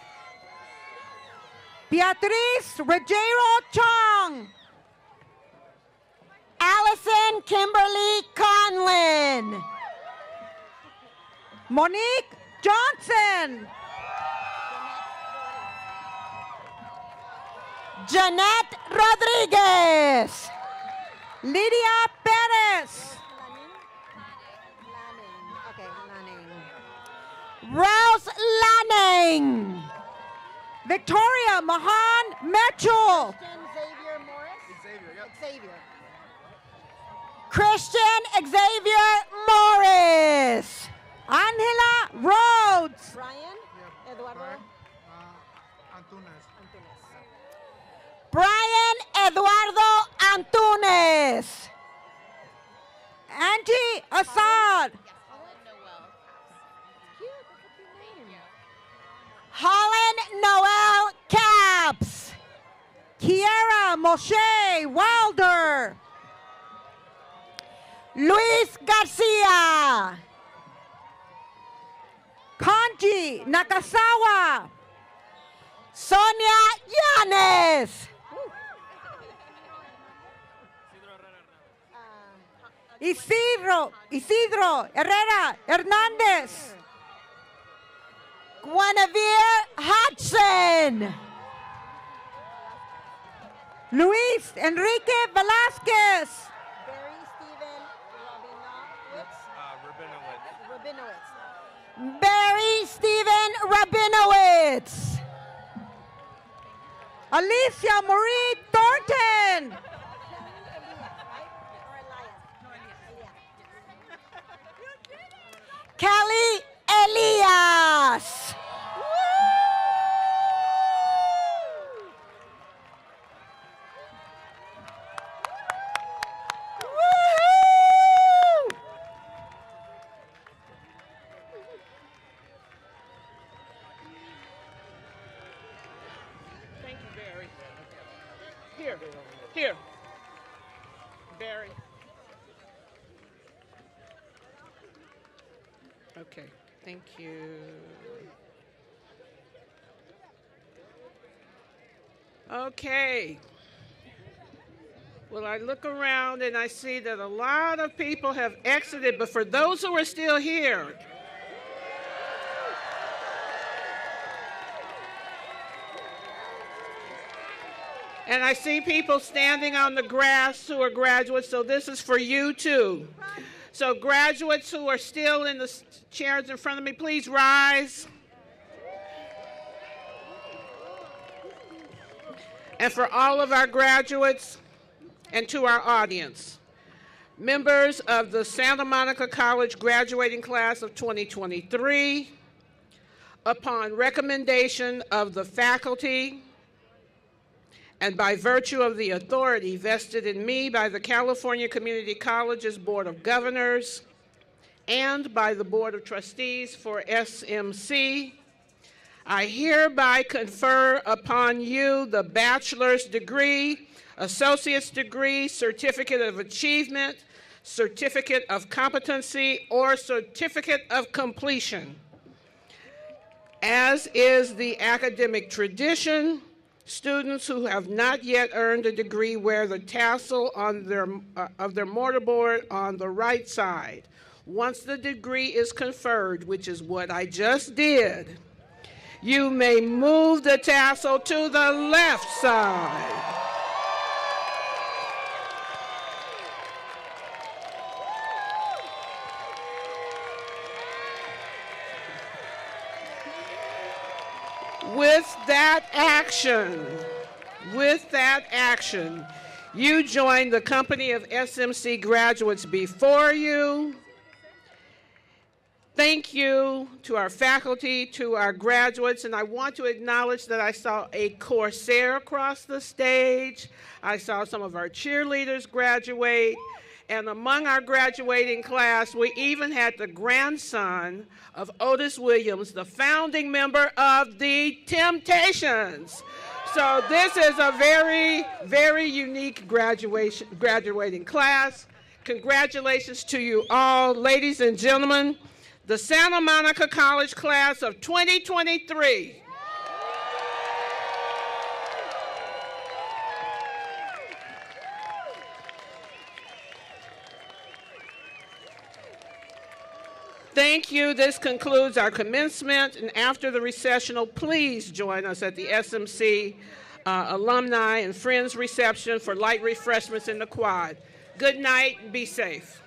Speaker 9: Beatriz Rogero Chong.
Speaker 12: Allison Kimberly Conlin.
Speaker 9: Monique Johnson.
Speaker 12: Jeanette Rodriguez.
Speaker 9: Lydia Perez.
Speaker 12: Rose Lanning.
Speaker 9: Victoria Mahan Mitchell.
Speaker 13: Xavier Morris. Xavier.
Speaker 12: Christian Xavier Morris.
Speaker 9: Angela Rhodes.
Speaker 13: Brian Eduardo
Speaker 12: Brian Eduardo Antunes.
Speaker 9: Angie Assad.
Speaker 12: Holland Noel Caps.
Speaker 9: Kiera Moshe Wilder.
Speaker 12: Luis Garcia.
Speaker 9: Kanji Nakasawa.
Speaker 12: Sonia Yanes.
Speaker 9: Isidro Herrera Hernández.
Speaker 12: Guinevere Hudson.
Speaker 9: Luis Enrique Velasquez.
Speaker 12: Barry Stephen Rabinowitz.
Speaker 9: Barry Stephen Rabinowitz. Alicia Marie Thornton.
Speaker 12: Kelly Elias.
Speaker 3: Thank you, Barry. Here. Barry. Okay, thank you. Okay. Well, I look around and I see that a lot of people have exited, but for those who are still here, and I see people standing on the grass who are graduates, so this is for you too. So graduates who are still in the chairs in front of me, please rise. And for all of our graduates and to our audience, members of the Santa Monica College graduating class of 2023, upon recommendation of the faculty and by virtue of the authority vested in me by the California Community Colleges Board of Governors and by the Board of Trustees for SMC, I hereby confer upon you the bachelor's degree, associate's degree, certificate of achievement, certificate of competency, or certificate of completion. As is the academic tradition, students who have not yet earned a degree wear the tassel on of their mortarboard on the right side. Once the degree is conferred, which is what I just did, you may move the tassel to the left side. With that action, you join the company of SMC graduates before you. Thank you to our faculty, to our graduates, and I want to acknowledge that I saw a Corsair across the stage. I saw some of our cheerleaders graduate, and among our graduating class, we even had the grandson of Otis Williams, the founding member of the Temptations. So this is a very, very unique graduating class. Congratulations to you all, ladies and gentlemen. The Santa Monica College class of 2023. Thank you. This concludes our commencement, and after the recessional, please join us at the SMC alumni and friends reception for light refreshments in the quad. Good night and be safe.